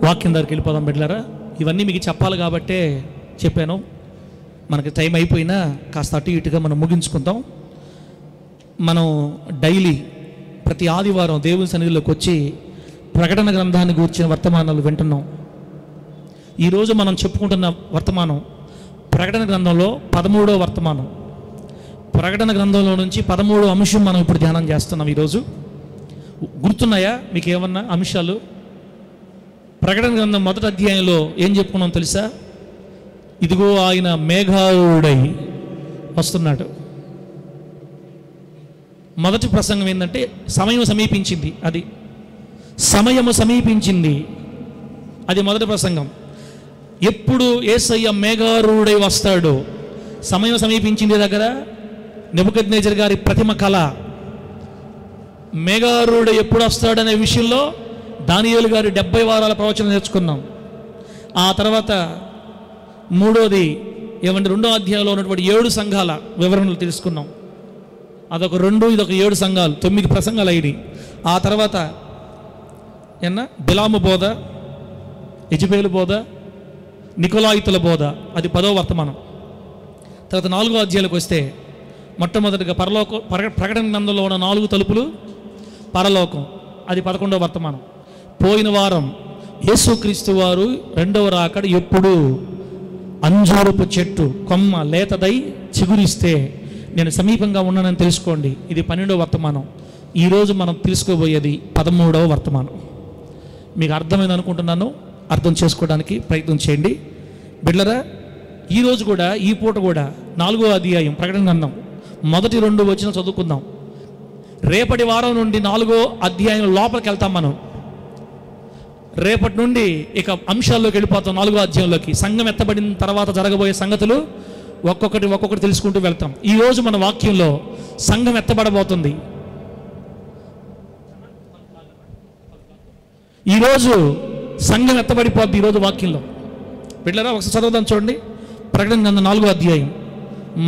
వాక్యం దగ్గరికి వెళ్ళిపోదాం బిడ్డలారా. ఇవన్నీ మీకు చెప్పాలి కాబట్టే చెప్పాను. మనకి టైం అయిపోయినా కాస్త అటు ఇటుగా మనం ముగించుకుందాం. మనం డైలీ ప్రతి ఆదివారం దేవుని సన్నిధిలోకి వచ్చి ప్రకటన గ్రంథాన్ని గూర్చిన వర్తమానాలు వింటున్నాం. ఈరోజు మనం చెప్పుకుంటున్న వర్తమానం ప్రకటన గ్రంథంలో 13వ వర్తమానం. ప్రకటన గ్రంథంలో నుంచి 13వ అంశం మనం ఇప్పుడు ధ్యానం చేస్తున్నాం. ఈరోజు గుర్తున్నాయా మీకు ఏమన్నా అంశాలు? ప్రకటన గ్రంథం 1వ అధ్యాయంలో ఏం చెప్పుకున్నాం తెలుసా? ఇదిగో ఆయన మేఘారూఢై వస్తున్నాడు. మొదటి ప్రసంగం ఏంటంటే సమయం సమీపించింది. అది సమయము సమీపించింది, అది మొదటి ప్రసంగం. ఎప్పుడు యేసయ్య మేఘారూఢై వస్తాడో సమయం సమీపించింది. దగ్గర నెబుకద్నెజర్ గారి ప్రతిమ కళ, మేఘారూఢై ఎప్పుడు వస్తాడనే విషయంలో దానియేలు గారి 70 వారాల ప్రవచనం నేర్చుకున్నాం. ఆ తర్వాత మూడోది ఏమంటే 2వ అధ్యాయంలో ఉన్నటువంటి 7 సంఘాల వివరణలు తెలుసుకున్నాం. అదొక 2, ఇదొక 7 సంఘాలు, 9 ప్రసంగాలు అయ్యి. ఆ తర్వాత బిలాము బోధ, యెజబేలు బోధ, నికోలాయితుల బోధ, అది 10వ వర్తమానం. తర్వాత 4వ అధ్యాయాలకు వస్తే మొట్టమొదటిగా ప్రకటన గ్రంథంలో ఉన్న 4 తలుపులు పరలోకం, అది 11వ వర్తమానం. పోయిన వారం యేసుక్రీస్తు వారు 2వ రాకడ ఎప్పుడు అంజూరపు చెట్టు కొమ్మ లేతదై చిగురిస్తే నేను సమీపంగా ఉన్నానని తెలుసుకోండి, ఇది 12వ వర్తమానం. ఈరోజు మనం తెలుసుకోబోయేది 13వ వర్తమానం. మీకు అర్థమైంది అనుకుంటున్నాను, అర్థం చేసుకోవడానికి ప్రయత్నం చేయండి బిడ్డలారా. ఈరోజు కూడా ఈ పూట కూడా 4వ అధ్యాయం ప్రకటన గ్రంథం మొదటి 2 వచనం చదువుకుందాం. రేపటి వారం నుండి 4వ అధ్యాయం లోపలికి వెళ్తాం మనం. రేపటి నుండి ఇక అంశాల్లోకి వెళ్ళిపోతాం. 4వ అధ్యాయంలోకి సంఘం ఎత్తబడిన తర్వాత జరగబోయే సంగతులు ఒక్కొక్కటి తెలుసుకుంటూ వెళ్తాం. ఈరోజు మన వాక్యంలో సంఘం ఎత్తబడబోతుంది. ఈరోజు సంఘం ఎత్తబడిపోద్ది ఈరోజు వాక్యంలో. బిడ్డలారా ఒకసారి చదువుదాం చూడండి. ప్రకటన గ్రంథం 4వ అధ్యాయం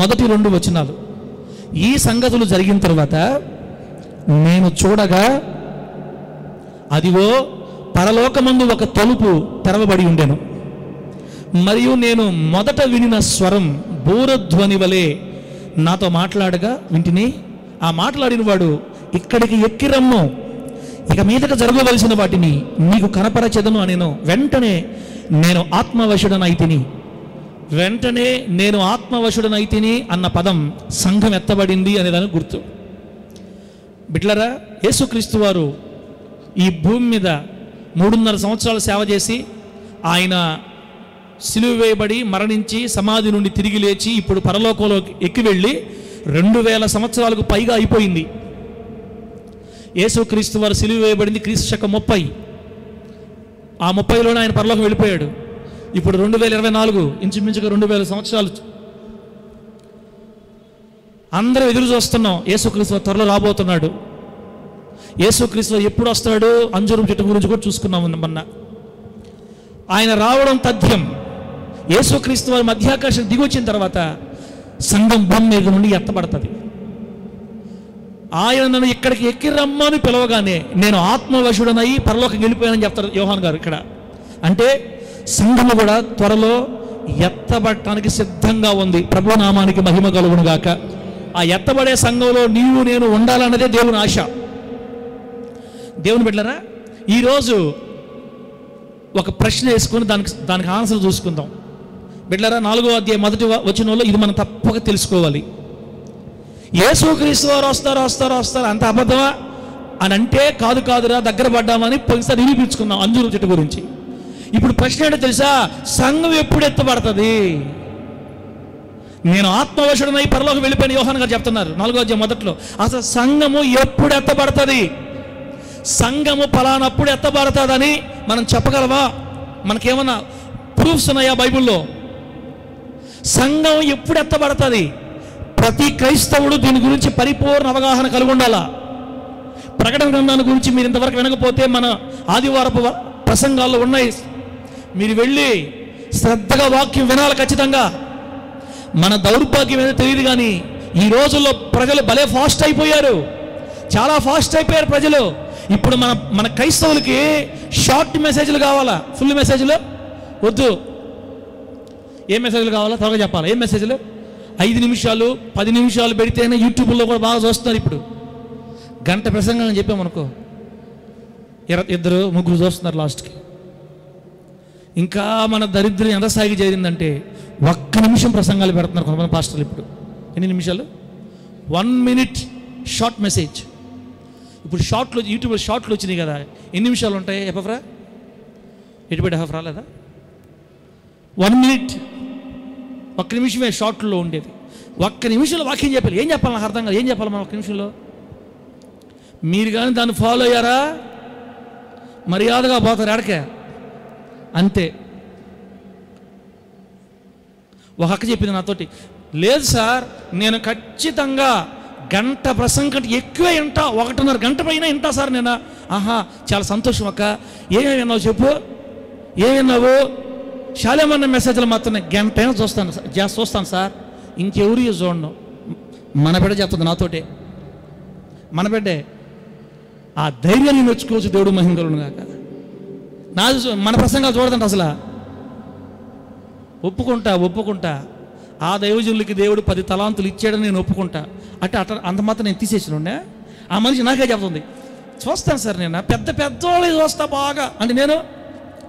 మొదటి 2 వచనాలు. ఈ సంగతులు జరిగిన తర్వాత నేను చూడగా అదిగో పరలోకమందు ఒక తలుపు తెరవబడి ఉండెను. మరియు నేను మొదట వినిన స్వరం బూరధ్వని వలె నాతో మాట్లాడగా వింటిని. ఆ మాట్లాడిన వాడు, ఇక్కడికి ఎక్కిరమ్ము, ఇక మీదట జరగవలసిన వాటిని నీకు కనపరచెదను అనేను. వెంటనే నేను ఆత్మవశుడనైతిని అన్న పదం సంఘం ఎత్తబడింది అనేదానికి గుర్తు. బిడ్డలారా, యేసుక్రీస్తు వారు ఈ భూమి మీద 3.5 సంవత్సరాలు సేవ చేసి ఆయన సిలువ వేయబడి మరణించి సమాధి నుండి తిరిగి లేచి ఇప్పుడు పరలోకంలోకి ఎక్కి వెళ్ళి 2000 సంవత్సరాలకు పైగా అయిపోయింది. యేసుక్రీస్తు వారు సిలువ వేయబడింది క్రీస్తు శకం 30. ఆ 30లోనే ఆయన పరలోకం వెళ్ళిపోయాడు. ఇప్పుడు 2024, ఇంచుమించుగా 2000 సంవత్సరాలు అందరూ ఎదురు చూస్తున్నాం. యేసుక్రీస్తు త్వరలో రాబోతున్నాడు. యేసుక్రీస్తు ఎప్పుడు వస్తాడు? అంజూరం చెట్టు గురించి కూడా చూసుకున్నాం మొన్న. ఆయన రావడం తథ్యం. యేసుక్రీస్తు వారి మధ్యాకాశం దిగి వచ్చిన తర్వాత సంఘం భూమి మీద నుండి ఎత్తబడుతుంది. ఆయన నన్ను ఇక్కడికి ఎక్కి రమ్మని పిలవగానే నేను ఆత్మవశుడనై పరలోకం వెళ్ళిపోయానని చెప్తారు యోహాన్ గారు ఇక్కడ. అంటే సంఘము కూడా త్వరలో ఎత్తబడటానికి సిద్ధంగా ఉంది. ప్రభు నామానికి మహిమ కలుగును గాక. ఆ ఎత్తబడే సంఘంలో నీవు నేను ఉండాలన్నదే దేవుని ఆశ. దేవుని బిడ్డలారా, ఈరోజు ఒక ప్రశ్న వేసుకొని దానికి ఆన్సర్ చూసుకుందాం. బిడ్డలారా, 4వ అధ్యాయం మొదటి వచనంలో ఇది మనం తప్పక తెలుసుకోవాలి. యేసుక్రీస్తు వారు వస్తారు అంత అబద్ధమా అని అంటే కాదురా, దగ్గర పడ్డామని పోయినసారి నిరూపించుకున్నాం అంజూరు చెట్టు గురించి. ఇప్పుడు ప్రశ్న ఏంటో తెలుసా? సంఘం ఎప్పుడు ఎత్తబడుతుంది? నేను ఆత్మవశుడనై పరలోకం వెళ్ళిపోయిన యోహాన్ గారు చెప్తున్నారు 4వ అధ్యాయం మొదట్లో. అసలు సంఘము ఎప్పుడు ఎత్తబడుతుంది? సంఘము ఫలానప్పుడు ఎత్తబడుతుందని మనం చెప్పగలవా? మనకేమన్నా ప్రూఫ్స్ ఉన్నాయా బైబిల్లో? సంఘం ఎప్పుడు ఎత్తబడుతుంది? ప్రతి క్రైస్తవుడు దీని గురించి పరిపూర్ణ అవగాహన కలిగి ఉండాలా. ప్రకటన గ్రంథాన్ని గురించి మీరు ఇంతవరకు వినకపోతే మన ఆదివారపు ప్రసంగాల్లో ఉన్నాయి. మీరు వెళ్ళి శ్రద్ధగా వాక్యం వినాలి ఖచ్చితంగా. మన దౌర్భాగ్యం ఏదో తెలియదు కానీ ఈ రోజుల్లో ప్రజలు భలే ఫాస్ట్ అయిపోయారు. చాలా ఫాస్ట్ అయిపోయారు ప్రజలు. ఇప్పుడు మన క్రైస్తవులకి షార్ట్ మెసేజ్లు కావాలా, ఫుల్ మెసేజ్లు వద్దు. ఏ మెసేజ్లు కావాలా త్వరగా చెప్పాలి. ఏం మెసేజ్లు? 5 నిమిషాలు 10 నిమిషాలు పెడితేనే యూట్యూబ్లో కూడా బాగా చూస్తున్నారు. ఇప్పుడు గంట ప్రసంగం అని చెప్పామనుకో, 2-3 చూస్తున్నారు లాస్ట్కి. ఇంకా మన దరిద్రం ఎంత సాగి చేరిందంటే 1 నిమిషం ప్రసంగాలు పెడుతున్నారు కొంతమంది పాస్టర్లు. ఇప్పుడు ఎన్ని నిమిషాలు? 1 minute షార్ట్ మెసేజ్. ఇప్పుడు షార్ట్లు యూట్యూబ్లో షార్ట్లు వచ్చినాయి కదా, ఎన్ని నిమిషాలు ఉంటాయి? ఎఫ్రా ఎటుబడి హాఫ్ రాలేదా? 1 minute, 1 నిమిషమే షార్ట్లో ఉండేది. 1 నిమిషంలో వాక్యం చెప్పాలి. ఏం చెప్పాలి నాకు అర్థం కాదు. ఏం చెప్పాలి మనం 1 నిమిషంలో? మీరు కానీ దాన్ని ఫాలో అయ్యారా మర్యాదగా పోతారు ఎడకే, అంతే. ఒక అక్క చెప్పింది నాతోటి, లేదు సార్ నేను ఖచ్చితంగా గంట ప్రసంగం కంటే ఎక్కువే వింటా, 1.5 గంట పైన వింటా సార్ నేను. ఆహా, చాలా సంతోషం అక్క. ఏమేమి విన్నావు చెప్పు, ఏం విన్నావు? శాలేమన్న మెసేజ్లు మాత్రం గంట అయినా చూస్తాను సార్, ఇంకెవరు చూడను. మన బిడ్డ చెప్తుంది నాతోటే, మన బిడ్డే. ఆ ధైర్యాన్ని మెచ్చుకోవచ్చు దేవుడు మహిమగలుగును గాక. మన ప్రసంగాలు చూడదంట అసలు. ఒప్పుకుంటా ఆ దైవజనులకి దేవుడు 10 తలాంతులు ఇచ్చాడని నేను ఒప్పుకుంటా. అంత మాత్రం నేను తీసేసిన ఆ మనిషి నాకే చెప్తుంది, చూస్తాను సార్ నేను పెద్దోళ్ళు చూస్తా బాగా అంటే నేను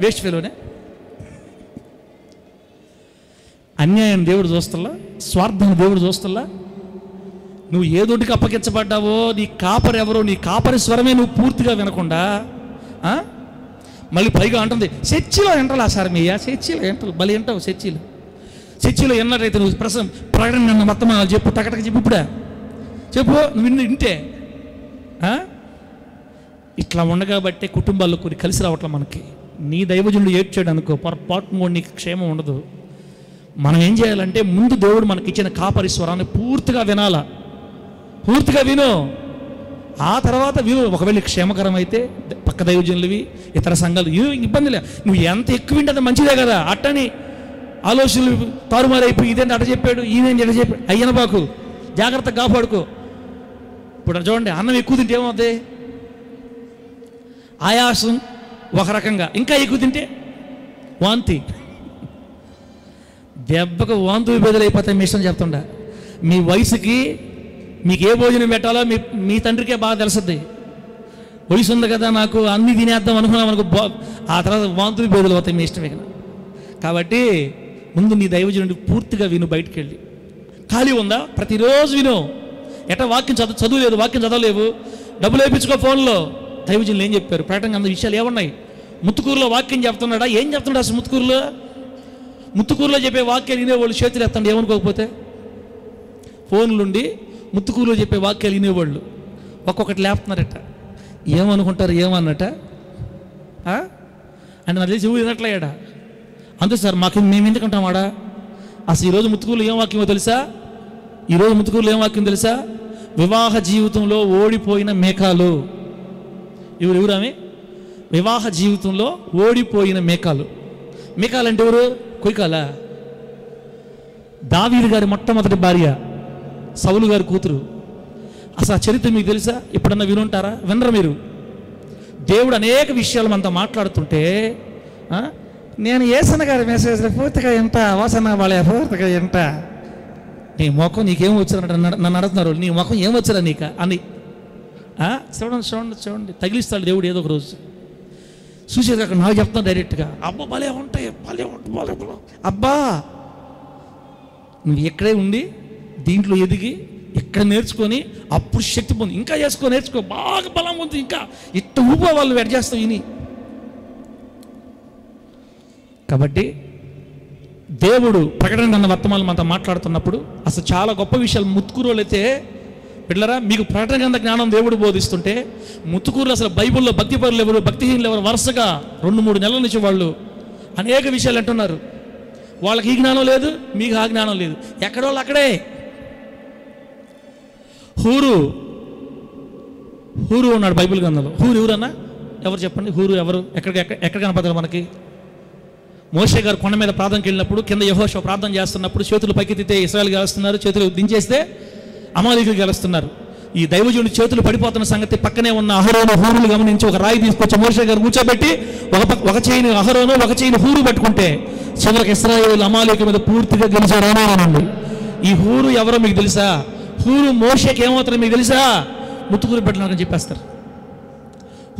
వేస్ట్ ఫెలోనే. అన్యాయం దేవుడు చూస్తల్లా, స్వార్థం దేవుడు చూస్తల్లా. నువ్వు ఏదోటికి అప్పగించబడ్డావో, నీ కాపరి ఎవరో, నీ కాపరి స్వరమే నువ్వు పూర్తిగా వినకుండా మళ్ళీ పైగా అంటుంది చర్చిలో వింటలా సార్ మీయా, చర్చిలో వింటలు మళ్ళీ వింటావు. చర్చిలో విన్నట్టయితే నువ్వు ప్రకటన నన్ను మొత్తం చెప్పు, టకటక చెప్పు, ఇప్పుడే చెప్పు, నువ్వు వింటే. ఇట్లా ఉండగా బట్టే కుటుంబాల్లో కొన్ని కలిసి రావట్లే మనకి. నీ దైవజనుడు ఏడ్చాడు అనుకో, పొరపాటును కూడా నీకు క్షేమం ఉండదు. మనం ఏం చేయాలంటే ముందు దేవుడు మనకి ఇచ్చిన కాపరి స్వరాన్ని పూర్తిగా వినాలా, పూర్తిగా విను. ఆ తర్వాత విను. ఒకవేళ క్షేమకరం అయితే పక్క దైవజనులవి ఇతర సంఘాలు ఇబ్బంది లే, నువ్వు ఎంత ఎక్కువ వింటే అంత మంచిదే కదా. అట్టని ఆలోచనలు తారుమారైపోయి ఇదేంటి అట చెప్పాడు, ఈయనేంటి ఎట చెప్పాడు, అయ్యన బాకు, జాగ్రత్తగా కాపాడుకో. ఇప్పుడు చూడండి, అన్నం ఎక్కువ తింటే ఏమవుతుంది? ఆయాసం ఒక రకంగా, ఇంకా ఎక్కువ తింటే వాంతి, దెబ్బకు వాంతులు బెదలైపోతాయి. మీ ఇష్టం చెప్తుండా, మీ వయసుకి మీకు ఏ భోజనం పెట్టాలో మీ తండ్రికే బాగా తెలుస్తుంది. వయసు ఉంది కదా, నాకు అన్ని తినేద్దాం అనుకున్నాం అనుకో, ఆ తర్వాత వాంతులు బెదలు అవుతాయి. మీ ఇష్టమే కదా. కాబట్టి ముందు నీ దైవజనుడు పూర్తిగా విను. బయటికి వెళ్ళి ఖాళీ ఉందా ప్రతిరోజు విను. ఎట్లా వాక్యం చదువు లేదు, వాక్యం చదవలేవు, డబ్బులు వేయించుకో ఫోన్లో. దైవజనులు ఏం చెప్పారు, ప్రకటన అంత విషయాలు ఏమున్నాయి? ముత్తుకూరులో వాక్యం చెప్తున్నాడా? ఏం చెప్తున్నాడు అసలు? ముత్తుకూరులో చెప్పే వాక్యాలు వినేవాళ్ళు చేతులు ఎత్తండి ఏమనుకోకపోతే. ఫోన్లుండి ముత్తుకూరులో చెప్పే వాక్యాలు వినేవాళ్ళు ఒక్కొక్కటి లేపుతున్నారట. ఏమనుకుంటారు, ఏమన్నట అంటే నాకు తెలిసి ఊరు వినట్లయ్యాడా. అంతే సార్, మేము ఎందుకంటాం వాడా. అసలు ఈరోజు ముత్తుకూరులో ఏం వాక్యమో తెలుసా? ఈరోజు ముత్తుకూరులో ఏం వాక్యం తెలుసా? వివాహ జీవితంలో ఓడిపోయిన మేకాలు. ఎవరామె? వివాహ జీవితంలో ఓడిపోయిన మేకాలు. మేకాలు అంటే ఎవరు? కొయ్కాల. దావీదు గారి మొట్టమొదటి భార్య, సౌలు గారి కూతురు. అసలు ఆ చరిత్ర మీకు తెలుసా? ఎప్పుడన్నా వినుంటారా? వినరు మీరు. దేవుడు అనేక విషయాలు మనతో మాట్లాడుతుంటే నేను యేసన్న గారి మెసేజ్ పూర్తిగా వింటా, వాసన వాళ్ళ పూర్తిగా వింటా. నీ ముఖం నీకేం వచ్చారంట నన్ను అడుగుతున్నారు. నీ ముఖం ఏం వచ్చారా నీకు అని చూడండి తగిలిస్తాడు దేవుడు ఏదో ఒక రోజు. చూసేది అక్కడ నాకు చెప్తాను డైరెక్ట్గా, అబ్బా భలే ఉంటాయి, అబ్బా నువ్వు ఎక్కడే ఉండి దీంట్లో ఎదిగి ఇక్కడ నేర్చుకొని అప్పుడు శక్తి పొంది ఇంకా నేర్చుకో, బాగా బలం ఉంది. ఇంకా ఇట్ట ఊపో వాళ్ళు వెడ్ చేస్తావు విని. కాబట్టి దేవుడు ప్రకటన అన్న వర్తమానం మనతో మాట్లాడుతున్నప్పుడు అసలు చాలా గొప్ప విషయాలు. ముత్తుకూరులు అయితే పిల్లరా, మీకు ప్రకటన గ్రంథ జ్ఞానం దేవుడు బోధిస్తుంటే, ముత్తుకూరులు అసలు బైబిల్లో భక్తి పరులు ఎవరు, భక్తిహీనులు ఎవరు, వరుసగా 2-3 నెలల నుంచి వాళ్ళు అనేక విషయాలు అంటున్నారు. వాళ్ళకి ఈ జ్ఞానం లేదు, మీకు ఆ జ్ఞానం లేదు. ఎక్కడోళ్ళు అక్కడే. హూరు ఉన్నాడు బైబిల్ గ్రంథంలో. హూరు ఎవరన్నా ఎవరు చెప్పండి? హూరు ఎవరు? ఎక్కడ కనపడతారు మనకి? మోషే గారు కొండ మీద ప్రార్థనకి వెళ్ళినప్పుడు కింద యెహోషువ ప్రార్థన చేస్తున్నప్పుడు చేతులు పైకెత్తితే ఇశ్రాయేలు గెలుస్తున్నారు, చేతులు దించేస్తే అమాలేకీయులు గెలుస్తున్నారు. ఈ దైవజనుడి చేతులు పడిపోతున్న సంగతి పక్కనే ఉన్న అహరోను హూరులు గమనించి ఒక రాయి తీసుకొచ్చి మోషే గారు కూర్చోబెట్టి ఒక చేయిని అహరోను ఒక చేయిని హూరు పట్టుకుంటే చివరికి ఇశ్రాయేలు అమాలేకు మీద పూర్తిగా గెలిచారు అనండి. ఈ హూరు ఎవరో మీకు తెలుసా? హూరు మోషేకి ఏమవుతారో మీకు తెలుసా? ముత్తుకూరు పెట్టడానికి చెప్పేస్తారు.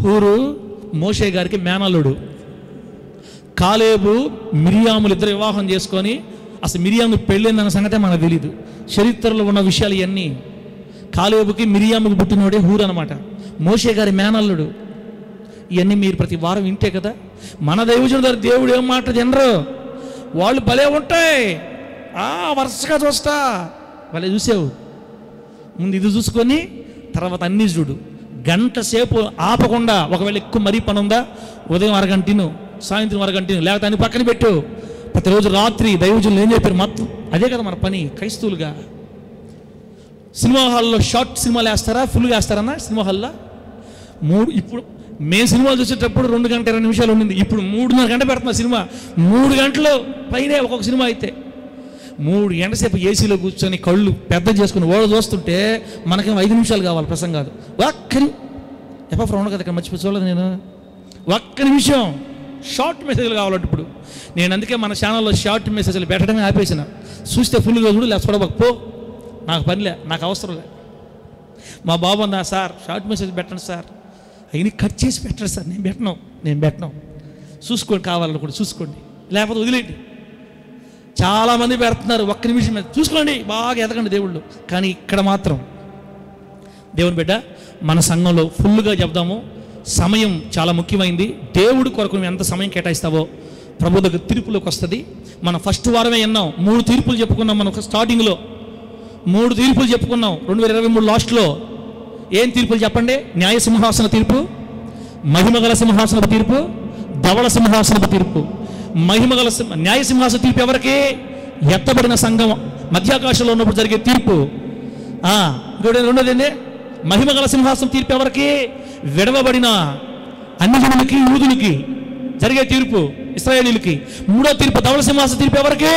హూరు మోషే గారికి మేనల్లుడు. కాలేబు మిరియాములు ఇద్దరు వివాహం చేసుకొని, అసలు మిరియాము పెళ్ళిందన్న సంగతే మనకు తెలీదు. చరిత్రలో ఉన్న విషయాలు ఇవన్నీ. కాలేబుకి మిరియాముకి పుట్టినోడే హూరు అనమాట, మోషే గారి మేనల్లుడు. ఇవన్నీ మీరు ప్రతి వారం వింటే కదా. మన దైవజనుడు గారు దేవుడు ఏం మాట తినరు, వాళ్ళు భలే ఉంటాయి. వరుసగా చూస్తా, భలే చూసావు, ముందు ఇది చూసుకొని తర్వాత అన్నీ చూడు. గంట సేపు ఆపకుండా, ఒకవేళ ఎక్కువ మరీ పని ఉందా ఉదయం అరగంటను, సాయంత్రం అరగంటను, లేకపోతే అన్ని పక్కన పెట్టు. ప్రతిరోజు రాత్రి దైవజనులు ఏం చెప్పారు మొత్తం అదే కదా మన పని క్రైస్తవులుగా. సినిమా హాల్లో షార్ట్ సినిమాలు వేస్తారా, ఫుల్గా వేస్తారన్నా సినిమా హాల్లో? ఇప్పుడు మేము సినిమాలు చూసేటప్పుడు 2 గంటల 20 నిమిషాలు ఉండింది, ఇప్పుడు 3:30 గంట పెడుతున్నా సినిమా. 3 గంటలు పైనే ఒక్కొక్క సినిమా అయితే. 3 గంటల సేపు ఏసీలో కూర్చొని కళ్ళు పెద్ద చేసుకుని ఓడ చూస్తుంటే మనకేం 5 నిమిషాలు కావాలి ప్రసంగాలు. ఒక్కరి ఉండదు కదా, ఇక్కడ మర్చిపోయి చూడలేదు నేను. ఒక్క నిమిషం షార్ట్ మెసేజ్లు కావాలంటే ఇప్పుడు నేను అందుకే మన ఛానల్లో షార్ట్ మెసేజ్లు పెట్టడమే ఆపేసిన. చూస్తే ఫుల్గా చూడు, లేకపోతే చూడబోకపో, నాకు పనిలే, నాకు అవసరం లే. మా బాబు అన్నా, సార్ షార్ట్ మెసేజ్ పెట్టండి సార్, అయినా కట్ చేసి పెట్టండి సార్. నేను పెట్టను చూసుకోండి, కావాలని కూడా చూసుకోండి, లేకపోతే వదిలేండి. చాలామంది పెడుతున్నారు ఒక్క నిమిషం మీద, చూసుకోండి బాగా ఎదగండి దేవుళ్ళు. కానీ ఇక్కడ మాత్రం దేవుని బిడ్డ మన సంఘంలో ఫుల్గా చెప్దాము. సమయం చాలా ముఖ్యమైంది. దేవుడు కొరకు నువ్వు ఎంత సమయం కేటాయిస్తావో ప్రభు దగ్గర తీర్పులోకి వస్తుంది. మనం ఫస్ట్ వారమే విన్నాం, 3 తీర్పులు చెప్పుకున్నాం. మనం స్టార్టింగ్లో 3 తీర్పులు చెప్పుకున్నాం 2023 లాస్ట్లో. ఏం తీర్పులు చెప్పండి? న్యాయ సింహాసన తీర్పు, మహిమగల సింహాసనపు తీర్పు, ధవళ సింహాసనపు తీర్పు. మహిమగల న్యాయ సింహాసన తీర్పు ఎవరికి? ఎత్తబడిన సంఘం మధ్యాకాశంలో ఉన్నప్పుడు జరిగే తీర్పు. ఇంకోటి రెండోదండి, మహిమగల సింహాసనం తీర్పు ఎవరికి? విడవబడిన అన్ని జనులకి, యూదులకి జరిగే తీర్పు, ఇశ్రాయేలీలకి. 3వ తీర్పు ధవళ సింహాసన తీర్పు ఎవరికి?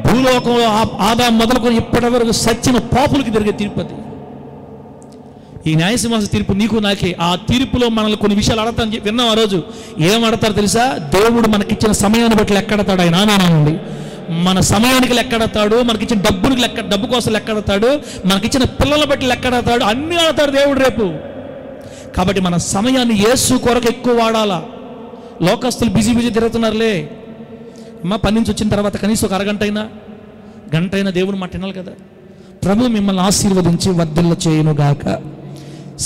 భూలోకంలో ఆదాము మొదలుకొని ఇప్పటి వరకు సచ్చిన పాపులకి జరిగే తీర్పు అది. ఈ న్యాయసింహాసన తీర్పు నీకు నాకే. ఆ తీర్పులో మనల్ని కొన్ని విషయాలు అడతాను విన్నాం. ఆ రోజు ఏం అడతారు తెలుసా? దేవుడు మనకిచ్చిన సమయాన్ని బట్టి లెక్కడతాడు ఆయన. నానండి, మన సమయానికి లెక్కడతాడు, మనకిచ్చిన డబ్బు కోసం లెక్కడతాడు, మనకిచ్చిన పిల్లల బట్టి లెక్కడతాడు, అన్నీ ఆడతాడు దేవుడు రేపు. కాబట్టి మన సమయాన్ని యేసు కొరకు ఎక్కువ వాడాలా. లోకస్తులు బిజీ తిరుగుతున్నారులే. పని నుంచి వచ్చిన తర్వాత కనీసం ఒక అరగంట అయినా గంట అయినా దేవుని మాట వినాలి కదా. ప్రభు మిమ్మల్ని ఆశీర్వదించి వర్ధిల్ల చేయునుగాక.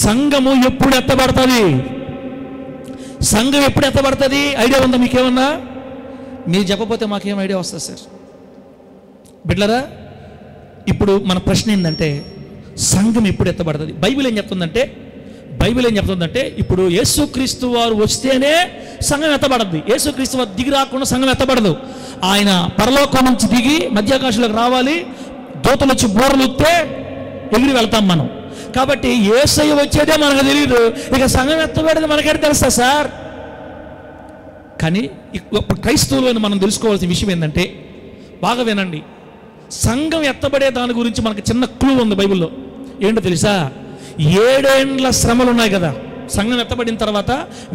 సంఘము ఎప్పుడు ఎత్తబడుతుంది? సంఘం ఎప్పుడు ఎత్తబడుతుంది? ఐడియా ఉందా మీకేమన్నా? మీరు చెప్పకపోతే మాకేం ఐడియా వస్తుంది సార్? బిడ్డలారా, ఇప్పుడు మన ప్రశ్న ఏంటంటే సంఘం ఎప్పుడు ఎత్తబడుతుంది? బైబిల్ ఏం చెప్తుందంటే ఇప్పుడు యేసుక్రీస్తు వారు వస్తేనే సంఘం ఎత్తబడద్ది. యేసుక్రీస్తు వారు దిగి రాకుండా సంఘం ఎత్తబడదు. ఆయన పరలోకం నుంచి దిగి మధ్యాకాశంలోకి రావాలి, దూతలు వచ్చి బూరలు ఊపితే ఎగిరి వెళ్తాం మనం. కాబట్టి యేసయ్య వచ్చేదే మనకు తెలియదు, ఇక సంఘం ఎత్తబడేది మనకేం తెలుస్తా సార్? కానీ క్రైస్తవులను మనం తెలుసుకోవాల్సిన విషయం ఏంటంటే, బాగా వినండి, సంఘం ఎత్తబడే దాని గురించి మనకు చిన్న క్లూ ఉంది బైబిల్లో. ఏంటో తెలుసా? 7 ఏండ్ల శ్రమలు ఉన్నాయి కదా. సంఘం ఎత్తబడిన తర్వాత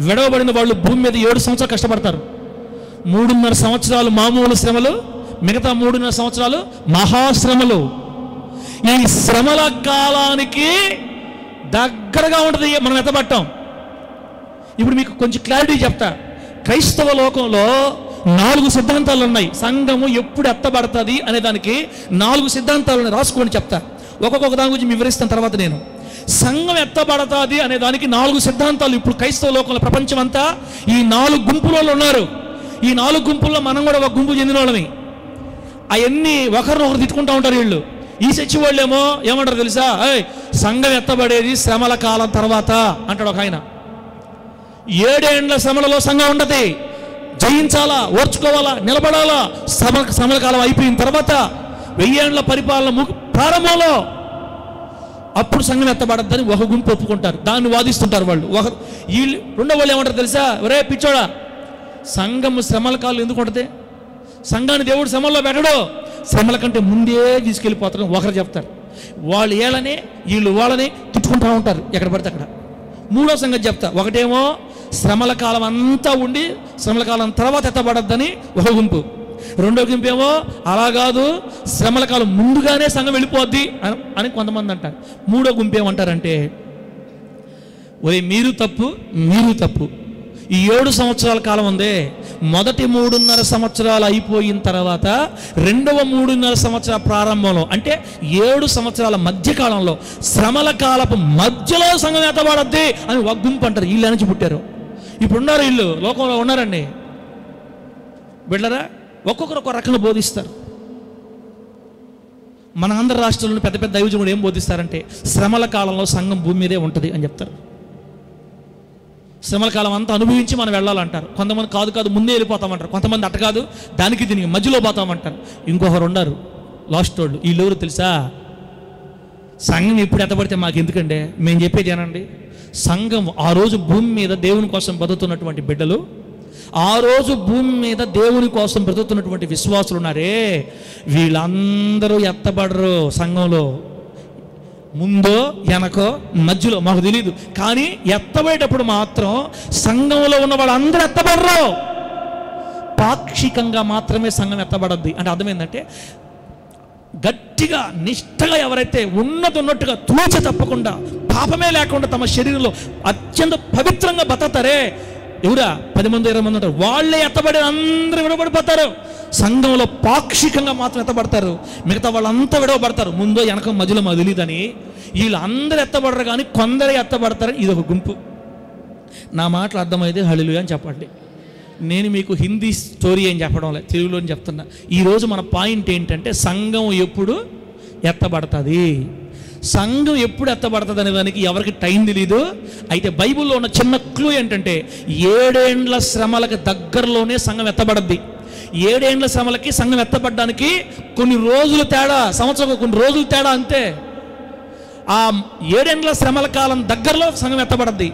విడవబడిన వాళ్ళు భూమి మీద 7 సంవత్సరాలు కష్టపడతారు. 3.5 సంవత్సరాలు మామూలు శ్రమలు, మిగతా 3.5 సంవత్సరాలు మహాశ్రమలు. ఈ శ్రమల కాలానికి దగ్గరగా ఉంటుంది మనం ఎత్తబడటం. ఇప్పుడు మీకు కొంచెం క్లారిటీ చెప్తా. క్రైస్తవ లోకంలో 4 సిద్ధాంతాలు ఉన్నాయి. సంఘము ఎప్పుడు ఎత్తబడుతుంది అనే దానికి 4 సిద్ధాంతాలను రాసుకోండి, చెప్తా. ఒక్కొక్క దాని గురించి వివరిస్తాను తర్వాత. నేను సంఘం ఎత్తబడుతుంది అనే దానికి 4 సిద్ధాంతాలు. ఇప్పుడు క్రైస్తవ లోకంలో ప్రపంచం అంతా ఈ 4 గుంపులలో ఉన్నారు. ఈ 4 గుంపుల్లో మనం కూడా ఒక గుంపు చెందిన వాళ్ళమి. అవన్నీ ఒకరినొకరు తిట్టుకుంటూ ఉంటారు వీళ్ళు. ఈ చర్చి వాళ్ళేమో ఏమంటారు తెలుసా? సంఘం ఎత్తబడేది శ్రమల కాలం తర్వాత అంటాడు ఒక ఆయన. 7 ఏండ్ల శ్రమలలో సంఘం ఉండదు. జయించాలా, ఓర్చుకోవాలా, నిలబడాలా. శ్రమల కాలం అయిపోయిన తర్వాత 1000 ఏండ్ల పరిపాలన ప్రారంభంలో అప్పుడు సంఘం ఎత్తబడద్దని ఒక గుంపు ఒప్పుకుంటారు, దాన్ని వాదిస్తుంటారు వాళ్ళు. వీళ్ళు రెండో వాళ్ళు ఏమంటారు తెలుసా? ఒరే పిచ్చోడా, సంఘం శ్రమల కాలం ఎందుకు ఉంటుంది? సంఘాన్ని దేవుడు శ్రమల్లో పెట్టడు, శ్రమల కంటే ముందే తీసుకెళ్ళిపోతారు ఒకరు చెప్తారు. వాళ్ళు ఏళ్ళని వీళ్ళు వాళ్ళని తిట్టుకుంటూ ఉంటారు ఎక్కడ పడితే అక్కడ. మూడో సంగతి చెప్తా. ఒకటేమో శ్రమల కాలం అంతా ఉండి శ్రమల కాలం తర్వాత ఎత్తబడద్దని ఒక గుంపు. రెండో గుంపు ఏమో అలా కాదు, శ్రమల కాలం ముందుగానే సంఘం వెళ్ళిపోద్ది అని కొంతమంది అంటారు. మూడో గుంపు ఏమంటారంటే, ఒరే మీరు తప్పు, ఈ 7 సంవత్సరాల కాలం ఉందే, మొదటి 3.5 సంవత్సరాలు అయిపోయిన తర్వాత రెండవ 3.5 సంవత్సరాల ప్రారంభంలో అంటే 7 సంవత్సరాల మధ్యకాలంలో శ్రమల కాలపు మధ్యలో సంఘం ఎత్తబడద్ది అని ఒక గుంపు అంటారు. వీళ్ళు నుంచి పుట్టారు. ఇప్పుడు ఉన్నారు, వీళ్ళు లోకంలో ఉన్నారండి బిడ్డరా. ఒక్కొక్కరు ఒక రకంగా బోధిస్తారు. మన ఆంధ్ర రాష్ట్రంలో పెద్ద పెద్ద దైవజనులు ఏం బోధిస్తారంటే, శ్రమల కాలంలో సంఘం భూమి మీదే ఉంటుంది అని చెప్తారు. శ్రమల కాలం అంతా అనుభవించి మనం వెళ్ళాలంటారు. కొంతమంది కాదు ముందే వెళ్ళిపోతామంటారు. కొంతమంది అట్ట కాదు, దానికి దీనికి మధ్యలో పోతామంటారు. ఇంకొకరు ఉన్నారు లాస్ట్ వాళ్ళు. వీళ్ళెవరు తెలుసా? సంఘం ఎప్పుడు ఎత్తబడితే మాకు ఎందుకంటే, మేము చెప్పేది ఏనండి, సంఘం ఆ రోజు భూమి మీద దేవుని కోసం బతుకుతున్నటువంటి బిడ్డలు, ఆ రోజు భూమి మీద దేవుని కోసం బ్రతుకుతున్నటువంటి విశ్వాసులు ఉన్నారే, వీళ్ళందరూ ఎత్తబడరు సంఘంలో. ముందో వెనకో మధ్యలో మాకు తెలియదు, కానీ ఎత్తబడేటప్పుడు మాత్రం సంఘంలో ఉన్న వాళ్ళందరూ ఎత్తబడరు. పాక్షికంగా మాత్రమే సంఘం ఎత్తబడద్ది. అంటే అర్థమైందంటే, గట్టిగా నిష్ఠగా ఎవరైతే ఉన్నట్టుగా తూచ తప్పకుండా పాపమే లేకుండా తమ శరీరంలో అత్యంత పవిత్రంగా బతుకుతారే, ఎవరా 10 మంది 20 మంది ఉంటారు, వాళ్ళే ఎత్తబడి అందరూ విడవబడిపోతారు. సంఘంలో పాక్షికంగా మాత్రం ఎత్తబడతారు, మిగతా వాళ్ళంతా విడవబడతారు. ముందో వెనక మధ్యలో మాకు తెలియదని. వీళ్ళందరూ ఎత్తబడరు, కానీ కొందరే ఎత్తబడతారని ఇది ఒక గుంపు. నా మాటలు అర్థమైతే హల్లెలూయా అని చెప్పండి. నేను మీకు హిందీ స్టోరీ ఏం చెప్పడం లేదు, తెలుగులో చెప్తున్నా. ఈరోజు మన పాయింట్ ఏంటంటే, సంఘం ఎప్పుడు ఎత్తబడుతుంది, సంఘం ఎప్పుడు ఎత్తబడుతుంది అనే దానికి ఎవరికి టైం తెలీదు. అయితే బైబిల్లో ఉన్న చిన్న క్లూ ఏంటంటే, 7 ఏండ్ల శ్రమలకు దగ్గరలోనే సంఘం ఎత్తబడద్ది. 7 ఏండ్ల శ్రమలకి సంఘం ఎత్తబడడానికి కొన్ని రోజులు తేడా, సంవత్సరం కొన్ని రోజులు తేడా అంతే. ఆ 7 ఏండ్ల శ్రమల కాలం దగ్గరలో సంఘం ఎత్తబడద్ది.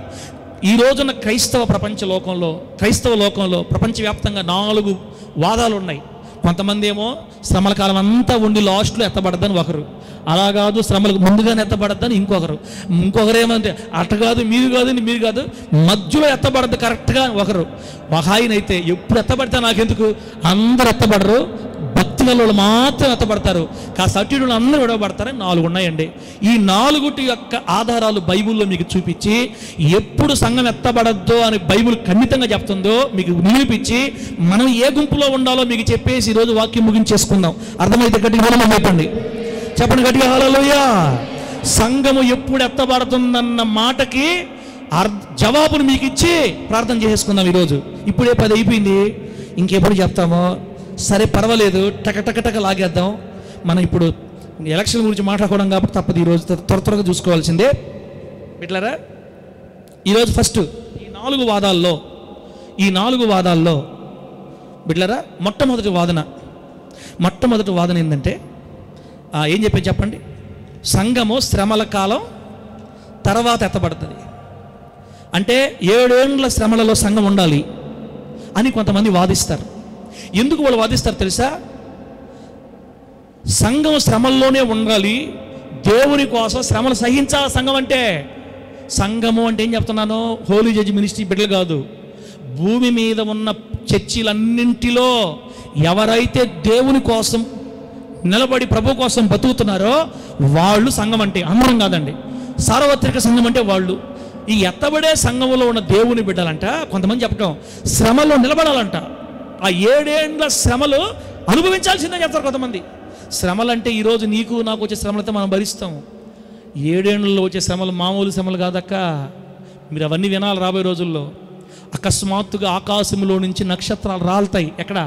ఈ రోజున క్రైస్తవ లోకంలో ప్రపంచవ్యాప్తంగా 4 వాదాలు ఉన్నాయి. కొంతమంది ఏమో శ్రమల కాలం అంతా ఉండి లాస్ట్లో ఎత్తబడద్దని ఒకరు, అలా కాదు శ్రమలకు ముందుగానే ఎత్తబడద్దని ఇంకొకరు ఏమంటే అట్ట కాదు మీరు కాదు మధ్యలో ఎత్తబడద్దు కరెక్ట్గా ఒకరు. ఒక ఆయన అయితే ఎప్పుడు ఎత్తబడితే నాకెందుకు, అందరు ఎత్తబడరు, భక్తుల వాళ్ళు మాత్రం ఎత్తబడతారు, కాస్త అట్టిడు అందరూ విడవబడతారని 4 ఉన్నాయండి. ఈ 4 యొక్క ఆధారాలు బైబిల్లో మీకు చూపించి, ఎప్పుడు సంఘం ఎత్తబడద్దో అని బైబిల్ ఖండితంగా చెప్తుందో మీకు నిరూపించి, మనం ఏ గుంపులో ఉండాలో మీకు చెప్పేసి ఈరోజు వాక్యం ముగించేసుకుందాం. అర్థమైతే గట్టిగా చెప్పండి గట్టిగా హల్లెలూయా. సంఘము ఎప్పుడు ఎత్తబడుతుందన్న మాటకి జవాబును మీకు ఇచ్చి ప్రార్థన చేసుకుందాం ఈరోజు. ఇప్పుడే 10 అయిపోయింది, ఇంకెప్పుడు చెప్తామో సరే పర్వాలేదు, టక లాగేద్దాం. మనం ఇప్పుడు ఎలక్షన్ గురించి మాట్లాడుకోవడం కాబట్టి తప్పదు, ఈరోజు త్వరగా చూసుకోవాల్సిందే. బిడ్డలారా, ఈరోజు ఫస్ట్ ఈ 4 వాదాల్లో బిడ్డలారా, మొట్టమొదటి వాదన ఏంటంటే, ఏం చెప్పండి, సంఘము శ్రమల కాలం తర్వాత ఎత్తబడుతుంది. అంటే 7 ఏండ్ల శ్రమలలో సంఘం ఉండాలి అని కొంతమంది వాదిస్తారు. ఎందుకు వాళ్ళు వాదిస్తారు తెలుసా? సంఘం శ్రమల్లోనే ఉండాలి, దేవుని కోసం శ్రమలు సహించాలి సంఘము అంటే ఏం చెప్తున్నాను, హోలీ జడ్జి మినిస్ట్రీ బిడ్డలు కాదు, భూమి మీద ఉన్న చర్చిలన్నింటిలో ఎవరైతే దేవుని కోసం నిలబడి ప్రభు కోసం బతుకుతున్నారో వాళ్ళు సంఘం అంటే, అందరం కాదండి, సార్వత్రిక సంఘం అంటే వాళ్ళు. ఈ ఎత్తబడే సంఘంలో ఉన్న దేవుని బిడ్డలంట కొంతమంది చెప్పటం శ్రమలో నిలబడాలంట. ఆ 7 ఏండ్ల శ్రమలు అనుభవించాల్సిందే చెప్తారు కొంతమంది. శ్రమలు అంటే ఈరోజు నీకు నాకు వచ్చే శ్రమలతో మనం భరిస్తాము. 7 ఏండ్లలో వచ్చే శ్రమలు మామూలు శ్రమలు కాదక్క. మీరు అవన్నీ వినాలి రాబోయే రోజుల్లో. అకస్మాత్తుగా ఆకాశంలో నుంచి నక్షత్రాలు రాలుతాయి. ఎక్కడ?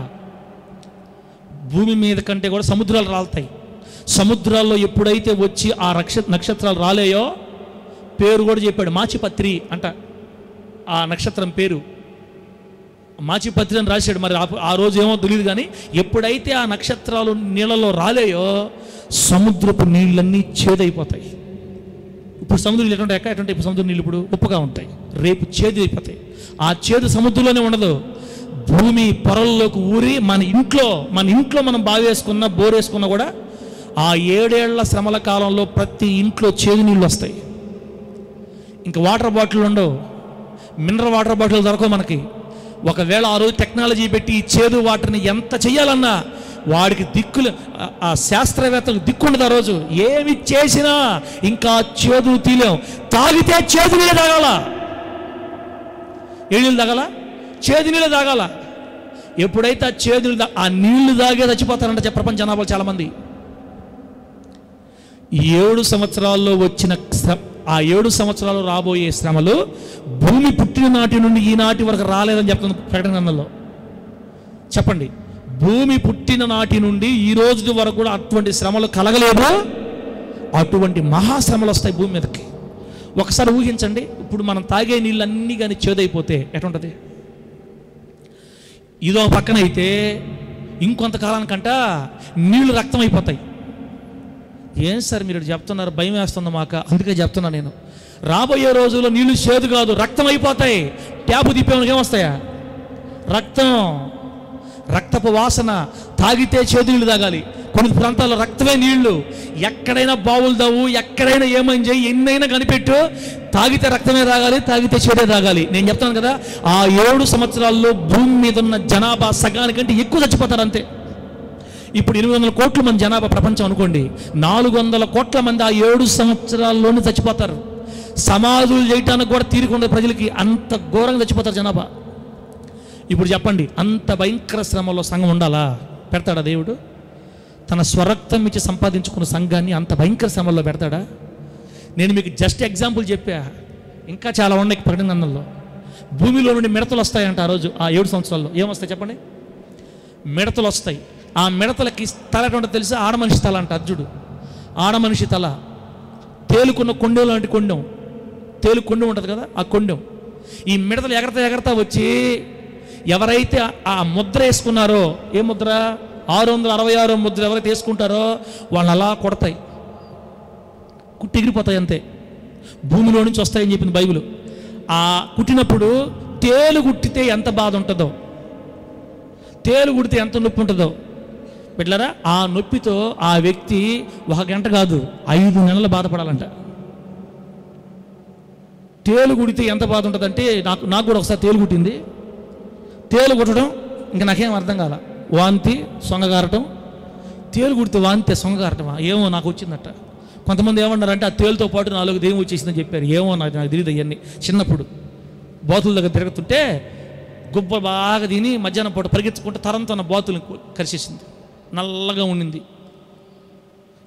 భూమి మీద కంటే కూడా సముద్రాలు రాలుతాయి. సముద్రాల్లో ఎప్పుడైతే వచ్చి ఆ నక్షత్రాలు రాలేయో, పేరు కూడా చెప్పాడు, మాచిపత్రి అంట. ఆ నక్షత్రం పేరు మాచిపత్రి అని రాశాడు. మరి ఆ రోజు ఏమో తెలియదు, కానీ ఎప్పుడైతే ఆ నక్షత్రాలు నీళ్ళలో రాలేయో సముద్రపు నీళ్ళన్నీ చేదైపోతాయి. ఇప్పుడు సముద్రం నీళ్ళు ఎట్లుంటాయి? ఇప్పుడు సముద్ర నీళ్ళు ఇప్పుడు ఉప్పుగా ఉంటాయి, రేపు చేదు అయిపోతాయి. ఆ చేదు సముద్రంలోనే ఉండదు, భూమి పొరల్లోకి ఊరి మన ఇంట్లో మనం బావి వేసుకున్నా బోర్ వేసుకున్నా కూడా ఆ 7 ఏళ్ల శ్రమల కాలంలో ప్రతి ఇంట్లో చేదు నీళ్ళు వస్తాయి. ఇంకా వాటర్ బాటిల్ ఉండవు, మినరల్ వాటర్ బాటిల్ దొరకవు మనకి. ఒకవేళ ఆ రోజు టెక్నాలజీ పెట్టి ఈ చేదు వాటర్ని ఎంత చెయ్యాలన్నా వాడికి దిక్కులు, ఆ శాస్త్రవేత్తలకు దిక్కుండదు. ఆ రోజు ఏమి చేసినా ఇంకా చేదు తీలేం. తాగితే చేదు నీళ్ళు తాగాల, ఏ నీళ్ళు తాగాల? చేదు నీళ్ళు తాగాల. ఎప్పుడైతే ఆ చేదు నీళ్ళు ఆ నీళ్లు తాగే చచ్చిపోతారంట ప్రపంచ జనాభా చాలామంది. 7 సంవత్సరాల్లో వచ్చిన ఆ 7 సంవత్సరాలు రాబోయే శ్రమలు భూమి పుట్టిన నాటి నుండి ఈనాటి వరకు రాలేదని చెప్తుంది ప్రకటన గ్రంథంలో. చెప్పండి, భూమి పుట్టిన నాటి నుండి ఈ రోజు వరకు కూడా అటువంటి శ్రమలు కలగలేదు. అటువంటి మహాశ్రమలు వస్తాయి భూమి మీదకి. ఒకసారి ఊహించండి, ఇప్పుడు మనం తాగే నీళ్ళన్నీ కానీ చేదైపోతే ఎటుంటుంది? ఇదో పక్కన అయితే ఇంకొంతకాలానికంట నీళ్లు రక్తం అయిపోతాయి. ఏం సార్ మీరు చెప్తున్నారు, భయం వేస్తుంది మాకు. అందుకే చెప్తున్నా నేను, రాబోయే రోజుల్లో నీళ్లు చేదు కాదు, రక్తం అయిపోతాయి. ట్యాపు తిప్పేవాళ్ళకి ఏమొస్తాయా? రక్తం, రక్తపు వాసన. తాగితే చేదు నీళ్ళు తాగాలి. కొన్ని ప్రాంతాల్లో రక్తమే నీళ్లు. ఎక్కడైనా బావులు దావు, ఎక్కడైనా ఏమని చేయి, ఎన్నైనా కనిపెట్టు, తాగితే రక్తమే తాగాలి, తాగితే చేదే తాగాలి. నేను చెప్తాను కదా, ఆ 7 సంవత్సరాల్లో భూమి మీద ఉన్న జనాభా సగానికంటే ఎక్కువ చచ్చిపోతారు అంతే. ఇప్పుడు 800 కోట్ల మంది జనాభా ప్రపంచం అనుకోండి, 400 కోట్ల మంది ఆ 7 సంవత్సరాల్లోనే చచ్చిపోతారు. సమాధులు చేయటానికి కూడా తీరుకుండే ప్రజలకి, అంత ఘోరంగా చచ్చిపోతారు జనాభా. ఇప్పుడు చెప్పండి, అంత భయంకర శ్రమలో సంఘం ఉండాలా? పెడతాడా దేవుడు? తన స్వరక్తం ఇచ్చి సంపాదించుకున్న సంఘాన్ని అంత భయంకర శ్రమల్లో పెడతాడా? నేను మీకు జస్ట్ ఎగ్జాంపుల్ చెప్పా, ఇంకా చాలా ఉన్నాయి ప్రకటన గ్రంథంలో. భూమిలో నుండి మిడతలు వస్తాయంట ఆ రోజు, ఆ 7 సంవత్సరాల్లో. ఏమొస్తాయి చెప్పండి? మిడతలు వస్తాయి. ఆ మిడతలకి తల ఎటువంటి తెలుసా? ఆడమనిషి తల అంట. అర్జుడు ఆడమనిషి తల, తేలుకున్న కొండెం లాంటి కొండెం, తేలు కొండెం ఉంటుంది కదా, ఆ కొండెం. ఈ మిడతలు ఎగరతా వచ్చి ఎవరైతే ఆ ముద్ర వేసుకున్నారో, ఏ ముద్ర? 666 ముద్ర ఎవరైతే వేసుకుంటారో వాళ్ళని అలా కొడతాయి, కుట్టి ఎగిరిపోతాయి అంతే. భూమిలో నుంచి వస్తాయని చెప్పింది బైబిల్. ఆ కుట్టినప్పుడు తేలు కుట్టితే ఎంత బాధ ఉంటుందో, తేలు కుడితే ఎంత నొప్పి ఉంటుందో బిడ్డలారా. ఆ నొప్పితో ఆ వ్యక్తి 1 గంట కాదు 5 నెలలు బాధపడాలంట. తేలు కుడితే ఎంత బాధ ఉంటుందంటే, నాకు కూడా ఒకసారి తేలు కుట్టింది. తేలు కుట్టడం ఇంకా నాకేం అర్థం కాల. వాంతి, సొంగగారటం. తేలు కుడితే వాంతి, సొంగగారటమా? ఏమో నాకు వచ్చిందట. కొంతమంది ఏమన్నారంటే ఆ తేలుతో పాటు 4 దెయ్యం వచ్చేసిందని చెప్పారు. ఏమో నాకు తెలియదు అవన్నీ. చిన్నప్పుడు బాతుల దగ్గర తిరుగుతుంటే గుబ్బ బాగా తిని మధ్యాహ్నం పూట పరిగెత్తుకుంటే తరంతో ఉన్న బాతులను కరిచేసింది, నల్లగా ఉండింది.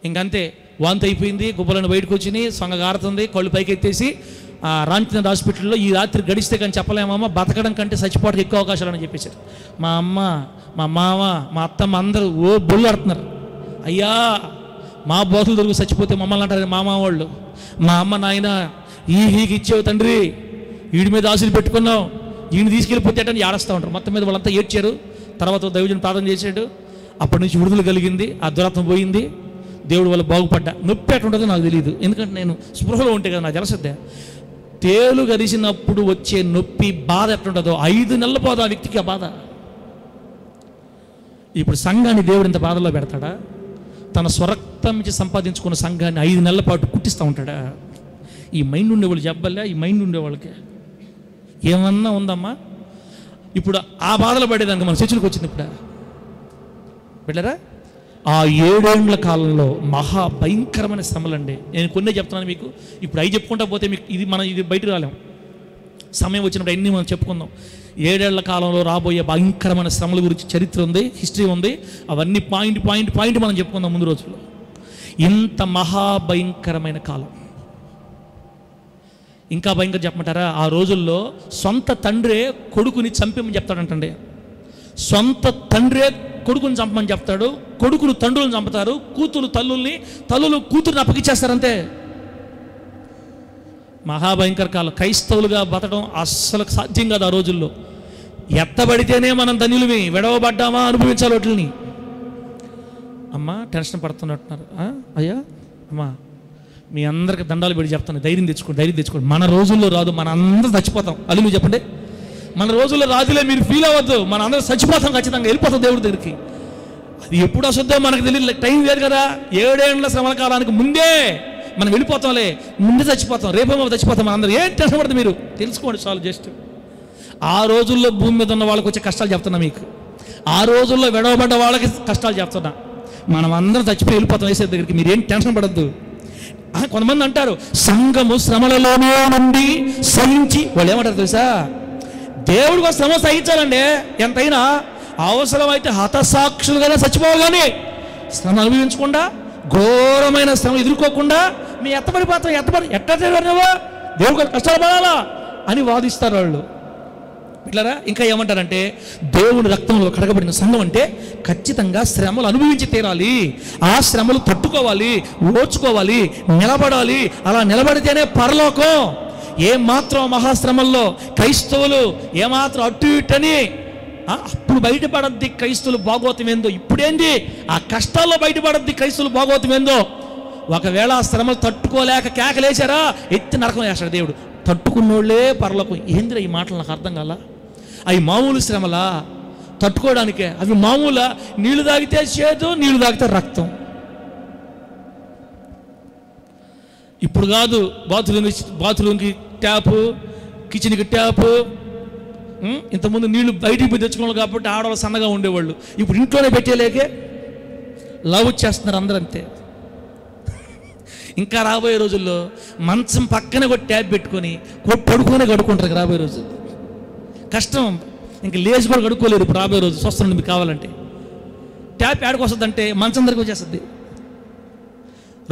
ఇంకంతే, వాంతి అయిపోయింది, గుబ్బలను బయటకు వచ్చినాయి, సొంగగారుతుంది, కళ్ళు పైకి ఎత్తేసి రాంచినాథ్ హాస్పిటల్లో ఈ రాత్రి గడిస్తే కానీ చెప్పలేమమ్మ, బతకడం కంటే చచ్చిపోవడానికి ఎక్కువ అవకాశాలని చెప్పేశారు. మా అమ్మ, మా మామ, మా అత్తమ్మ అందరూ బొల్లు ఆడుతున్నారు. అయ్యా, మా బోతులు దొరికి చచ్చిపోతే మమ్మల్ని అంటారు మా మామ వాళ్ళు. మా అమ్మ, నాయన ఈకి ఇచ్చేవు తండ్రి, వీడి మీద ఆశలు పెట్టుకున్నావు, ఈయన తీసుకెళ్ళిపోతేటని ఏడుస్తూ ఉంటారు. మొత్తం మీద వాళ్ళంతా ఏడ్చారు. తర్వాత దైవజన్ ప్రార్థన చేశాడు. అప్పటి నుంచి విడుదల కలిగింది, ఆ దురాత్మ పోయింది, దేవుడు వల్ల బాగుపడ్డా. నొప్పి ఎట్టుంటుందో నాకు తెలియదు, ఎందుకంటే నేను స్పృహలో ఉంటే కదా నాకు తెలుసుద్దా. తేలు గరిచినప్పుడు వచ్చే నొప్పి, బాధ ఎట్లుంటుందో 5 నెలల బాధ ఆ వ్యక్తికి. ఆ బాధ. ఇప్పుడు సంఘాన్ని దేవుడు ఇంత బాధలో పెడతాడా? తన స్వరక్తం నుంచి సంపాదించుకున్న సంఘాన్ని 5 నెలల పాటు కుట్టిస్తూ ఉంటాడా? ఈ మైండ్ ఉండేవాళ్ళు చెప్పలే, ఈ మైండ్ ఉండేవాళ్ళకి ఏమన్నా ఉందమ్మా? ఇప్పుడు ఆ బాధలు పడేదానికి మన చర్చలకు వచ్చింది. ఇప్పుడు బిడ్డరా, ఆ 7 ఏళ్ల కాలంలో మహా భయంకరమైన శ్రమలండి. నేను కొన్నే చెప్తున్నాను మీకు. ఇప్పుడు అవి చెప్పుకుంటా పోతే మీకు ఇది బయటకు రాలేం. సమయం వచ్చినప్పుడు అన్నీ మనం చెప్పుకుందాం. 7 ఏళ్ల కాలంలో రాబోయే భయంకరమైన శ్రమల గురించి చరిత్ర ఉంది, హిస్టరీ ఉంది. అవన్నీ పాయింట్ మనం చెప్పుకుందాం ముందు రోజుల్లో. ఇంత మహాభయంకరమైన కాలం. ఇంకా భయంకరం చెప్పమంటారా? ఆ రోజుల్లో సొంత తండ్రే కొడుకుని చంపమని చెప్తాడంటండి. సొంత తండ్రే కొడుకుని చంపమని చెప్తాడు. కొడుకులు తండ్రులను చంపుతారు, కూతురు తల్లులు కూతురుని అప్పగిచ్చేస్తారంతే. మహాభయంకర కాలం. క్రైస్తవులుగా బతకడం అస్సలు సాధ్యం కాదు ఆ రోజుల్లో. ఎత్తబడితేనే మనం ధన్యులమి, విడవబడ్డామా అనుభవించాలి వాటిని. అమ్మా టెన్షన్ పడుతున్నట్టున్నారు. అయ్యా అమ్మా, మీ అందరికి దండాలు పెట్టి చెప్తాను, ధైర్యం తెచ్చుకోండి. మన రోజుల్లో రాదు, మన అందరం చచ్చిపోతాం. అది మీరు చెప్పండి. మన రోజుల్లో రాదులే, మీరు ఫీల్ అవ్వద్దు, మన అందరం చచ్చిపోతాం, ఖచ్చితంగా వెళ్ళిపోతాం దేవుడి దగ్గరికి. ఎప్పుడు వస్తుందో మనకు తెలియదు, టైం లేదు కదా. 7 ఏళ్ల శ్రమల కాలానికి ముందే మనం వెళ్ళిపోతాంలే, ముందే చచ్చిపోతాం, రేపేమో చచ్చిపోతాం. మనందరూ ఏం టెన్షన్ పడదు, మీరు తెలుసుకోండి చాలు. జస్ట్ ఆ రోజుల్లో భూమి మీద ఉన్న వాళ్ళకి వచ్చే కష్టాలు చెప్తున్నా మీకు, ఆ రోజుల్లో విడవబడ్డ వాళ్ళకి కష్టాలు చెప్తున్నా. మనం అందరం చచ్చిపోయి వెళ్ళిపోతాం వేసే దగ్గరికి, మీరేం టెన్షన్ పడద్దు. కొంతమంది అంటారు సంఘము శ్రమలలోనే నుండి సహించి, వాళ్ళు ఏమంటారు తెలుసా, దేవుడికి ఒక శ్రమ సహించాలండి, ఎంతైనా అవసరమైతే హతసాక్షులుగానే చచ్చిపోవాలి, కానీ శ్రమ అనుభవించకుండా, ఘోరమైన శ్రమ ఎదుర్కోకుండా మీ ఎత్తబడిపోతాం. ఎట్టవా దేవుడికి కష్టాలు పడాలా అని వాదిస్తారు వాళ్ళు. ఇట్లారా ఇంకా ఏమంటారంటే, దేవుని రక్తంలో కడగబడిన సంఘం అంటే ఖచ్చితంగా శ్రమలు అనుభవించి తీరాలి, ఆ శ్రమలు తట్టుకోవాలి, ఓర్చుకోవాలి, నిలబడాలి. అలా నిలబడితేనే పరలోకం. ఏమాత్రం మహాశ్రమల్లో క్రైస్తవులు ఏమాత్రం అటు ఇటని అప్పుడు బయటపడద్ది క్రైస్తవులు భాగవతం ఏందో. ఇప్పుడేంది ఆ కష్టాల్లో బయటపడద్ది క్రైస్తవులు భాగవతం ఏందో. ఒకవేళ ఆ శ్రమలు తట్టుకోలేక కేకలేశారా, ఎత్తి నరకం వేస్తాడు దేవుడు. తట్టుకున్నోళ్లే పరలోకం. ఏందిరా ఈ మాటలు నాకు అర్థం కాల. అవి మామూలు శ్రమలా తట్టుకోవడానికే? అవి మామూలు నీళ్లు తాగితే చేదు, నీళ్లు తాగితే రక్తం. ఇప్పుడు కాదు, బాత్రూమ్కి ట్యాపు, కిచెన్కి ట్యాపు. ఇంతకుముందు నీళ్లు బయటికి పోయి తెచ్చుకోవాలి కాబట్టి ఆడవాళ్ళు సన్నగా ఉండేవాళ్ళు. ఇప్పుడు ఇంట్లోనే పెట్టేలేకే లవ్ చేస్తున్నారు అందరూ అంతే. ఇంకా రాబోయే రోజుల్లో మంచం పక్కనే ఒక ట్యాప్ పెట్టుకొని పడుకొని కడుక్కుంటారు. రాబోయే రోజు కష్టం, ఇంక లేచి కూడా కడుక్కోలేరు. ఇప్పుడు రాబోయే రోజు స్వస్థ మీకు కావాలంటే ట్యాప్ ఏడకు వస్తుందంటే మంచం దగ్గరికి వచ్చేస్తుంది.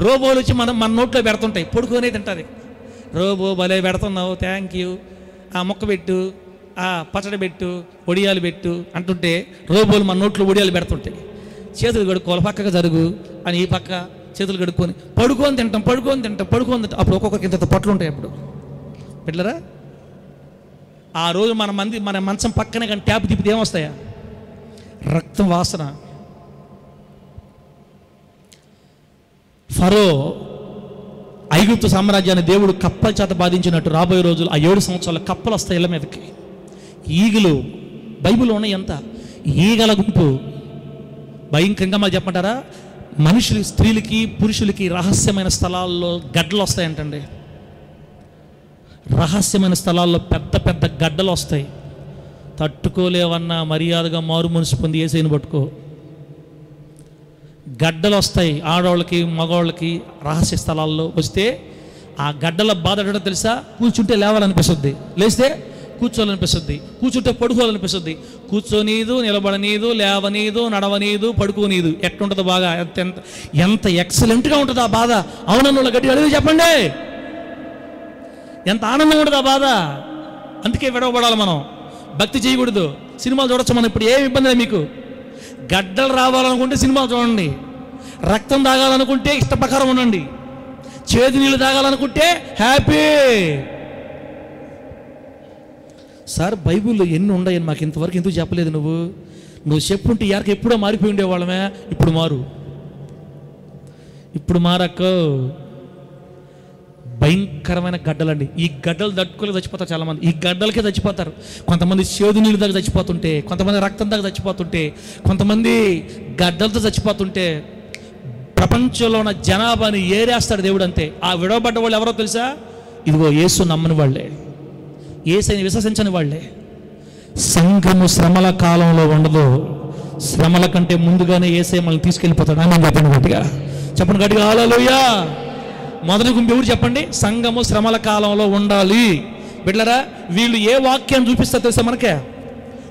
రోబోలు వచ్చి మన నోట్లో పెడుతుంటాయి, పడుకొనే తింటుంది. రోబో భలే పెడుతున్నావు, థ్యాంక్ యూ, ఆ మొక్క పెట్టు, ఆ పచ్చడి పెట్టు, ఒడియాలు పెట్టు అంటుంటే రోబోలు మన నోట్లో ఒడియాలు పెడుతుంటాయి. చేతులు కడుక్కోవాలి, పక్కగా జరుగు అని ఈ పక్క చేతులు కడుక్కొని పడుకొని తింటాం. అప్పుడు ఒక్కొక్కరికి ఇంత పొట్లు ఉంటాయి. అప్పుడు పెట్టలేరా? ఆ రోజు మన మంచం పక్కనే కానీ ట్యాప్ తిప్పితే ఏమొస్తాయా? రక్తం వాసన. ఫరో ఐగుప్తు సామ్రాజ్యాన్ని దేవుడు కప్పల చేత బాధించినట్టు రాబోయే రోజులు ఆ 7 సంవత్సరాల కప్పలు వస్తాయి ఇళ్ళ మీదకి. ఈగలు బైబిల్లో ఉన్నాయి. ఎంత ఈగల గుంపు భయంకరంగా మాకు చెప్పమంటారా? మనుషులు, స్త్రీలకి, పురుషులకి రహస్యమైన స్థలాల్లో గడ్డలు వస్తాయంటండి. రహస్యమైన స్థలాల్లో పెద్ద పెద్ద గడ్డలు వస్తాయి. తట్టుకోలేవన్నా మర్యాదగా మారు మనసు పొంది యేసయ్యను పట్టుకో. గడ్డలు వస్తాయి ఆడవాళ్ళకి, మగవాళ్ళకి. రహస్య స్థలాల్లో వస్తే ఆ గడ్డల బాధ ఏంటో తెలుసా? కూర్చుంటే లేవాలనిపిస్తుంది, లేస్తే కూర్చోవాలనిపిస్తుంది, కూర్చుంటే పడుకోవాలనిపిస్తుంది. కూర్చోనీదు, నిలబడనీదు, లేవనీదు, నడవనీదు, పడుకోనీదు. ఎట్లుంటుందో బాగా, ఎంత ఎక్సలెంట్గా ఉంటుంది ఆ బాధ. అవునన్న గట్టి అడిగి చెప్పండి, ఎంత ఆనందంగా ఉంటుంది ఆ బాధ. అందుకే విడవబడాలి మనం, భక్తి చేయకూడదు. సినిమాలు చూడొచ్చు మనం, ఇప్పుడు ఏమి ఇబ్బంది లేదు మీకు. గడ్డలు రావాలనుకుంటే సినిమాలు చూడండి, రక్తం తాగాలనుకుంటే ఇష్ట ప్రకారం ఉండండి, చేతి నీళ్ళు తాగాలనుకుంటే హ్యాపీ. సార్ బైబిల్లో ఎన్ని ఉన్నాయని మాకు ఇంతవరకు ఎందుకు చెప్పలేదు? నువ్వు చెప్పుంటే యారికి ఎప్పుడో మారిపోయి ఉండేవాళ్ళమే. ఇప్పుడు మారక్కో. భయంకరమైన గడ్డలండి. ఈ గడ్డలు తట్టుకోలేక చచ్చిపోతారు చాలామంది. ఈ గడ్డలకే చచ్చిపోతారు. కొంతమంది చేదు నీళ్ళు దాకా చచ్చిపోతుంటే, కొంతమంది రక్తం దాకా చచ్చిపోతుంటే, కొంతమంది గడ్డలతో చచ్చిపోతుంటే ప్రపంచంలో ఉన్న జనాభాని ఏరేస్తాడు దేవుడు అంతే. ఆ విడవబడ్డ వాళ్ళు ఎవరో తెలుసా? ఇదిగో యేసు నమ్మని వాళ్ళే, యేసుని విశ్వసించని వాళ్ళే. సంఘము శ్రమల కాలంలో ఉండదు. శ్రమల కంటే ముందుగానే యేసే మనల్ని తీసుకెళ్ళిపోతాడు. అని చెప్పండి గట్టిగా హల్లెలూయా. మొదటి గుంపు ఎవరు చెప్పండి? సంఘము శ్రమల కాలంలో ఉండాలి. బిడ్డలారా, వీళ్ళు ఏ వాక్యాన్ని చూపిస్తారు తెలుసా మనకే?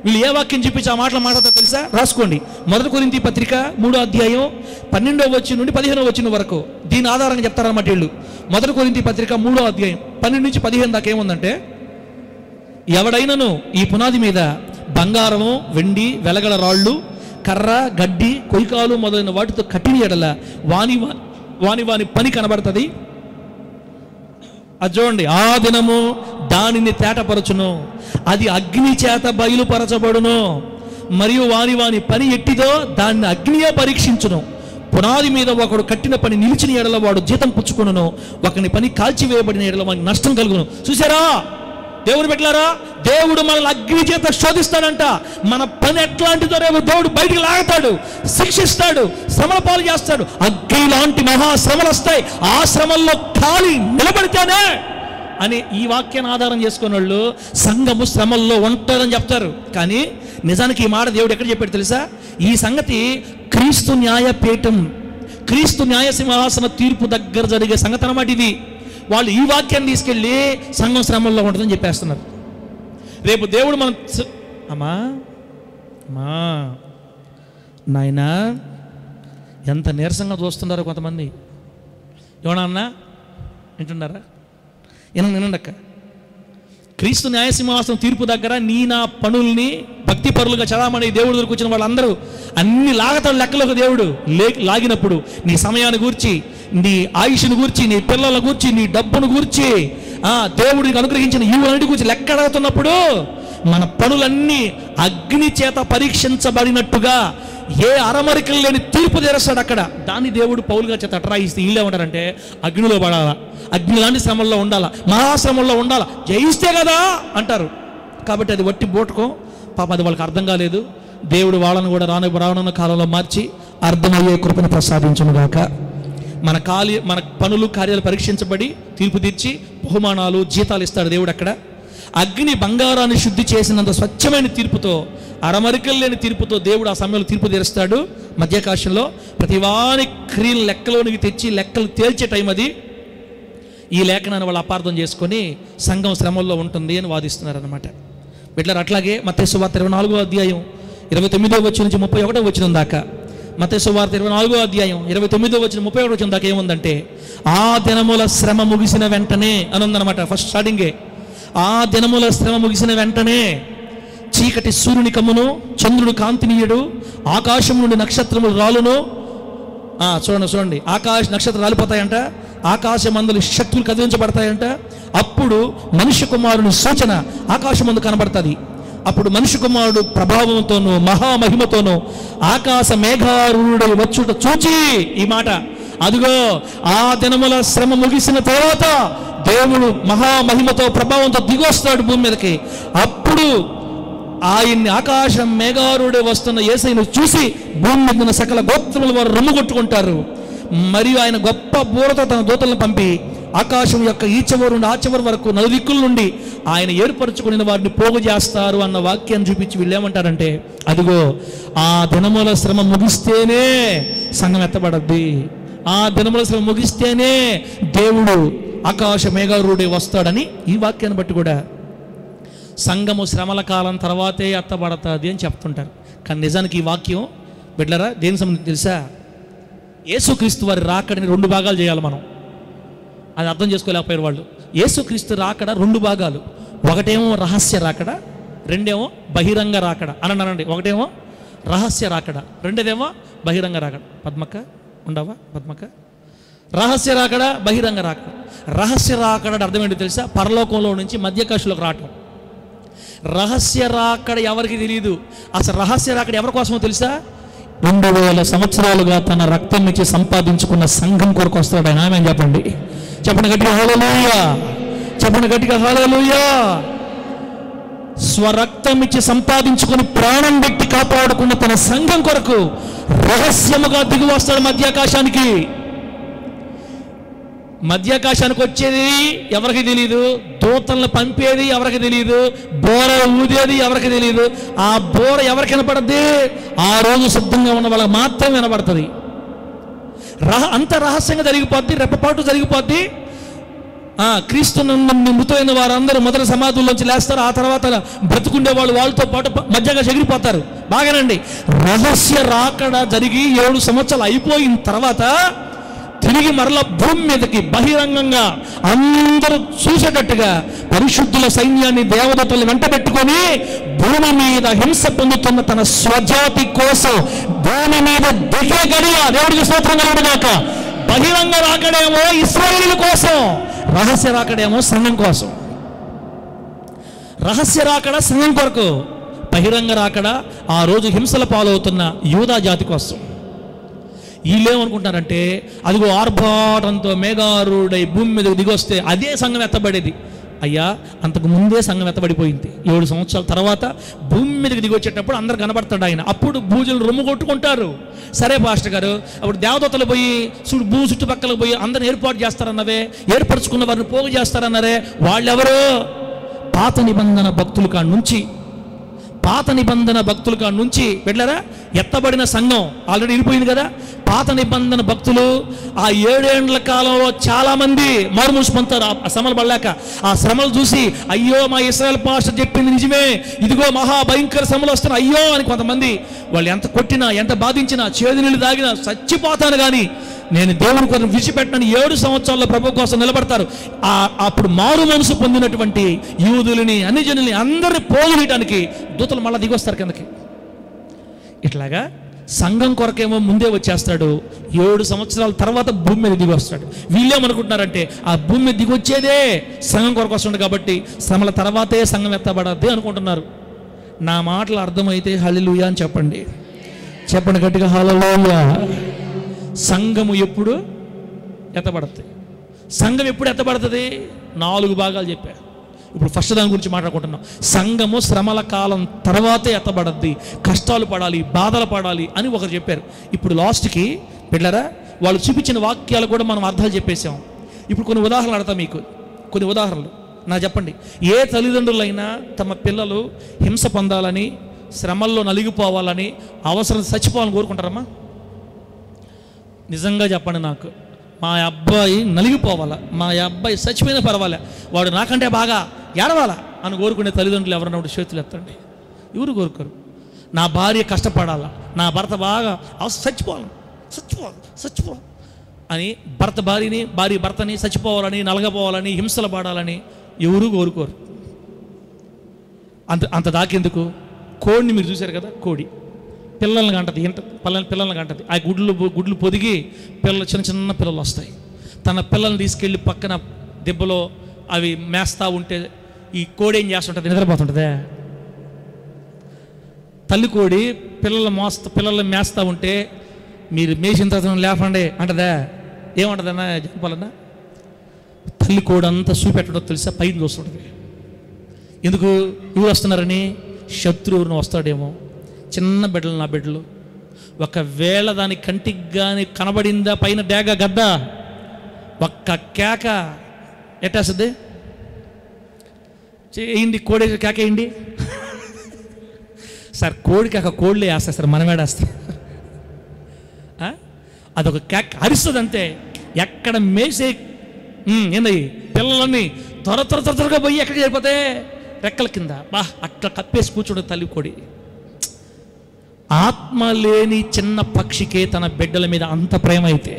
వీళ్ళు ఏ వాక్యం చూపించి ఆ మాటలు మాట్లాడతారు తెలుసా? రాసుకోండి. 1 కొరింథీ పత్రిక 3వ అధ్యాయం 12వ వచనం నుండి 15వ వచనం వరకు దీని ఆధారంగా చెప్తారన్నమాట వీళ్ళు. 1 కొరింథీ పత్రిక 3వ అధ్యాయం 12 నుంచి 15 దాకా ఏముందంటే, ఎవడైనను ఈ పునాది మీద బంగారము, వెండి, వెలగల రాళ్ళు, కర్ర, గడ్డి, కొయ్యకాలు మొదలైన వాటితో కట్టిన ఎడల వాని పని కనబడుతుంది. అది చూడండి, ఆ దినము దానిని తేటపరచును, అది అగ్ని చేత బయలుపరచబడును, మరియు వాని పని ఎట్టిదో దాన్ని అగ్నియే పరీక్షించును. పునాది మీద ఒకడు కట్టిన పని నిలిచిన ఎడల వాడు జీతం పుచ్చుకొనును, ఒకని పని కాల్చివేయబడిన ఎడల వానికి నష్టం కలుగును. చూసారా? దేవుడు పెట్టారా, దేవుడు మనల్ని అగ్ని చేత శోధిస్తాడంట. మన పని ఎట్లాంటిదో రేపు దేవుడు బయటికి లాగుతాడు, శిక్షిస్తాడు, శ్రమల పాలు చేస్తాడు. అగ్ని లాంటి మహాశ్రమలు వస్తాయి. ఆ శ్రమల్లో ఖాళీ నిలబడితేనే అని ఈ వాక్యాన్ని ఆధారం చేసుకున్న వాళ్ళు సంఘము శ్రమల్లో ఉంటారని చెప్తారు. కానీ నిజానికి ఈ మాట దేవుడు ఎక్కడ చెప్పాడు తెలుసా? ఈ సంగతి క్రీస్తు న్యాయపీఠం, క్రీస్తు న్యాయ సింహాసన తీర్పు దగ్గర జరిగే సంగతి అన్నమాట ఇది. వాళ్ళు ఈ వాక్యాన్ని తీసుకెళ్ళి సంఘం శ్రమల్లో ఉంటుందని చెప్పేస్తున్నారు. రేపు దేవుడు మనం అమ్మా అమ్మా నాయనా ఎంత నీరసంగా చూస్తున్నారో కొంతమంది. ఏమన్నా అన్నా వింటున్నారా? వినండక్క. క్రీస్తు న్యాయసింహాసనం తీర్పు దగ్గర నీ నా పనుల్ని భక్తి పరులుగా చదామని దేవుడు దగ్గరకు వచ్చిన వాళ్ళందరూ అన్ని లాగతాడు లెక్కలకు దేవుడు లాగినప్పుడు నీ సమయాన్ని గూర్చి, నీ ఆయుష్ను గూర్చి, నీ పిల్లల గూర్చి, నీ డబ్బును గూర్చి, దేవుడికి అనుగ్రహించిన ఇవన్నిటి గురించి లెక్క అడుగుతున్నప్పుడు మన పనులన్నీ అగ్ని చేత పరీక్షించబడినట్టుగా ఏ అరమరికలు లేని తీర్పు తెరుస్తాడు అక్కడ. దాన్ని దేవుడు పౌలుగా చేత అట్రాయిస్తే వీళ్ళు ఏమంటారంటే అగ్నిలో పడాలా, అగ్ని లాంటి శ్రమల్లో ఉండాలా, మహాశ్రమంలో ఉండాలా, జయిస్తే కదా అంటారు. కాబట్టి అది వట్టి బోటుకో పాప, అది వాళ్ళకి అర్థం కాలేదు. దేవుడు వాళ్ళను కూడా రానున్న కాలంలో మార్చి అర్థమయ్యే కృపను ప్రసాదించునుగాక. మన పనులు కార్యాలు పరీక్షించబడి తీర్పు తీర్చి బహుమానాలు జీతాలు ఇస్తాడు దేవుడు అక్కడ. అగ్ని బంగారాన్ని శుద్ధి చేసినంత స్వచ్ఛమైన తీర్పుతో, అరమరికలు లేని తీర్పుతో దేవుడు ఆ సమయంలో తీర్పు తీరుస్తాడు. మధ్యాకాశంలో ప్రతివాని క్రియలు లెక్కలోనికి తెచ్చి లెక్కలు తేల్చే టైం అది. ఈ లేఖనాన్ని వాళ్ళు అపార్థం చేసుకొని సంఘం శ్రమల్లో ఉంటుంది అని వాదిస్తున్నారు అనమాట. బిడ్డలారా, అట్లాగే మత్తయి సువార్త 24వ అధ్యాయం 29వ వచనం నుంచి 31వ వచనం దాకా, మత్తయి సువార్త 24వ అధ్యాయం 29వ వచనం 31వ వచనం దాకా ఏముందంటే, ఆ దినముల శ్రమ ముగిసిన వెంటనే అని ఉందన్నమాట. ఫస్ట్ స్టార్టింగే ఆ దినముల శ్రమ ముగిసిన వెంటనే చీకటి సూర్యుని కమ్మును, చంద్రుడు కాంతినీయుడు, ఆకాశం నుండి నక్షత్రములు రాలును. చూడండి ఆకాశ నక్షత్రాలు రాలిపోతాయంట, ఆకాశమందులు శక్తులు కదిలించబడతాయంట. అప్పుడు మనుష్య కుమారుని సూచన ఆకాశమందు కనబడుతుంది. అప్పుడు మనుష్య కుమారుడు ప్రభావంతోనూ మహామహిమతోనూ ఆకాశ మేఘారూఢుడై వచ్చుట చూచి, ఈ మాట, అదిగో ఆ దినముల శ్రమ ముగిసిన తర్వాత దేవుడు మహామహిమతో ప్రభావంతో దిగొస్తాడు భూమి మీదకి. అప్పుడు ఆయన్ని ఆకాశం మేఘారుడే వస్తున్న యేసయ్యను చూసి భూమి మీద ఉన్న సకల గోత్రముల వారు రొమ్ము కొట్టుకుంటారు. మరియు ఆయన గొప్ప బూరతో తన దూతలను పంపి ఆకాశం యొక్క ఈ చివరి నుండి ఆ చివరి వరకు నలుదిక్కుల నుండి ఆయన ఏర్పరచుకుని వారిని పోగు చేస్తారు అన్న వాక్యాన్ని చూపించి వీళ్ళు ఏమంటారంటే, అదిగో ఆ దినముల శ్రమ ముగిస్తేనే సంఘం ఎత్తబడద్ది, ఆ దినముల శ్రమ ముగిస్తేనే దేవుడు ఆకాశ మేఘారుడే వస్తాడని ఈ వాక్యాన్ని బట్టి కూడా సంఘము శ్రమల కాలం తర్వాతే ఎత్తబడతాది అని చెప్తుంటారు. కానీ నిజానికి ఈ వాక్యం బిడ్డలారా దేనికి సంబంధించి తెలుసా? యేసుక్రీస్తు వారి రాకడని 2 భాగాలు చేయాలి మనం. అది అర్థం చేసుకోలేకపోయారు వాళ్ళు. యేసుక్రీస్తు రాకడ 2 భాగాలు. ఒకటేమో రహస్య రాకడ, రెండేమో బహిరంగ రాకడ అనండి. ఒకటేమో రహస్య రాకడ, రెండేదేమో బహిరంగ రాకడ. పద్మక్క ఉండవా? పద్మక్క, రహస్య రాకడ, బహిరంగ రాకడ. రహస్య రాకడ అర్థం ఏంటో తెలుసా? పరలోకంలో నుంచి మధ్యాకాశంలోకి రావటం. రహస్య రాకడ ఎవరికి తెలియదు. అసలు రహస్య రాకడ ఎవరి కోసమో తెలుసా? 2000 సంవత్సరాలుగా తన రక్తం ఇచ్చి సంపాదించుకున్న సంఘం కొరకు వస్తాడు ఆయన. ఆమె చెప్పండి, చెప్పండి గట్టిగా హల్లెలూయా, చెప్పండి గట్టిగా హల్లెలూయా. స్వరక్తం ఇచ్చి సంపాదించుకుని ప్రాణం పెట్టి కాపాడుకున్న తన సంఘం కొరకు రహస్యముగా దిగి వస్తాడు మధ్యాకాశానికి. మధ్యాకాశానికి వచ్చేది ఎవరికి తెలియదు, దూతలను పంపేది ఎవరికి తెలియదు, బోర ఊదేది ఎవరికి తెలియదు. ఆ బోర ఎవరికి వినపడద్ది? ఆ రోజు సిద్ధంగా ఉన్న వాళ్ళకి మాత్రం వినపడుతుంది. అంత రహస్యంగా జరిగిపోద్ది, రెప్పపాటు జరిగిపోద్ది. క్రీస్తు మృతమైన వారందరూ మొదటి సమాధుల్లోంచి లేస్తారు. ఆ తర్వాత బ్రతుకుండే వాళ్ళు వాళ్ళతో పాటు మధ్యగా ఎగిరిపోతారు. బాగానండి. రహస్య రాకడ జరిగి 7 సంవత్సరాలు అయిపోయిన తర్వాత తిరిగి మరల భూమి మీదకి బహిరంగంగా అందరూ చూసేటట్టుగా పరిశుద్ధుల సైన్యాన్ని దేవదూతల్ని వెంట పెట్టుకొని భూమి మీద హింస పొందుతున్న తన స్వజాతి కోసం భూమి మీద దిగే గడియ దేవుడికి స్తోత్రం కలుగుగాక. బహిరంగ రాకడేమో ఇశ్రాయేలు కోసం, రహస్య రాకడేమో సంఘం కోసం. రహస్య రాకడ సంఘం కొరకు, బహిరంగ రాకడ ఆ రోజు హింసల పాలవుతున్న యూదా జాతి కోసం. వీళ్ళేమనుకుంటారంటే అదిగో ఆర్భాటంతో మేఘారుడై భూమి మీద దిగొస్తే అదే సంఘం ఎత్తబడేది. అయ్యా అంతకు ముందే సంఘం ఎత్తబడిపోయింది, 7 సంవత్సరాల తర్వాత భూమి మీదకి దిగి వచ్చేటప్పుడు అందరు కనబడతాడు ఆయన, అప్పుడు బూజులు రొమ్ము కొట్టుకుంటారు. సరే పాస్టర్ గారు, అప్పుడు దేవదూతలు పోయి భూ చుట్టుపక్కలకు పోయి అందరిని ఏర్పాటు చేస్తారన్నవే, ఏర్పరచుకున్న వారిని పోగు చేస్తారన్నారే, వాళ్ళెవరో పాత నిబంధన భక్తుల కాడ నుంచి వెళ్ళారా ఎత్తబడిన సంఘం ఆల్రెడీ వెళ్ళిపోయింది కదా. పాత నిబంధన భక్తులు ఆ 7 ఏండ్ల కాలంలో చాలా మంది మారుమూసి పొందుతారు. ఆ శ్రమలు పడలేక, ఆ శ్రమలు చూసి అయ్యో మా ఇశ్రాయేల్ పాస్టర్ చెప్పింది నిజమే, ఇదిగో మహాభయంకర శ్రమలు వస్తున్నాయి అయ్యో అని కొంతమంది వాళ్ళు ఎంత కొట్టినా ఎంత బాధించినా చేదు నీళ్ళు తాగినా చచ్చిపోతాను కానీ నేను దేవుని కోసం విడిచిపెట్టనని 7 సంవత్సరాల్లో ప్రభు కోసం నిలబడతారు. అప్పుడు మారు మనసు పొందినటువంటి యూదులని అన్ని జనుల్ని అందరిని పోగొనడానికి దూతలు మళ్ళీ దిగొస్తారు కిందకి. ఇట్లాగా సంఘం కొరకేమో ముందే వచ్చేస్తాడు, 7 సంవత్సరాల తర్వాత భూమి మీద దిగి వస్తాడు. వీళ్ళేమనుకుంటున్నారంటే ఆ భూమి మీద దిగి వచ్చేదే సంఘం కొరకు వస్తుంది కాబట్టి శ్రమల తర్వాతే సంఘం ఎత్తబడద్ది అనుకుంటున్నారు. నా మాటలు అర్థమైతే హల్లెలూయా అని చెప్పండి గట్టిగా, హల్లెలూయా. సంఘము ఎప్పుడు ఎత్తబడుతుంది? సంఘం ఎప్పుడు ఎత్తబడుతుంది? 4 భాగాలు చెప్పా. ఇప్పుడు ఫస్ట్ దాని గురించి మాట్లాడుకుంటున్నాం. సంఘము శ్రమల కాలం తర్వాతే ఎత్తబడద్ది, కష్టాలు పడాలి, బాధలు పడాలి అని ఒకరు చెప్పారు. ఇప్పుడు లాస్ట్కి పిల్లరా వాళ్ళు చూపించిన వాక్యాలు కూడా మనం అర్థాలు చెప్పేసాం. ఇప్పుడు కొన్ని ఉదాహరణలు అడతా మీకు, కొన్ని ఉదాహరణలు నాకు చెప్పండి. ఏ తల్లిదండ్రులైనా తమ పిల్లలు హింస పొందాలని, శ్రమల్లో నలిగిపోవాలని, అవసరం చచ్చిపోవాలని కోరుకుంటారమ్మా? నిజంగా చెప్పండి, నాకు మా అబ్బాయి నలిగిపోవాలా, మా అబ్బాయి చచ్చిపోయినా పర్వాలే, వాడు నాకంటే బాగా ఏడవాలా అని కోరుకునే తల్లిదండ్రులు ఎవరన్నా చేతులు ఎత్తండి. ఎవరు కోరుకోరు? నా భార్య కష్టపడాలా, నా భర్త బాగా చచ్చిపోవాలి అని భార్య భర్తని చచ్చిపోవాలని, నలగపోవాలని, హింసలు పడాలని ఎవరు కోరుకోరు. అంత దాకెందుకు? కోడిని మీరు చూశారు కదా, కోడి పిల్లల్ని కంటది, పిల్లల్ని కంటది. ఆ గుడ్లు పొదిగి చిన్న పిల్లలు వస్తాయి. తన పిల్లల్ని తీసుకెళ్ళి పక్కన దెబ్బలో అవి మేస్తూ ఉంటే ఈ కోడి ఏం చేస్తుంటుంది? నిద్రపోతుంటుందే. తల్లి కోడి పిల్లల్ని మేస్తూ ఉంటే మీరు మేసిన తర్వాత లేపండి అంటదా? ఏమంటదన్నా చెప్పాలన్నా? తల్లి కోడి అంతా చూపెట్టడం తెలుసా? పైన చూస్తుంటుంది. ఎందుకు? ఎవరు వస్తున్నారని? శత్రువుని వస్తాడేమో. చిన్న బిడ్డలు, నా బిడ్డలు, ఒకవేళ దాని కంటికి కానీ కనబడిందా పైన డేగ గద్ద, ఒక్క కేక ఎట్టేస్తుంది? వేయండి, కోడి కేక వేయండి సార్. కోడి కేక కోళ్ళే వేస్తాయి సార్, మనమేడేస్తాం. అదొక కేక అరుస్తుంది అంతే. ఎక్కడ మేసే ఏంది పిల్లలన్నీ త్వరగా పోయి ఎక్కడికి వెళ్ళిపోతే రెక్కల కింద అట్లా కప్పేసి కూర్చోడు తల్లి కోడి. ఆత్మ లేని చిన్న పక్షికే తన బిడ్డల మీద అంత ప్రేమ అయితే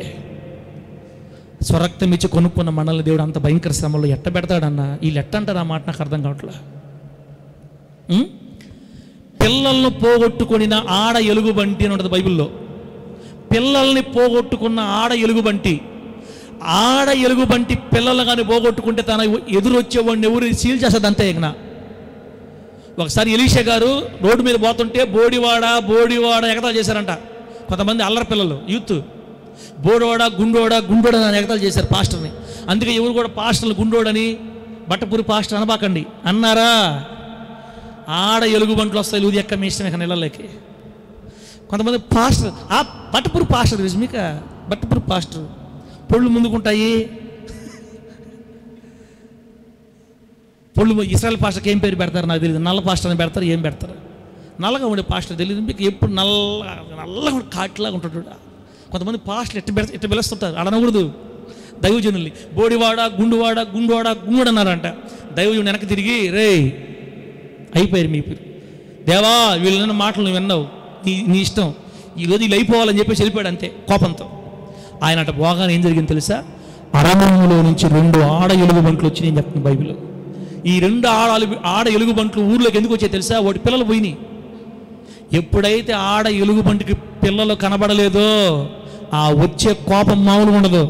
స్వరక్తం ఇచ్చి కొనుక్కున్న మనల్ని దేవుడు అంత భయంకర శ్రమలో ఎట్ట పెడతాడన్నా? వీళ్ళు ఎట్ట అంటారు? ఆ మాట నాకు అర్థం కావట్లా. పిల్లలను పోగొట్టుకున్న ఆడ ఎలుగుబంటి అని ఉంటుంది బైబిల్లో. పిల్లల్ని పోగొట్టుకున్న ఆడ ఎలుగుబంటి పిల్లలు కానీ పోగొట్టుకుంటే తన ఎదురొచ్చేవాడిని ఎవరు సీల్ చేస్తుంది అంతే. ఇక ఒకసారి ఎలీషా గారు రోడ్డు మీద పోతుంటే బోడివాడ ఎగతాలు చేశారంట కొంతమంది అల్లరి పిల్లలు, యూత్. బోడోడ గుండోడ అని ఎగతాలు చేశారు పాస్టర్ని. అందుకే ఎవరు కూడా పాస్టర్లు గుండోడని, బట్టపూరి పాస్టర్ అనబాకండి అన్నారా? ఆడ ఎలుగుబంట్లు వస్తాయి లూది ఎక్క మీ ఇష్టం ఇక నెలలోకి. కొంతమంది పాస్టర్, ఆ బట్టపూరి పాస్టర్ తెలుసు మీకు? బట్టపూరి పాస్టర్ పొళ్ళు ముందుకుంటాయి. పొళ్ళు ఇస్రాయల్ పాస్టర్కి ఏం పేరు పెడతారు నాకు తెలియదు. నల్ల పాస్టర్ అని పెడతారు, ఏం పెడతారు? నల్లగా ఉండే పాస్టర్ తెలియదు మీకు? ఎప్పుడు నల్లగా కాట్లాగా ఉంటాడు. కొంతమంది పాస్టర్లు ఎట్ట పిలుస్తుంటారు, అడనకూడదు దైవజనుల్ని. బోడివాడ గుండు అన్నారంట. దైవజనుడు వెనక్కి తిరిగి, రే అయిపోయారు మీ పేరు దేవా, వీళ్ళన్న మాటలు నువ్వు విన్నావు, నీ ఇష్టం, ఈరోజు వీళ్ళు అయిపోవాలని చెప్పేసి వెళ్ళిపోయాడు అంతే కోపంతో. ఆయన అట పోగానే ఏం జరిగింది తెలుసా? అరణ్యంలో నుంచి 2 ఆడ ఎలుగుబంట్లు వచ్చి నేను చెప్తున్నాను బైబిల్లో. ఈ 2 ఆడ ఎలుగుబంట్లు ఊర్లోకి ఎందుకు వచ్చాయి తెలుసా? వాటి పిల్లలు పోయినాయి. ఎప్పుడైతే ఆడ ఎలుగుబంటికి పిల్లలు కనబడలేదో ఆ వచ్చే కోపం మామూలుగా ఉండదు.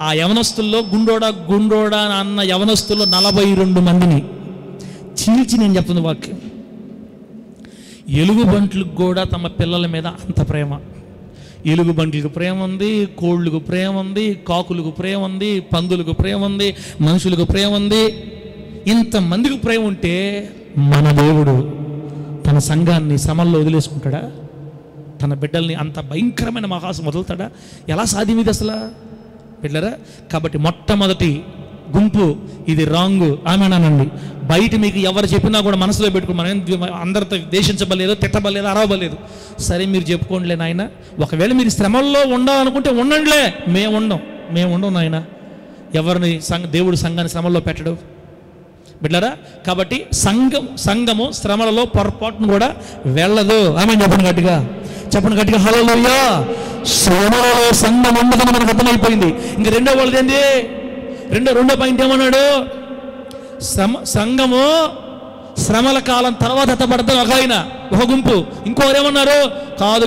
ఆ యవనస్తుల్లో గుండోడా అన్న యవనస్తుల్లో 42 మందిని చీల్చి నేను చెప్తుంది వాక్యం. ఎలుగుబంట్లకు కూడా తమ పిల్లల మీద అంత ప్రేమ. ఎలుగుబంట్లకు ప్రేమ ఉంది, కోళ్ళకు ప్రేమ ఉంది, కాకులకు ప్రేమ ఉంది, పందులకు ప్రేమ ఉంది, మనుషులకు ప్రేమ ఉంది. ఇంతమందికి ప్రేమ ఉంటే మన దేవుడు తన సంఘాన్ని శ్రమల్లో వదిలేసుకుంటాడా? తన బిడ్డల్ని అంత భయంకరమైన మహాసం వదులుతాడా? ఎలా సాధ్యం ఇది అసలు బిడ్డరా? కాబట్టి మొట్టమొదటి గుంపు ఇది రాంగ్. ఆమెనానండి. బయట మీకు ఎవరు చెప్పినా కూడా మనసులో పెట్టుకుని మనం అందరితో దేశించబలేదు, తిట్టబలేదు, అరవబలేదు. సరే మీరు చెప్పుకోండిలే నాయన. ఒకవేళ మీరు శ్రమల్లో ఉండాలనుకుంటే ఉండండిలే. మేము ఉండం నాయన. ఎవరిని దేవుడు సంఘాన్ని శ్రమల్లో పెట్టడు బిడ్డరా. కాబట్టి సంఘము శ్రమలలో పొరపాటును కూడా వెళ్ళదు. ఆమె చెప్పండి గట్టిగా హల్లెలూయా. శ్రమలలో సంఘం ఉండదని మనకు అర్థమైపోయింది. ఇంకా రెండో వాళ్ళది ఏంది? రెండో పాయింట్ ఏమన్నాడు? సంఘము శ్రమల కాలం తర్వాత ఎత్తబడతాం ఒక గుంపు. ఇంకోరు ఏమన్నారు?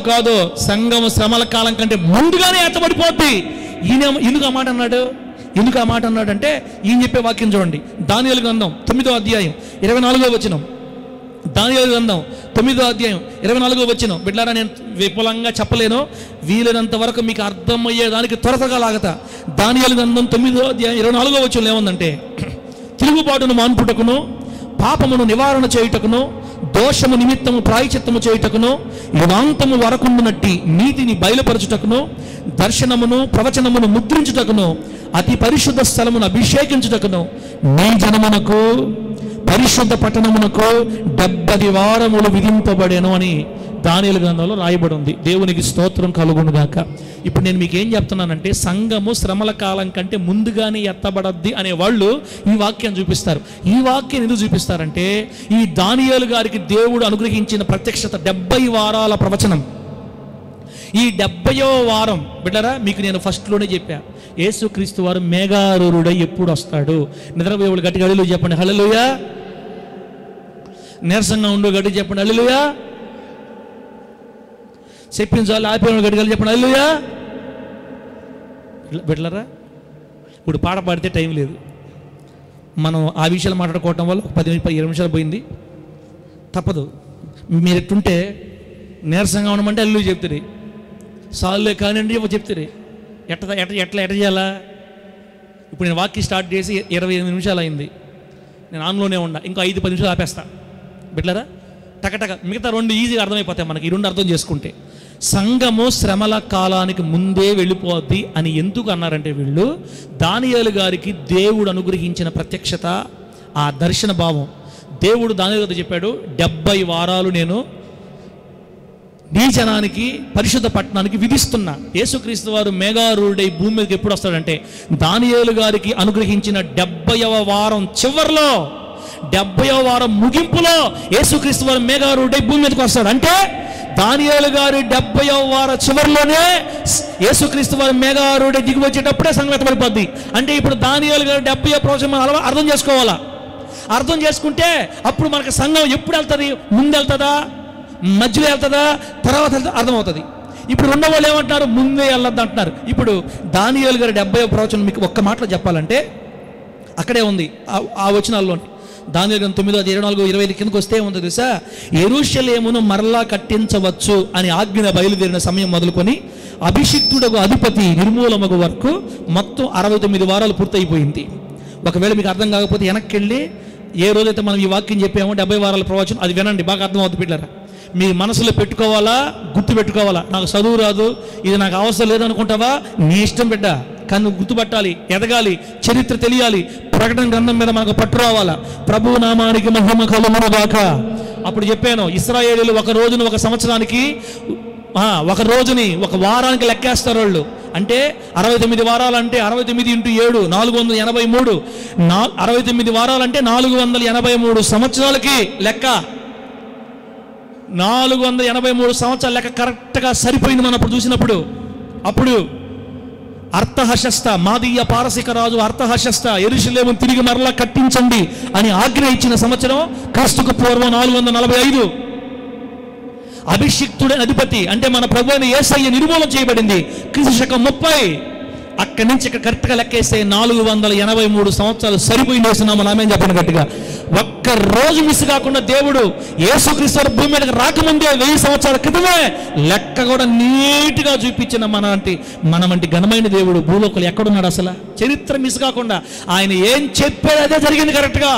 కాదు సంఘము శ్రమల కాలం కంటే ముందుగానే ఎత్తబడిపోద్ది. ఎందుకు ఆ మాట అన్నాడు అంటే ఈయన చెప్పే వాక్యం చూడండి. దానియేలు గ్రంథం 9వ అధ్యాయం 24వ వచనం. దానియేలు గ్రంథం 9వ అధ్యాయం 24వ వచనం. బిడ్డలారా, నేను విపులంగా చెప్పలేను, వీలైనంత వరకు మీకు అర్థమయ్యేదానికి త్వరగా లాగతా. దానియేలు గ్రంథం 9వ అధ్యాయం 24వ వచనం ఏముందంటే, తిరుగుబాటును మాన్పుటకును, పాపమును నివారణ చేయుటకును, దోషము నిమిత్తము ప్రాయచిత్తము చేయుటకును, యుగాంతము వరకుండునట్టి నీతిని బయలుపరచుటకును, దర్శనమును ప్రవచనమును ముద్రించుటకును, అతి పరిశుద్ధ స్థలమును అభిషేకించుటకును, నీ జనమునకు పరిశుద్ధ పట్టణమునకు 70 వారములు విధింపబడేను అని దానియేలు గ్రంథంలో రాయబడి ఉంది. దేవునికి స్తోత్రం కలుగునుగాక. ఇప్పుడు నేను మీకు ఏం చెప్తున్నానంటే, సంఘము శ్రమల కాలం కంటే ముందుగానే ఎత్తబడద్ది అనే వాళ్ళు ఈ వాక్యం చూపిస్తారు. ఈ వాక్యం ఎందుకు చూపిస్తారంటే, ఈ దానియేలు గారికి దేవుడు అనుగ్రహించిన ప్రత్యక్షత 70 వారాల ప్రవచనం. ఈ 70వ వారం బిడ్డరా, మీకు నేను ఫస్ట్లోనే చెప్పా, యేసుక్రీస్తు వారు మేఘారూఢుడై ఎప్పుడు వస్తాడు? నిద్రపోయేవాళ్ళు గట్టిగా హల్లెలూయా చెప్పండి. హల్లెలూయా. నీరసంగా ఉండు గట్టిగా చెప్పండి. హల్లెలూయా. చెప్పించాలి ఆపేవాళ్ళు గట్టిగా చెప్పండి. హల్లెలూయా. బిడ్డలారా, ఇప్పుడు పాట పాడితే టైం లేదు. మనం ఆ విషయాలు మాట్లాడుకోవటం వల్ల 10-20 నిమిషాలు పోయింది. తప్పదు. మీరు ఎట్టుంటే నీరసంగా ఉండమంటే హల్లెలూయా చెప్తారు. సార్లే కానివ్వండి చెప్తారు. ఎట్లా చేయాలా? ఇప్పుడు నేను వాక్యం స్టార్ట్ చేసి 28 నిమిషాలు అయింది. నేను ఆన్లోనే ఉన్నా. ఇంకో 5-10 నిమిషాలు ఆపేస్తా బిడ్డలారా. టకటక మిగతా 2 ఈజీగా అర్థమైపోతాయి మనకి. ఈ 2 అర్థం చేసుకుంటే, సంఘము శ్రమల కాలానికి ముందే వెళ్ళిపోద్ది అని ఎందుకు అన్నారంటే, వీళ్ళు దానియేలు గారికి దేవుడు అనుగ్రహించిన ప్రత్యక్షత, ఆ దర్శన భావం. దేవుడు దానియేలు గారితో చెప్పాడు, 70 వారాలు నేను నీ జనానికి పరిశుద్ధ పట్టణానికి విధిస్తున్నా. యేసుక్రీస్తు వారు మేఘారూఢుడై భూమి మీదకి ఎప్పుడు వస్తాడంటే, దానియేలు గారికి అనుగ్రహించిన 70వ వారం చివరిలో, 70వ వారం ముగింపులో యేసుక్రీస్తు వారు మేఘారూఢుడై భూమి మీదకి వస్తాడు. అంటే దానియేలు గారి 70వ వార చివరిలోనే యేసుక్రీస్తు వారు మేఘారూఢుడై దిగి వచ్చేటప్పుడే సంగతి పడిపోద్ది. అంటే ఇప్పుడు దానియేలు గారి 70వ ప్రవచనం అర్థం చేసుకోవాలా. అర్థం చేసుకుంటే అప్పుడు మనకు సంఘం ఎప్పుడు వెళ్తుంది? ముందు వెళ్తుందా, మధ్యలో వెళ్తుందా, తర్వాత అర్థమవుతుంది. ఇప్పుడు ఉన్న వాళ్ళు ఏమంటున్నారు? ముందే వెళ్ళొద్దు అంటున్నారు. ఇప్పుడు దానియేలు గారి 70వ ప్రవచనం మీకు ఒక్క మాటలో చెప్పాలంటే అక్కడే ఉంది ఆ వచనాల్లోని. దానియేలు గ్రంథం 9:24-25 కిందకు వస్తే ఏముందో తెలుసా? యెరూషలేమును మరలా కట్టించవచ్చు అని ఆజ్ఞ బయలుదేరిన సమయం మొదలుకొని అభిషిక్తుడకు అధిపతి నిర్మూలమగు వరకు మొత్తం 69 వారాలు పూర్తయిపోయింది. ఒకవేళ మీకు అర్థం కాకపోతే వెనక్కి వెళ్ళి ఏ రోజైతే మనం ఈ వాక్యం చెప్పామో 70 వారాల ప్రవచనం అది వినండి, బాగా అర్థమవుతుంది బిడ్డలారా. మీ మనసులో పెట్టుకోవాలా, గుర్తు పెట్టుకోవాలా. నాకు చదువు రాదు, ఇది నాకు అవసరం లేదనుకుంటావా? నీ ఇష్టం బిడ్డ. కానీ గుర్తుపట్టాలి, ఎదగాలి, చరిత్ర తెలియాలి, ప్రకటన గ్రంథం మీద మనకు పట్టు రావాలా. ప్రభువు నామానికి మహిమ కలుగునుగాక. అప్పుడు చెప్పాను, ఇశ్రాయేలీయులు ఒక రోజును ఒక సంవత్సరానికి, ఒక రోజుని ఒక వారానికి లెక్కేస్తారు వాళ్ళు. అంటే 69 వారాలు అంటే 69 × 7 483. 69 వారాలంటే 483 సంవత్సరాలకి లెక్క. 483 సంవత్సరాల లెక్క కరెక్ట్గా సరిపోయింది మనం అప్పుడు చూసినప్పుడు. అప్పుడు అర్థహశస్త, మాదీయ పారసిక రాజు అర్థహశస్త యెరూషలేమును తిరిగి మరలా కట్టించండి అని ఆజ్ఞ ఇచ్చిన సంవత్సరం క్రీస్తుకు పూర్వం 445. అభిషిక్తుడైన అధిపతి అంటే మన ప్రభువైన యేసయ్య నిర్మూలన చేయబడింది క్రీస్తు శకం 30. అక్కడి నుంచి ఇక్కడ కరెక్ట్గా లెక్కేస్తే 483 సంవత్సరాలు సరిపోయింది వేస్తున్నాము. నామేం చెప్పండి గట్టిగా. ఒక్క రోజు మిస్ కాకుండా దేవుడు యేసుక్రీస్తు భూమి మీదకి రాకముందే 1000 సంవత్సరాల క్రితమే లెక్క కూడా నీట్గా చూపించిన మన వంటి ఘనమైన దేవుడు భూలోకలు ఎక్కడున్నాడు అసలు? చరిత్ర మిస్ కాకుండా ఆయన ఏం చెప్పాడు అదే జరిగింది కరెక్ట్గా.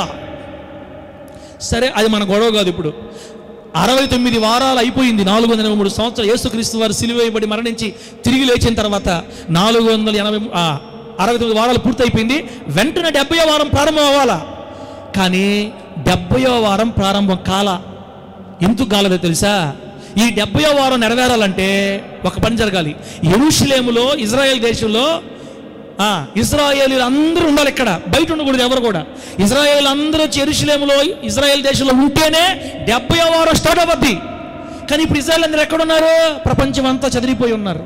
సరే, అది మన గొడవ కాదు. ఇప్పుడు 69 వారాలు అయిపోయింది. 483 సంవత్సరాలు యేసుక్రీస్తు వారు సిలువ వేయబడి మరణించి తిరిగి లేచిన తర్వాత 69 వారాలు పూర్తయిపోయింది. వెంటనే 70వ వారం ప్రారంభం అవ్వాలా. కానీ 70వ వారం ప్రారంభం కాల. ఎందుకు కాలేదో తెలుసా? ఈ 70వ వారం నెరవేరాలంటే ఒక పని జరగాలి. యెరూషలేములో, ఇజ్రాయెల్ దేశంలో ఇజ్రాయేలీలు అందరూ ఉండాలి. ఇక్కడ బయట ఉండకూడదు ఎవరు కూడా. ఇజ్రాయేల్ అందరూ వచ్చి యెరూషలేములో, ఇజ్రాయెల్ దేశంలో ఉంటేనే 70వ వారం స్టార్ట్ అవ్వద్ది. కానీ ఇప్పుడు ఇజ్రాయెల్ అందరూ ఎక్కడున్నారు? ప్రపంచం అంతా చెదిరిపోయి ఉన్నారు.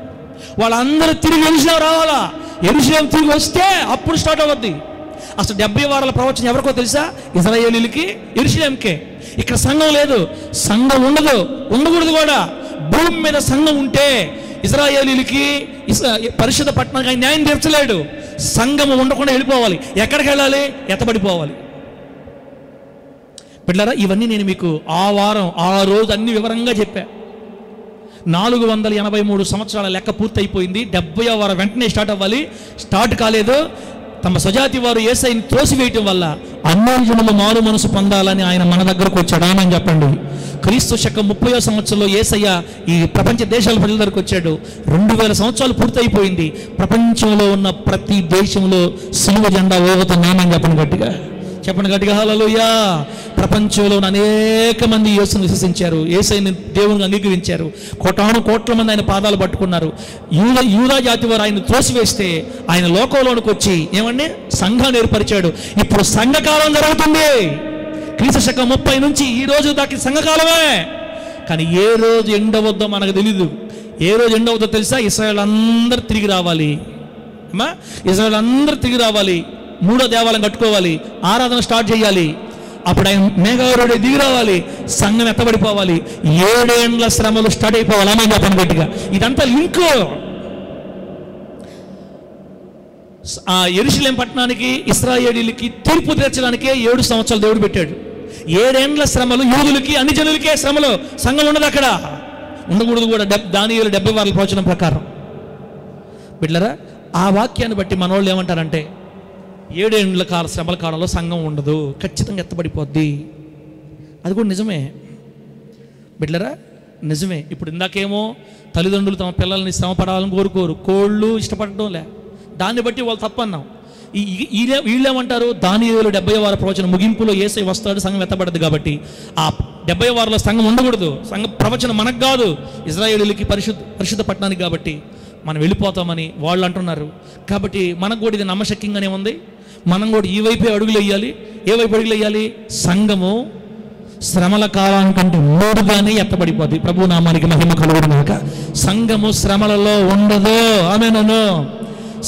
వాళ్ళందరూ తిరిగి యెరూషలేము రావాలా. యెరూషలేము తిరిగి వస్తే అప్పుడు స్టార్ట్ అవ్వద్ది. అసలు 70 వారాల ప్రవచనం ఎవరికో తెలుసా? ఇజ్రాయేలీలకి, యెరూషలేముకే. ఇక్కడ సంఘం లేదు, సంఘం ఉండకూడదు కూడా. భూమి మీద సంఘం ఉంటే ఇజ్రాయేలీలకి, పరిశుద్ధ పట్టణానికి ఆయన న్యాయం తీర్చలేడు. సంఘము ఉండకుండా వెళ్ళిపోవాలి. ఎక్కడికి వెళ్ళాలి? ఎత్తబడిపోవాలి. బిడ్డలారా, ఇవన్నీ నేను మీకు ఆ రోజు అన్ని వివరంగా చెప్పా. 483 సంవత్సరాల లెక్క పూర్తయిపోయింది. 70వ వారం వెంటనే స్టార్ట్ అవ్వాలి. స్టార్ట్ కాలేదు. తమ స్వజాతి వారు యేసయ్యని త్రోసివేయటం వల్ల అన్యజనులు మారు మనసు పొందాలని ఆయన మన దగ్గరకు వచ్చాడు. ఆమేన్ చెప్పండి. క్రీస్తు శకం 30వ సంవత్సరంలో యేసయ్య ఈ ప్రపంచ దేశాల ప్రజల దగ్గరకు వచ్చాడు. 2000 సంవత్సరాలు పూర్తయిపోయింది. ప్రపంచంలో ఉన్న ప్రతి దేశంలో సిలువ జెండా ఊగుతుంది. ఆమేన్ చెప్పండి గట్టిగా. హల్లెలూయా. ప్రపంచంలో అనేక మంది యేసుని విశ్వసించారు, యేసయ్యని దేవుని అంగీకరించారు. కోట్ల మంది ఆయన పాదాలు పట్టుకున్నారు. యూదా జాతి వారు ఆయన త్రోసివేస్తే ఆయన లోకంలోనికి వచ్చి ఏమండి సంఘాన్ని ఏర్పరిచాడు. ఇప్పుడు సంఘకాలం జరుగుతుంది. క్రీస్తు శకం 30 నుంచి ఈ రోజు దాకా సంఘకాలమే. కానీ ఏ రోజు ఎండవద్దో మనకు తెలీదు. ఏ రోజు ఎండవద్దో తెలుసా? ఇశ్రాయేల్ అందరూ తిరిగి రావాలి. ఇశ్రాయేల్ అందరూ తిరిగి రావాలి. 3వ దేవాలయం కట్టుకోవాలి. ఆరాధన స్టార్ట్ చేయాలి. అప్పుడు ఆయన మేఘారుడే దిగి రావాలి. సంఘం ఎత్తబడిపోవాలి. 7 ఏండ్ల శ్రమలు స్టార్ట్ అయిపోవాలి. ఆమేన్ చెప్పండి గట్టిగా. ఇదంతా లింక్. యెరూషలేము పట్టణానికి, ఇశ్రాయేలీలకి తీర్పు తీర్చడానికే 7 సంవత్సరాలు దేవుడు పెట్టాడు. 7 ఏండ్ల శ్రమలు యూదులకి, అన్ని జనులకే శ్రమలు. సంఘం ఉండదు అక్కడ, ఉండకూడదు కూడా. దానియేలు 70 వారాల ప్రవచనం ప్రకారం. బిడ్డలారా, ఆ వాక్యాన్ని బట్టి మనోళ్ళు ఏమంటారంటే 7 ఏండ్ల శ్రమల కాలంలో సంఘం ఉండదు, ఖచ్చితంగా ఎత్తబడిపోద్ది. అది కూడా నిజమే బిడ్డలారా, నిజమే. ఇప్పుడు ఇందాకేమో తల్లిదండ్రులు తమ పిల్లల్ని శ్రమ పడాలని కోరుకోరు, కోళ్ళు ఇష్టపడడం లే. దాన్ని బట్టి వాళ్ళు తప్పన్నాం. వీళ్ళేమంటారు? దానియేలు 70వ వార ప్రవచనం ముగింపులో యేసయ్య వస్తాడు, సంఘం ఎత్తబడదు. కాబట్టి ఆ 70వ వారంలో సంఘం ఉండకూడదు. సంఘ ప్రవచనం మనకు కాదు, ఇజ్రాయేలీలకి, పరిశుద్ధ పట్టణానికి. కాబట్టి మనం వెళ్ళిపోతామని వాళ్ళు అంటున్నారు. కాబట్టి మనకు కూడా ఇది నమ్మశక్యంగానే ఉంది. మనం కూడా ఈ వైపే అడుగులు వేయాలి. ఏ వైపు అడుగులు వేయాలి? సంఘము శ్రమల కాలానికంటే ముందుగానే ఎత్తబడిపోద్ది. ప్రభు నామానికి మహిమ కలుగునుగాక. సంఘము శ్రమలలో ఉండదు. ఆమేను.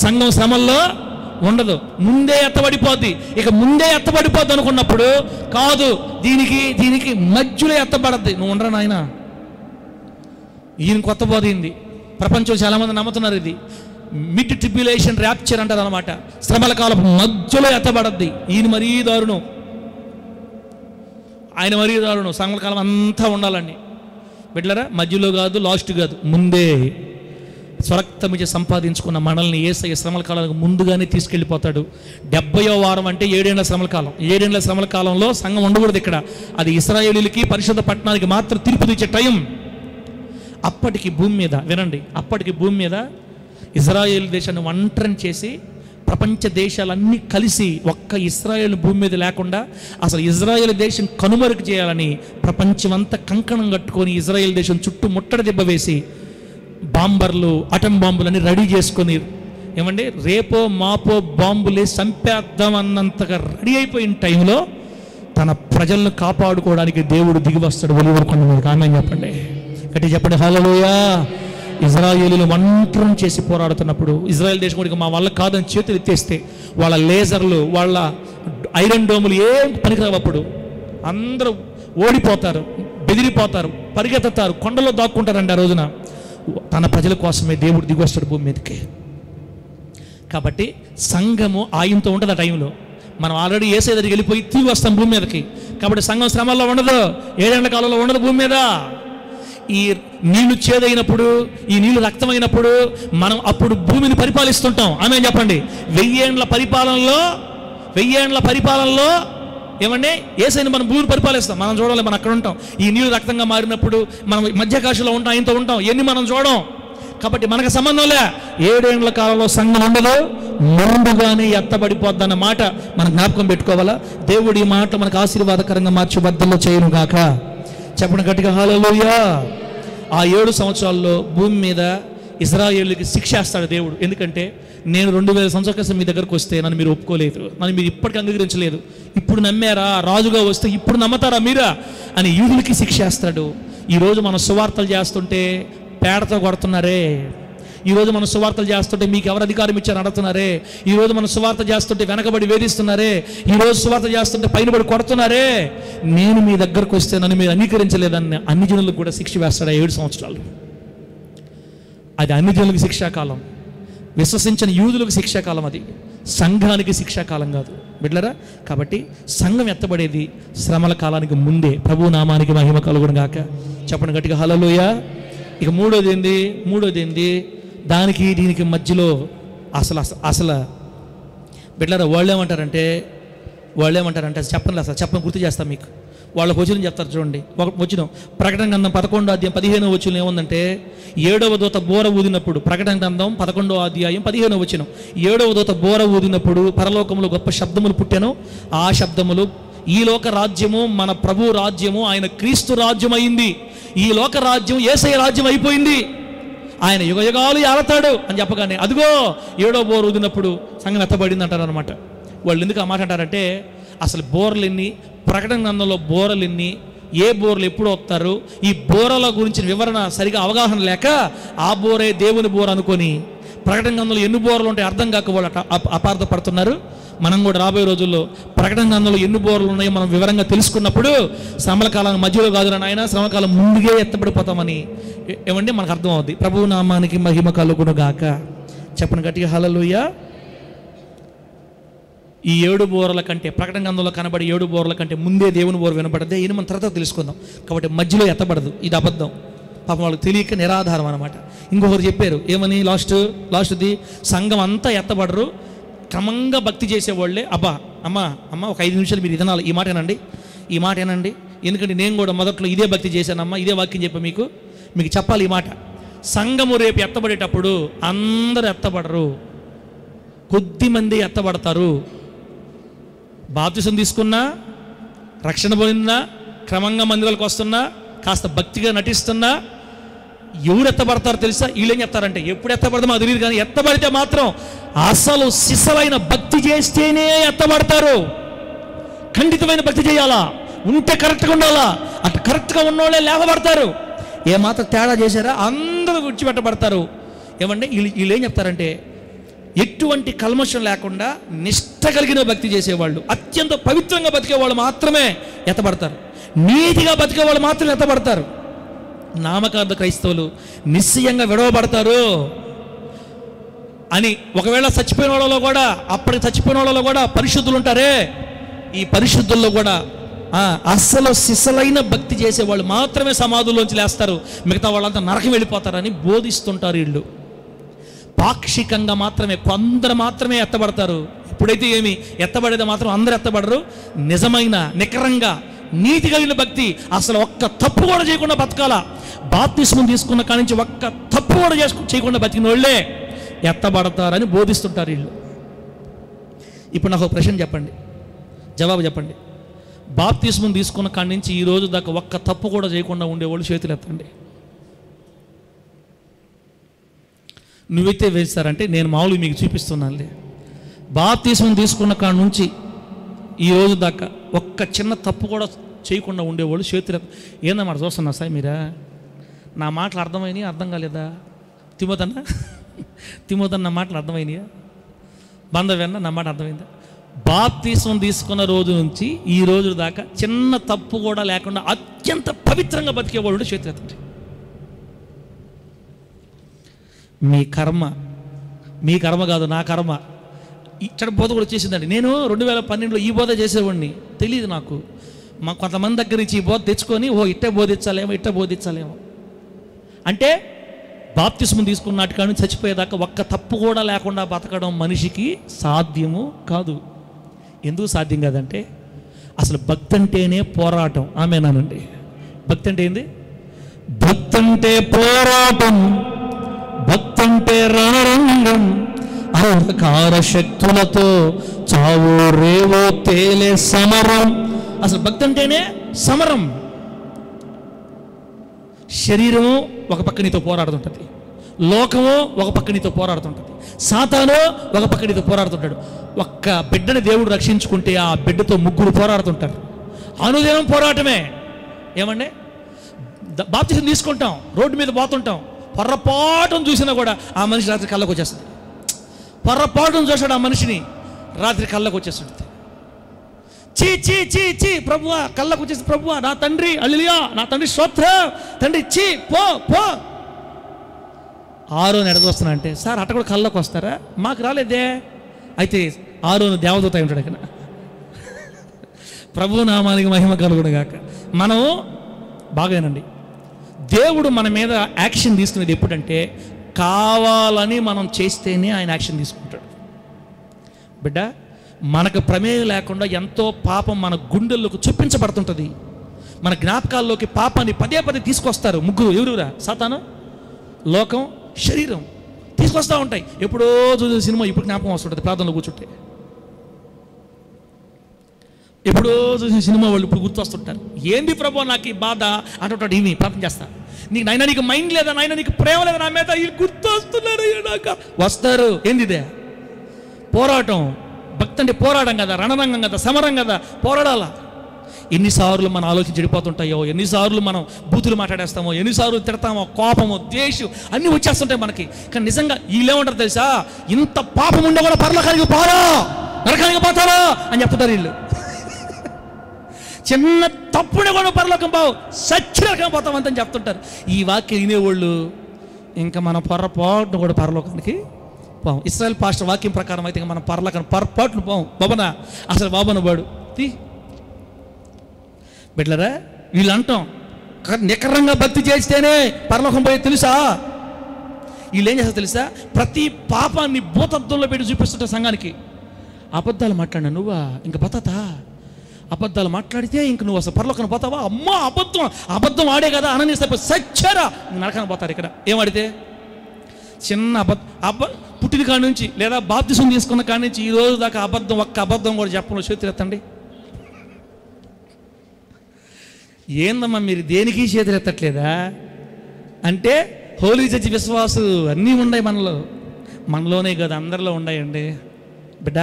సంఘం శ్రమల్లో ఉండదు, ముందే ఎత్తబడిపోద్ది. ఇక ముందే ఎత్తబడిపోద్ది అనుకున్నప్పుడు కాదు, దీనికి మధ్యలో ఎత్తబడద్ది. నువ్వు ఉండరా నాయన, ఈయన కొత్త పోయింది. ప్రపంచం చాలామంది నమ్ముతున్నారు ఇది మిడ్ ట్రిబ్యులేషన్ ర్యాప్చర్ అంటారు అనమాట. శ్రమల కాలం మధ్యలో ఎత్తబడద్ది. ఈయన మరీ దారుణం, ఆయన మరీ దారుణం. శ్రమల కాలం అంతా ఉండాలండి బిడ్డలారా. మధ్యలో కాదు, లాస్ట్ కాదు, ముందే స్వరక్తమిచ్చి సంపాదించుకున్న మనల్ని యేసయ్య శ్రమల కాలానికి ముందుగానే తీసుకెళ్ళిపోతాడు. 70వ వారం అంటే 7 ఏండ్ల శ్రమల కాలం. 7 ఏండ్ల శ్రమల కాలంలో సంఘం ఉండకూడదు ఇక్కడ. అది ఇశ్రాయేలీలకి, పరిశుద్ధ పట్టణానికి మాత్రం తీర్పు తెచ్చే టైం. అప్పటికి భూమి మీద వినండి, అప్పటికి భూమి మీద ఇజ్రాయేల్ దేశాన్ని ఒంటరిని చేసి ప్రపంచ దేశాలన్నీ కలిసి ఒక్క ఇజ్రాయేల్ భూమి మీద లేకుండా అసలు ఇజ్రాయేల్ దేశం కనుమరుగు చేయాలని ప్రపంచమంతా కంకణం కట్టుకొని ఇజ్రాయేల్ దేశం చుట్టూ ముట్టడి దెబ్బ వేసి బాంబర్లు, అటం బాంబులని రెడీ చేసుకొని ఏమండి రేపో మాపో బాంబులే చంపేద్దాం అన్నంతగా రెడీ అయిపోయిన టైంలో తన ప్రజలను కాపాడుకోవడానికి దేవుడు దిగి వస్తాడు ఒలీవ కొండ మీద. ఆమేన్ చెప్పండి, గట్టి చెప్పండి హల్లెలూయా. ఇజ్రాయేలీలు ఒంటరిని చేసి పోరాడుతున్నప్పుడు ఇజ్రాయెల్ దేశం కూడా మా వల్ల కాదని చేతులు ఎత్తేస్తే వాళ్ళ లేజర్లు, వాళ్ళ ఐరన్ డోములు ఏం పనికిరావు. అప్పుడు అందరూ ఓడిపోతారు, బెదిరిపోతారు, పరిగెత్తుతారు, కొండలో దాక్కుంటారండి. ఆ రోజున తన ప్రజల కోసమే దేవుడు దిగొస్తాడు భూమి మీదకి. కాబట్టి సంఘము ఆయనతో ఉంటుంది ఆ టైంలో. మనం ఆల్రెడీ ఏసే దగ్గరికి వెళ్ళిపోయి తిరిగి వస్తాం భూమి మీదకి. కాబట్టి సంఘం శ్రమల్లో ఉండదు, 7 ఏళ్ల కాలంలో ఉండదు భూమి మీద. ఈ నీళ్లు చేదైనప్పుడు, ఈ నీళ్లు రక్తమైనప్పుడు మనం అప్పుడు భూమిని పరిపాలిస్తుంటాం. ఆమె చెప్పండి, 1000 ఏళ్ల పరిపాలనలో ఏమండి ఏసైని మనం భూమిని పరిపాలిస్తాం. మనం చూడాలి, మనం అక్కడ ఉంటాం. ఈ నీళ్లు రక్తంగా మారినప్పుడు మనం మధ్యాకాశంలో ఉంటాం, ఆయనతో ఉంటాం. ఎన్ని మనం చూడం. కాబట్టి మనకు సంబంధంలే. 7 ఏళ్ల కాలంలో సంఘం ఉండదు, ముందుగానే ఎత్తబడిపోద్దన్న మాట మనం జ్ఞాపకం పెట్టుకోవాలా. దేవుడి ఈ మాట మనకు ఆశీర్వాదకరంగా మార్చి బద్దల్లో చేయను గాక. చెప్పండి గట్టిగా హల్లెలూయా. ఆ 7 సంవత్సరాల్లో భూమి మీద ఇశ్రాయేలుకి శిక్ష వేస్తాడు దేవుడు. ఎందుకంటే నేను 2000 సంవత్సరాల క్రితం మీ దగ్గరకు వస్తే నన్ను మీరు ఒప్పుకోలేదు, నన్ను మీరు ఇప్పటికీ అంగీకరించలేదు, ఇప్పుడు నమ్మారా, రాజుగా వస్తే ఇప్పుడు నమ్మతారా మీరా అని యూదులకి శిక్ష వేస్తాడు. ఈరోజు మనం సువార్తలు చేస్తుంటే పేడతో కొడుతున్నారే, ఈరోజు మనం సువార్తలు చేస్తుంటే మీకు ఎవరు అధికారం ఇచ్చారని అడుగుతున్నారే, ఈరోజు మనం సువార్త చేస్తుంటే వెనకబడి వేధిస్తున్నారే, ఈరోజు సువార్త చేస్తుంటే పైనబడి కొడుతున్నారే, నేను మీ దగ్గరకు వస్తే నన్ను మీరు అంగీకరించలేదని అన్ని జనులకు కూడా శిక్ష వేస్తాడు 7 సంవత్సరాలు. అది అన్ని జనులకు శిక్షాకాలం, విశ్వసించిన యూదులకు శిక్షాకాలం, అది సంఘానికి శిక్షాకాలం కాదు బిడ్డలారా. కాబట్టి సంఘం ఎత్తబడేది శ్రమల కాలానికి ముందే. ప్రభు నామానికి మహిమ కలుగును గాక. చెప్పండి గట్టిగా హల్లెలూయా. ఇక మూడోది ఏంది దానికి దీనికి మధ్యలో అసలు బిడ్డలారా వాళ్ళు ఏమంటారంటే చెప్పని గుర్తు చేస్తాం మీకు. వాళ్ళకు వచనం చెప్తారు చూడండి. ఒక వచనం ప్రకటన గ్రంథం 11వ అధ్యాయం 15వ వచనం ఏముందంటే, 7వ దూత బోర ఊదినప్పుడు, ప్రకటన గ్రంథం 11వ అధ్యాయం 15వ వచనం, 7వ దూత బోర ఊదినప్పుడు పరలోకములో గొప్ప శబ్దములు పుట్టెను. ఆ శబ్దములు ఈ లోక రాజ్యము మన ప్రభు రాజ్యము, ఆయన క్రీస్తు రాజ్యం అయింది. ఈ లోక రాజ్యం యేసయ్య రాజ్యం అయిపోయింది, ఆయన యుగయుగాలు ఏలతాడు అని చెప్పగానే అదిగో 7వ బోర ఊదినప్పుడు సంఘం ఎత్తబడింది అంటారు అనమాట. వాళ్ళు ఎందుకు ఆ మాట అంటారంటే, అసలు బోర్లు ఎన్ని, ప్రకటన గ్రంథంలో బోరలు ఎన్ని, ఏ బోర్లు ఎప్పుడు వస్తారు, ఈ బోరల గురించిన వివరణ సరిగా అవగాహన లేక ఆ బోరే దేవుని బోర అనుకొని ప్రకటన గ్రంథంలో ఎన్ని బోరలు ఉంటాయి అర్థం కాక వాళ్ళు అపార్థపడుతున్నారు. మనం కూడా రాబోయే రోజుల్లో ప్రకటన గ్రంథంలో ఎన్ని బోరలు ఉన్నాయో మనం వివరంగా తెలుసుకున్నప్పుడు శ్రమల కాలం మధ్యలో కాదు నాయన, శ్రమకాలం ముందుగే ఎత్తబడిపోతామని ఏమంటే మనకు అర్థం అవుద్ది. ప్రభు నామానికి మహిమ కలుగును గాక. చెప్పండి గట్టిగా హల్లెలూయా. ఈ 7 బోరల కంటే, ప్రకటన గ్రంథంలో కనబడి 7 బోరల కంటే ముందే దేవుని బోర వినపడదే, ఈయన మన తర్వాత తెలుసుకుందాం. కాబట్టి మధ్యలో ఎత్తబడదు, ఇది అబద్ధం. పాపం వాళ్ళకి తెలియక నిరాధారం అనమాట. ఇంకొకరు చెప్పారు ఏమని, లాస్ట్ది సంఘం అంతా ఎత్తబడరు, క్రమంగా భక్తి చేసేవాళ్ళే. అమ్మ ఒక 5 నిమిషాలు మీరు వినాలి, ఈ మాట ఏనండి, ఎందుకంటే నేను కూడా మొదట్లో ఇదే భక్తి చేశానమ్మా, ఇదే వాక్యం చెప్పా మీకు చెప్పాలి ఈ మాట. సంఘము రేపు ఎత్తబడేటప్పుడు అందరూ ఎత్తబడరు, కొద్దిమంది ఎత్తబడతారు. బాప్తిసం తీసుకున్నా, రక్షణ పొందినా, క్రమంగా మందిరాలకు వస్తున్నా, కాస్త భక్తిగా నటిస్తున్నా ఎవరు ఎత్తబడతారో తెలుసా? వీళ్ళేం చెప్తారంటే ఎప్పుడు ఎత్తబడతామో అది తెలియదు, కానీ ఎత్తబడితే మాత్రం అసలు సిసలైన భక్తి చేస్తేనే ఎత్తబడతారు. ఖండితమైన భక్తి చేయాలా, ఉంటే కరెక్ట్గా ఉండాలా, అట్లా కరెక్ట్గా ఉన్నోళ్ళే లేవబడతారు. ఏమాత్రం తేడా చేశారా అందరూ విడిచిపెట్టబడతారు. ఏమంటే వీళ్ళు ఏం చెప్తారంటే, ఎటువంటి కల్మషం లేకుండా నిష్ఠ కలిగిన భక్తి చేసేవాళ్ళు, అత్యంత పవిత్రంగా బతికేవాళ్ళు మాత్రమే ఎత్తబడతారు, నీతిగా బతికేవాళ్ళు మాత్రమే ఎత్తబడతారు. నామకార్థ క్రైస్తవులు నిశ్చయంగా విడవబడతారు అని. ఒకవేళ చచ్చిపోయిన వాళ్ళలో కూడా, అప్పటికి చచ్చిపోయిన వాళ్ళలో కూడా పరిశుద్ధులు ఉంటారే, ఈ పరిశుద్ధుల్లో కూడా అసలు సిసలైన భక్తి చేసేవాళ్ళు మాత్రమే సమాధుల్లోంచి లేస్తారు, మిగతా వాళ్ళంతా నరకం వెళ్ళిపోతారని బోధిస్తుంటారు వీళ్ళు. పాక్షికంగా మాత్రమే కొందరు మాత్రమే ఎత్తబడతారు. ఇప్పుడైతే ఏమి ఎత్తబడేది మాత్రం అందరూ ఎత్తబడరు. నిజమైన నికరంగా నీతి కలిగిన భక్తి, అసలు ఒక్క తప్పు కూడా చేయకుండా బతకాల, బాప్తిస్మం తీసుకున్న కాడి నుంచి ఒక్క తప్పు కూడా చేయకుండా బతికిన వాళ్ళే ఎత్తబడతారని బోధిస్తుంటారు వీళ్ళు. ఇప్పుడు నాకు ఒక ప్రశ్న చెప్పండి, జవాబు చెప్పండి. బాప్తిస్మం తీసుకున్న కాడి నుంచి ఈ రోజు దాకా ఒక్క తప్పు కూడా చేయకుండా ఉండేవాళ్ళు చేతులు ఎత్తండి. నువ్వైతే వేస్తారంటే నేను మామూలుగా మీకు చూపిస్తున్నానులే. బాప్తిస్మం తీసుకున్న కాడి నుంచి ఈ రోజు దాకా ఒక్క చిన్న తప్పు కూడా చేయకుండా ఉండేవాళ్ళు చేతులు ఏందన్నమాట చూస్తున్నా సార్ మీరా? నా మాటలు అర్థమైనాయి, అర్థం కాలేదా? తిమోతన్న నా మాటలు అర్థమైనాయా? బంధవన్న నా మాట అర్థమైందా? బాప్తిస్మం తీసుకున్న రోజు నుంచి ఈ రోజు దాకా చిన్న తప్పు కూడా లేకుండా అత్యంత పవిత్రంగా బతికేవాళ్ళు చేతులు ఎత్తండి. మీ కర్మ, మీ కర్మ కాదు, నా కర్మ. ఇచ్చట బోధ కూడా చేసిందండి. నేను 2012లో ఈ బోధ చేసేవాడిని, తెలియదు నాకు. మా కొంతమంది దగ్గర నుంచి ఈ బోధ తెచ్చుకొని ఇట్టే బోధించాలేమో అంటే బాప్తిస్మం తీసుకున్న నాటి కానీ చచ్చిపోయేదాకా ఒక్క తప్పు కూడా లేకుండా బతకడం మనిషికి సాధ్యము కాదు. ఎందుకు సాధ్యం కాదంటే అసలు భక్తి అంటేనే పోరాటం. ఆమేనండి. భక్తి అంటే ఏంది? భక్తి అంటే పోరాటం, భక్తి అంటే రణరంగం, అంధకార శక్తులతో చావో రేవో తేలే సమరం. అసలు భక్తి అంటేనే సమరం. శరీరము ఒక పక్క నీతో పోరాడుతుంటుంది, లోకము ఒక పక్క నీతో పోరాడుతుంటుంది, సాతాను ఒక పక్క నీతో పోరాడుతుంటాడు. ఒక్క బిడ్డని దేవుడు రక్షించుకుంటే ఆ బిడ్డతో ముగ్గురు పోరాడుతుంటారు. అనుదినం పోరాటమే. ఏమండి, బాప్తిసం తీసుకుంటాం, రోడ్డు మీద పోతుంటాం, పొర్రపాటును చూసినా కూడా ఆ మనిషి రాత్రి కళ్ళకు వచ్చేస్తుంది. పొర్రపాటును చూసాడు ఆ మనిషిని, రాత్రి కళ్ళకు వచ్చేస్తుంది. చీ చీ చీ చీ ప్రభువా, కళ్ళకు వచ్చేసి ప్రభువా, నా తండ్రి హల్లెలూయా, నా తండ్రి స్తోత్రం, తండ్రి చీ పో పో. 6 ఎడదొస్తున్నా అంటే, సార్ అట్ట కూడా కళ్ళకు వస్తారా? మాకు రాలేదే. అయితే 6 దేవదూత అయి ఉంటాడు ఇక్కడ. ప్రభు నామానికి మహిమ కలుగును గాక. మనం బాగానండి, దేవుడు మన మీద యాక్షన్ తీసుకునేది ఎప్పుడంటే కావాలని మనం చేస్తేనే ఆయన యాక్షన్ తీసుకుంటాడు. బిడ్డ, మనకు ప్రమేయం లేకుండా ఎంతో పాపం మన గుండెల్లోకి చొప్పించబడుతుంటుంది. మన జ్ఞాపకాల్లోకి పాపాన్ని పదే పదే తీసుకొస్తారు ముగ్గురు. ఎవరురా? సాతాను, లోకం, శరీరం తీసుకొస్తూ ఉంటాయి. ఎప్పుడో చూసే సినిమా ఇప్పుడు జ్ఞాపకం వస్తుంటుంది ప్రార్థనలో కూర్చుంటే. ఎప్పుడో చూసిన సినిమా వాళ్ళు ఇప్పుడు గుర్తొస్తుంటారు. ఏంది ప్రభు నాకు ఈ బాధ అంటుంటాడు. ఇవి ప్రార్థన చేస్తా, నీకు నాయన నీకు మైండ్ లేదా, నాయన నీకు ప్రేమ లేదా నా మీద, వీళ్ళు గుర్తొస్తున్నారు నాక వస్తారు. ఏంది ఇదే? పోరాటం. భక్తి అంటే పోరాటం కదా, రణరంగం కదా, సమరం కదా, పోరాడాలా. ఎన్నిసార్లు మనం ఆలోచించి చెడిపోతుంటాయో, ఎన్నిసార్లు మనం బూతులు మాట్లాడేస్తామో, ఎన్నిసార్లు తిడతామో, కోపము, ద్వేషం అన్నీ వచ్చేస్తుంటాయి మనకి. కానీ నిజంగా వీళ్ళేమంటారు తెలుసా? ఇంత పాపం ఉండే కూడా పరలోకానికి పోరా, నరకానికి పోతారా అని చెప్తుంటారు వీళ్ళు. చిన్న తప్పుడే కూడా పరలోకం బావు, సచ్చిరకం పోతాం అంతని చెప్తుంటారు. ఈ వాక్యం వినేవాళ్ళు ఇంకా మన పొరపాటును కూడా పరలోకానికి పోం. ఇశ్రాయేల్ పాస్టర్ వాక్యం ప్రకారం అయితే మనం పరలోకానికి పొరపాటును పోం. బాబనా అసలు బాబను బాడు తీ బిడ్డలరా. వీళ్ళు అంటాం నికరంగా భక్తి చేస్తేనే పరలోకం పోయే తెలుసా? వీళ్ళు ఏం చేస్తారు తెలుసా? ప్రతి పాపాన్ని భూతత్వంలో పెట్టి చూపిస్తుంటారు సంఘానికి. అబద్ధాలు మాట్లాడినా నువ్వా ఇంక బతాతా? అబద్ధాలు మాట్లాడితే ఇంక నువ్వు అసలు పరలోకానికి పోతావా? అమ్మా అబద్ధం ఆడే కదా అననిస్తే సచ్చారా నరకానికి పోతారు. ఇక్కడ ఏమాడితే చిన్న పుట్టిన కాడి నుంచి లేదా బాప్తిసం తీసుకున్న కాడి నుంచి ఈ రోజు దాకా ఒక్క అబద్ధం కూడా చెప్పంలో చేతులు ఎత్తండి. ఏందమ్మా మీరు దేనికి చేతులు ఎత్తట్లేదా అంటే హోలీ చర్చి విశ్వాసు అన్నీ ఉన్నాయి మనలోనే కదా, అందరిలో ఉన్నాయండి. బిడ్డ,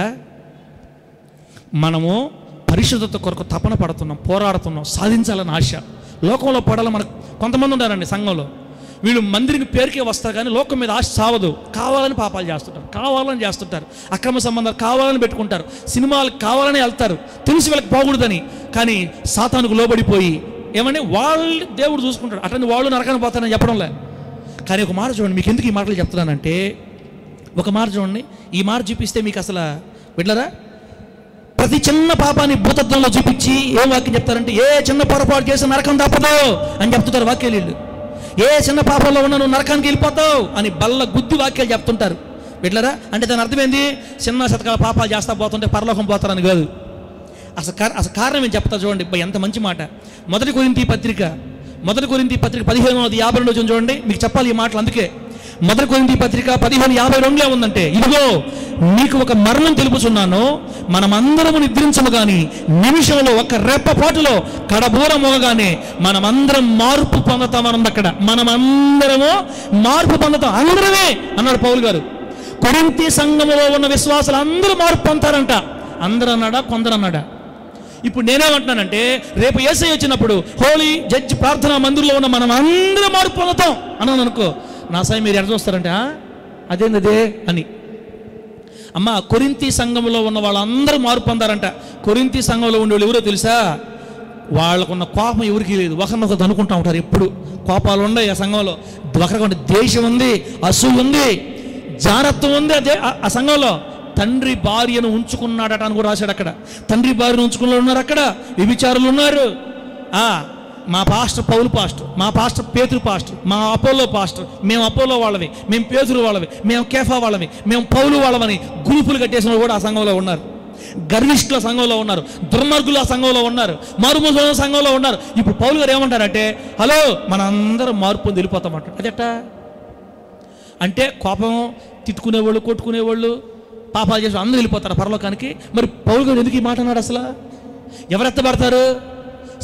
మనము పరిశుద్ధత కొరకు తపన పడుతున్నాం, పోరాడుతున్నాం, సాధించాలని ఆశ. లోకంలో పడాలని మనకు కొంతమంది ఉన్నారండి సంఘంలో. వీళ్ళు మందిరికి పేరుకే వస్తారు కానీ లోకం మీద ఆశ సావదు. కావాలని పాపాలు చేస్తుంటారు, అక్రమ సంబంధాలు కావాలని పెట్టుకుంటారు, సినిమాలు కావాలని వెళ్తారు, తెలిసి వీళ్ళకి పోకూడదని. కానీ సాతానుకు లోబడిపోయి ఏమంటే వాళ్ళు దేవుడు చూసుకుంటాడు, అట్లని వాళ్ళు నరకానికి పోతారని చెప్పడంలే. కానీ ఒక మాట చూడండి, మీకు ఎందుకు ఈ మాటలు చెప్తున్నానంటే ఒక మాట చూడండి, ఈ మాట చూపిస్తే మీకు అసలు బిడ్డలారా ప్రతి చిన్న పాపాన్ని భూతత్వంలో చూపించి ఏం వాక్యం చెప్తారంటే ఏ చిన్న పొరపాటు చేసి నరకం తప్పదు అని చెప్తుంటారు వాక్యాలు వీళ్ళు. ఏ చిన్న పాపంలో ఉన్నా నువ్వు నరకానికి వెళ్ళిపోతావు అని బల్ల గుద్ది వాక్యాలు చెప్తుంటారు. బిడ్డలారా అంటే దాని అర్థమైంది చిన్న శతకాల పాపాలు చేస్తా పోతుంటే పరలోకం పోతారని కాదు. అసలు కారణం ఏం చెప్తా చూడండి. ఎంత మంచి మాట. మొదటి కొరింథీ పత్రిక 15:52 చూడండి, మీకు చెప్పాలి ఈ మాటలు. అందుకే మొదటి కొరింథీ పత్రిక 15:52 ఉందంటే, ఇదిగో నీకు ఒక మరణం తెలుపుచున్నాను, మనమందరము నిద్రించము గాని నిమిషంలో ఒక రెప్పపాటులో కడబూర మోగగానే మనమందరం మార్పు పొందుతామన్నది. అక్కడ మనమందరము మార్పు పొందుతాం, అందరమే అన్నాడు పౌలు గారు. కొరింథీ సంఘములో ఉన్న విశ్వాసులు అందరూ మార్పు పొందుతారంట. అందరూ అన్నాడా, కొందరు అన్నాడా? ఇప్పుడు నేనేమంటున్నానంటే రేపు యేసయ్య వచ్చినప్పుడు హోలీ జడ్జి ప్రార్థనా మందిరంలో ఉన్న మనం అందరూ మార్పు పొందుతాం అన్నాను అనుకో, నా సాయి మీరు ఎడ చూస్తారంటే అదేందే అని. అమ్మ కొరింథీ సంఘంలో ఉన్న వాళ్ళందరూ మార్పు పొందారంట. కొరింథీ సంఘంలో ఉండేవాళ్ళు ఎవరో తెలుసా? వాళ్ళకున్న కోపం ఎవరికి లేదు, ఒకరినొకరు అనుకుంటూ ఉంటారు. ఎప్పుడు కోపాలు ఉన్నాయి ఆ సంఘంలో, ఒకరికొంటే దేశం ఉంది, అసూయ ఉంది, జారత్వం ఉంది అదే ఆ సంఘంలో. తండ్రి భార్యను ఉంచుకున్నాడట అని కూడా రాశాడు అక్కడ. తండ్రి భార్యను ఉంచుకున్న ఉన్నారు అక్కడ, వ్యభిచారులు ఉన్నారు. మా పాస్టర్ పౌలు పాస్టర్, మా పాస్టర్ పేతురు పాస్టర్, మా అపోలో పాస్టర్, మేము అపోలో వాళ్ళవి, మేము పేతురు వాళ్ళవి, మేము కేఫా వాళ్ళవి, మేము పౌలు వాళ్ళమని గ్రూపులు కట్టేసిన కూడా ఆ సంఘంలో ఉన్నారు. గర్విష్ఠుల సంఘంలో ఉన్నారు, దుర్మార్గుల సంఘంలో ఉన్నారు, మారుమూల సంఘంలో ఉన్నారు. ఇప్పుడు పౌలు గారు ఏమంటారంటే, హలో మనందరం మార్పు వెళ్ళిపోతామంటారు. అదెట్టా అంటే కోపం, తిట్టుకునేవాళ్ళు, కొట్టుకునేవాళ్ళు, పాపాలు చేసి అందరూ వెళ్ళిపోతారు పరలోకానికి. మరి పౌలు గారు ఎందుకు ఈ మాట అన్నాడు? అసలు ఎవరు ఎత్తబడతారు?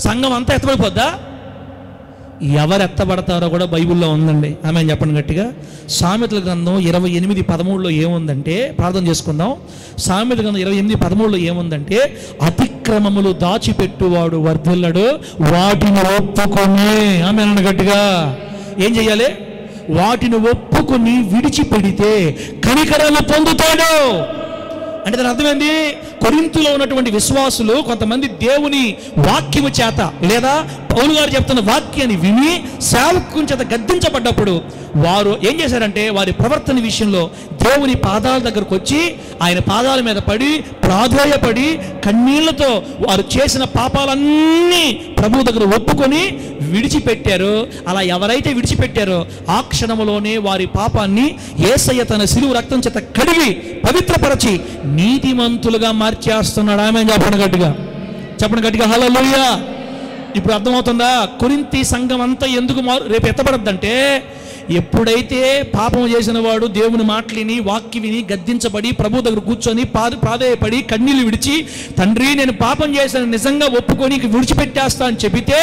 సంఘం అంతా ఎత్తబడిపోద్దా? ఎవరు ఎత్తబడతారో కూడా బైబిల్లో ఉందండి. ఆమె చెప్పండి గట్టిగా. సామెతల గ్రంథం 28:13 ఏముందంటే, ప్రార్థన చేసుకుందాం. సామెతల గ్రంథం 28:13 ఏముందంటే, అతిక్రమములు దాచిపెట్టువాడు వర్ధిల్లడు, వాటిని ఒప్పుకొని. ఆమె గట్టిగా ఏం చెయ్యాలి? వాటిని ఒప్పుకొని విడిచిపెడితే కనికరాలు పొందుతాడు. అంటే దాని అర్థమైంది, కొరింథీలో ఉన్నటువంటి విశ్వాసులు కొంతమంది దేవుని వాక్యము చేత లేదా పౌలు గారు చెప్తున్న వాక్యాన్ని విని సేవకుని చేత గద్దించబడ్డప్పుడు వారు ఏం చేశారంటే, వారి ప్రవర్తన విషయంలో దేవుని పాదాల దగ్గరకు వచ్చి ఆయన పాదాల మీద పడి ప్రాధేయపడి కన్నీళ్లతో వారు చేసిన పాపాలన్నీ ప్రభు దగ్గర ఒప్పుకొని విడిచిపెట్టారు. అలా ఎవరైతే విడిచిపెట్టారో ఆ క్షణంలోనే వారి పాపాన్ని యేసయ్య తన శిలువ రక్తం చేత కడిగి పవిత్రపరచి నీతిమంతులుగా మార్చేస్తున్నాడు. ఆమె చెప్పండి గట్టిగా, చెప్పండి గట్టిగా హల్లెలూయా. ఇప్పుడు అర్థమవుతుందా? కొరింథీ సంఘం అంతా ఎందుకు రేపు ఎత్తబడద్దంటే, ఎప్పుడైతే పాపం చేసిన వాడు దేవుని మాటలిని వాక్యం విని గద్దించబడి ప్రభు దగ్గర కూర్చొని ప్రాధేయపడి కన్నీళ్ళు విడిచి, తండ్రి నేను పాపం చేశాను నిజంగా ఒప్పుకొని విడిచిపెట్టేస్తా అని చెబితే,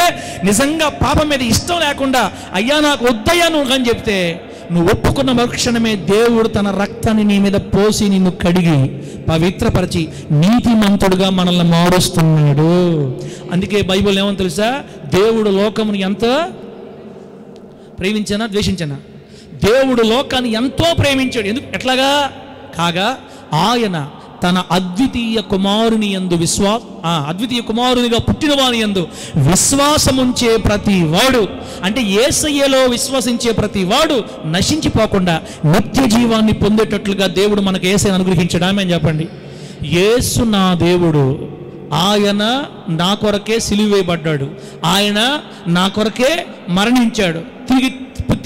నిజంగా పాపం మీద ఇష్టం లేకుండా అయ్యా నాకు వద్దయ్యా నువ్వు అని చెప్తే, నువ్వు ఒప్పుకున్న మరుక్షణమే దేవుడు తన రక్తాన్ని నీ మీద పోసి నిన్ను కడిగి పవిత్రపరిచి నీతిమంతుడుగా మనల్ని మారుస్తున్నాడు. అందుకే బైబిల్ ఏమని తెలుసా? దేవుడు లోకముని ఎంత ప్రేమించానా ద్వేషించానా? దేవుడు లోకాన్ని ఎంతో ప్రేమించాడు. ఎందుకు? ఎట్లాగా? కాగా ఆయన తన అద్వితీయ కుమారుని యందు అద్వితీయ కుమారునిగా పుట్టిన వాని యందు విశ్వాసముంచే ప్రతి వాడు, అంటే యేసయ్యలో విశ్వసించే ప్రతి వాడు నశించిపోకుండా నిత్య జీవాన్ని పొందేటట్లుగా దేవుడు మనకు యేసయ్యను అనుగ్రహించాడు. ఆమేన్ చెప్పండి. యేసు నా దేవుడు, ఆయన నా కొరకే సిలువ వేయబడ్డాడు, ఆయన నా కొరకే మరణించాడు,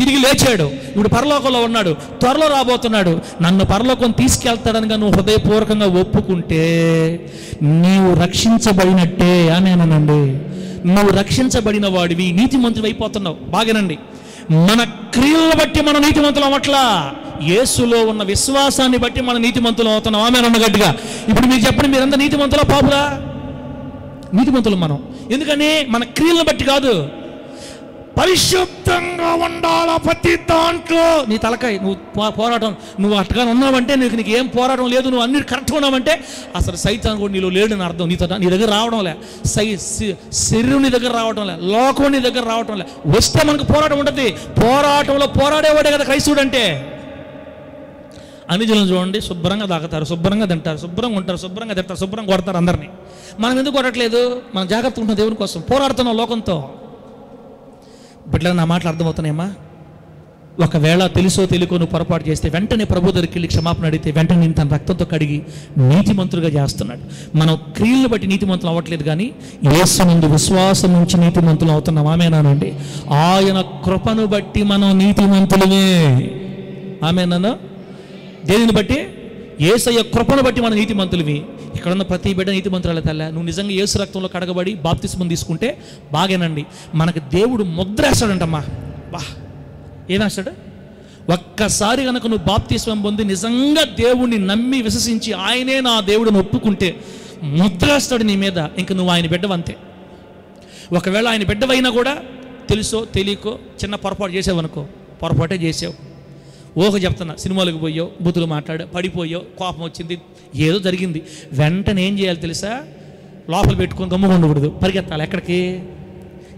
తిరిగి లేచాడు, ఇప్పుడు పరలోకంలో ఉన్నాడు, త్వరలో రాబోతున్నాడు, నన్ను పరలోకం తీసుకెళ్తాడనిగా నువ్వు హృదయపూర్వకంగా ఒప్పుకుంటే నీవు రక్షించబడినట్టే. ఆమేనండి. నువ్వు రక్షించబడిన వాడివి, నీతిమంతుడు అయిపోతున్నావు. బాగానండి. మన క్రియలను బట్టి మన నీతిమంతులు అవ్వట్లా, యేసులో ఉన్న విశ్వాసాన్ని బట్టి మన నీతిమంతులు అవుతున్నాం. ఆమేనన్న గట్టిగా. ఇప్పుడు మీరు చెప్పండి, మీరంతా నీతిమంతులా పాపులా? నీతిమంతులు మనం. ఎందుకని? మన క్రియలను బట్టి కాదు, పరిశుద్ధంగా ఉండాల ప్రతి దాంట్లో. నీ తలకాయ నువ్వు పోరాటం, నువ్వు అట్టగా ఉన్నావంటే నీకు ఏం పోరాటం లేదు, నువ్వు అన్ని కరెక్ట్గా ఉన్నావంటే అసలు సైతాన్ కూడా నీలో లేడని అర్థం. నీ దగ్గర రావడం లే, శరీరం నీ దగ్గర రావడం లే, లోకం నీ దగ్గర రావడం లే. వస్తే మనకు పోరాటం ఉంటుంది. పోరాటంలో పోరాడేవాడే కదా క్రైస్తవుడు అంటే. అన్ని జనులు చూడండి, శుభ్రంగా తాగుతారు, శుభ్రంగా తింటారు, శుభ్రంగా ఉంటారు, శుభ్రంగా తింటారు, శుభ్రంగా కొడతారు అందరినీ. మనం ఎందుకు కొట్టట్లేదు? మనం జాగ్రత్త ఉంటాం దేవుని కోసం, పోరాడుతున్నాం లోకంతో. బిడ్డలు నా మాటలు అర్థమవుతున్నాయమ్మా? ఒకవేళ తెలుసో తెలియకో నువ్వు పొరపాటు చేస్తే వెంటనే ప్రభు దగ్గరికి వెళ్ళి క్షమాపణ అడిగితే వెంటనే నేను తన రక్తంతో కడిగి నీతిమంతులుగా చేస్తున్నాడు. మనం క్రియలను బట్టి నీతిమంతులు అవ్వట్లేదు, కానీ యేసు నందు విశ్వాసం నుంచి నీతిమంతులు అవుతున్నాం. ఆమేనానండి. ఆయన కృపను బట్టి మనం నీతిమంతులమే. ఆమేనా? దేనిని బట్టి? యేసయ్య కృపను బట్టి మన నీతిమంతులవి. ఇక్కడ ఉన్న ప్రతి బిడ్డ నీతిమంతురాలే తల్ల. నువ్వు నిజంగా యేసు రక్తంలో కడగబడి బాప్తిస్మం తీసుకుంటే బాగేనండి. మనకు దేవుడు ముద్ర వేస్తాడంటమ్మా. ఏమేస్తాడు? ఒక్కసారి కనుక నువ్వు బాప్తిస్మం పొంది నిజంగా దేవుణ్ణి నమ్మి విశ్వసించి ఆయనే నా దేవుడిని ఒప్పుకుంటే ముద్ర వేస్తాడు నీ మీద. ఇంక నువ్వు ఆయన బిడ్డవంతే. ఒకవేళ ఆయన బిడ్డవైనా కూడా తెలుసో తెలియకో చిన్న పొరపాటు చేసావనుకో, పొరపాటే చేసావు, ఓహో చెప్తున్నా, సినిమాలకు పోయో, బూతులు మాట్లాడో, పడిపోయో, కోపం వచ్చింది, ఏదో జరిగింది, వెంటనే ఏం చేయాలి తెలుసా? లోపల పెట్టుకొని గమ్ముగా ఉండకూడదు, పరిగెత్తాలి.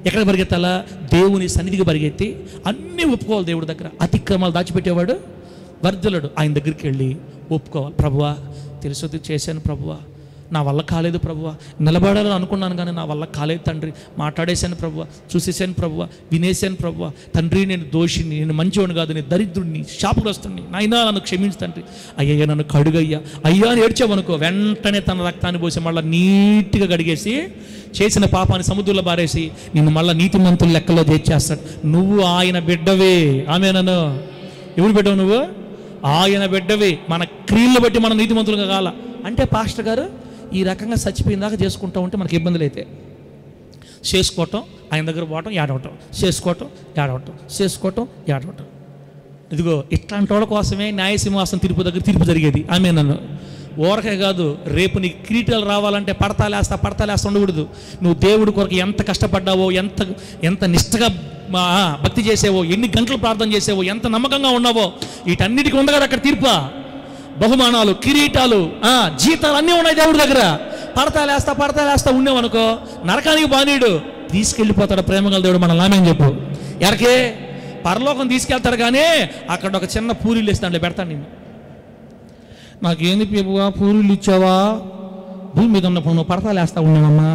ఎక్కడ పరిగెత్తాలా? దేవుని సన్నిధికి పరిగెత్తి అన్నీ ఒప్పుకోవాలి దేవుడి దగ్గర. అతిక్రమాలు దాచిపెట్టేవాడు వర్ధలుడు. ఆయన దగ్గరికి వెళ్ళి ఒప్పుకోవాలి. ప్రభువా తెలుసు చేశాను ప్రభువా, నా వల్ల కాలేదు ప్రభువా, నిలబడాలని అనుకున్నాను కానీ నా వల్ల కాలేదు తండ్రి, మాట్లాడేశాను ప్రభువా, చూసేసాను ప్రభువా, వినేశాను ప్రభువా, తండ్రి నేను దోషిని, నేను మంచివాడిని కాదు, నేను దరిద్రుడిని, శాపగ్రస్తుడిని, నాయనా నన్ను క్షమించు తండ్రి, అయ్యయ్యా నన్ను కడుగయ్యా, అయ్యా అని ఏడ్చావనుకో, వెంటనే తన రక్తాన్ని పోసి మళ్ళీ నీట్గా కడిగేసి చేసిన పాపాన్ని సముద్రంలో బారేసి నిన్ను మళ్ళీ నీతిమంతుల లెక్కలో చేర్చేస్తాడు. నువ్వు ఆయన బిడ్డవే. ఆమె నన్ను ఎవరు బిడ్డవు? నువ్వు ఆయన బిడ్డవే. మన క్రియలను బట్టి మనం నీతిమంతులుగా కాల అంటే పాస్టర్ గారు ఈ రకంగా చచ్చిపోయిందాకా చేసుకుంటా ఉంటే మనకి ఇబ్బందులు అయితే చేసుకోవటం, ఆయన దగ్గర పోవటం, ఏడవటం, చేసుకోవటం, ఏడవటం, చేసుకోవటం, ఏడవటం. ఇదిగో ఇట్లాంటి వాళ్ళ కోసమే న్యాయసింహాసనం తీర్పు దగ్గర తీర్పు జరిగేది. ఆమె నన్ను ఓరకే కాదు, రేపు నీకు కిరీటాలు రావాలంటే పడతాలేస్తా ఉండకూడదు. నువ్వు దేవుడి కొరకు ఎంత కష్టపడ్డావో, ఎంత నిష్ఠగా భక్తి చేసేవో, ఎన్ని గంటలు ప్రార్థన చేసేవో, ఎంత నమ్మకంగా ఉన్నావో, వీటన్నిటికీ ఉండగా అక్కడ తీర్పా, బహుమానాలు, కిరీటాలు, జీతాలు అన్నీ ఉన్నాయి దేవుడి దగ్గర. పడతాలేస్తా ఉండేవనుకో నరకానికి బానీడు, తీసుకెళ్ళిపోతాడు ప్రేమగల దేవుడు. మన లామేం చెప్పు, ఎరకే పరలోకం తీసుకెళ్తాడు కానీ అక్కడ ఒక చిన్న పూరీలు ఇస్తాడులే, పెడతాను నిన్ను. నాకేంది ప్రభువా పూరీలు ఇచ్చావా, భూమి మీద ఉన్నప్పుడు నువ్వు పడతాలేస్తా ఉన్నావమ్మా,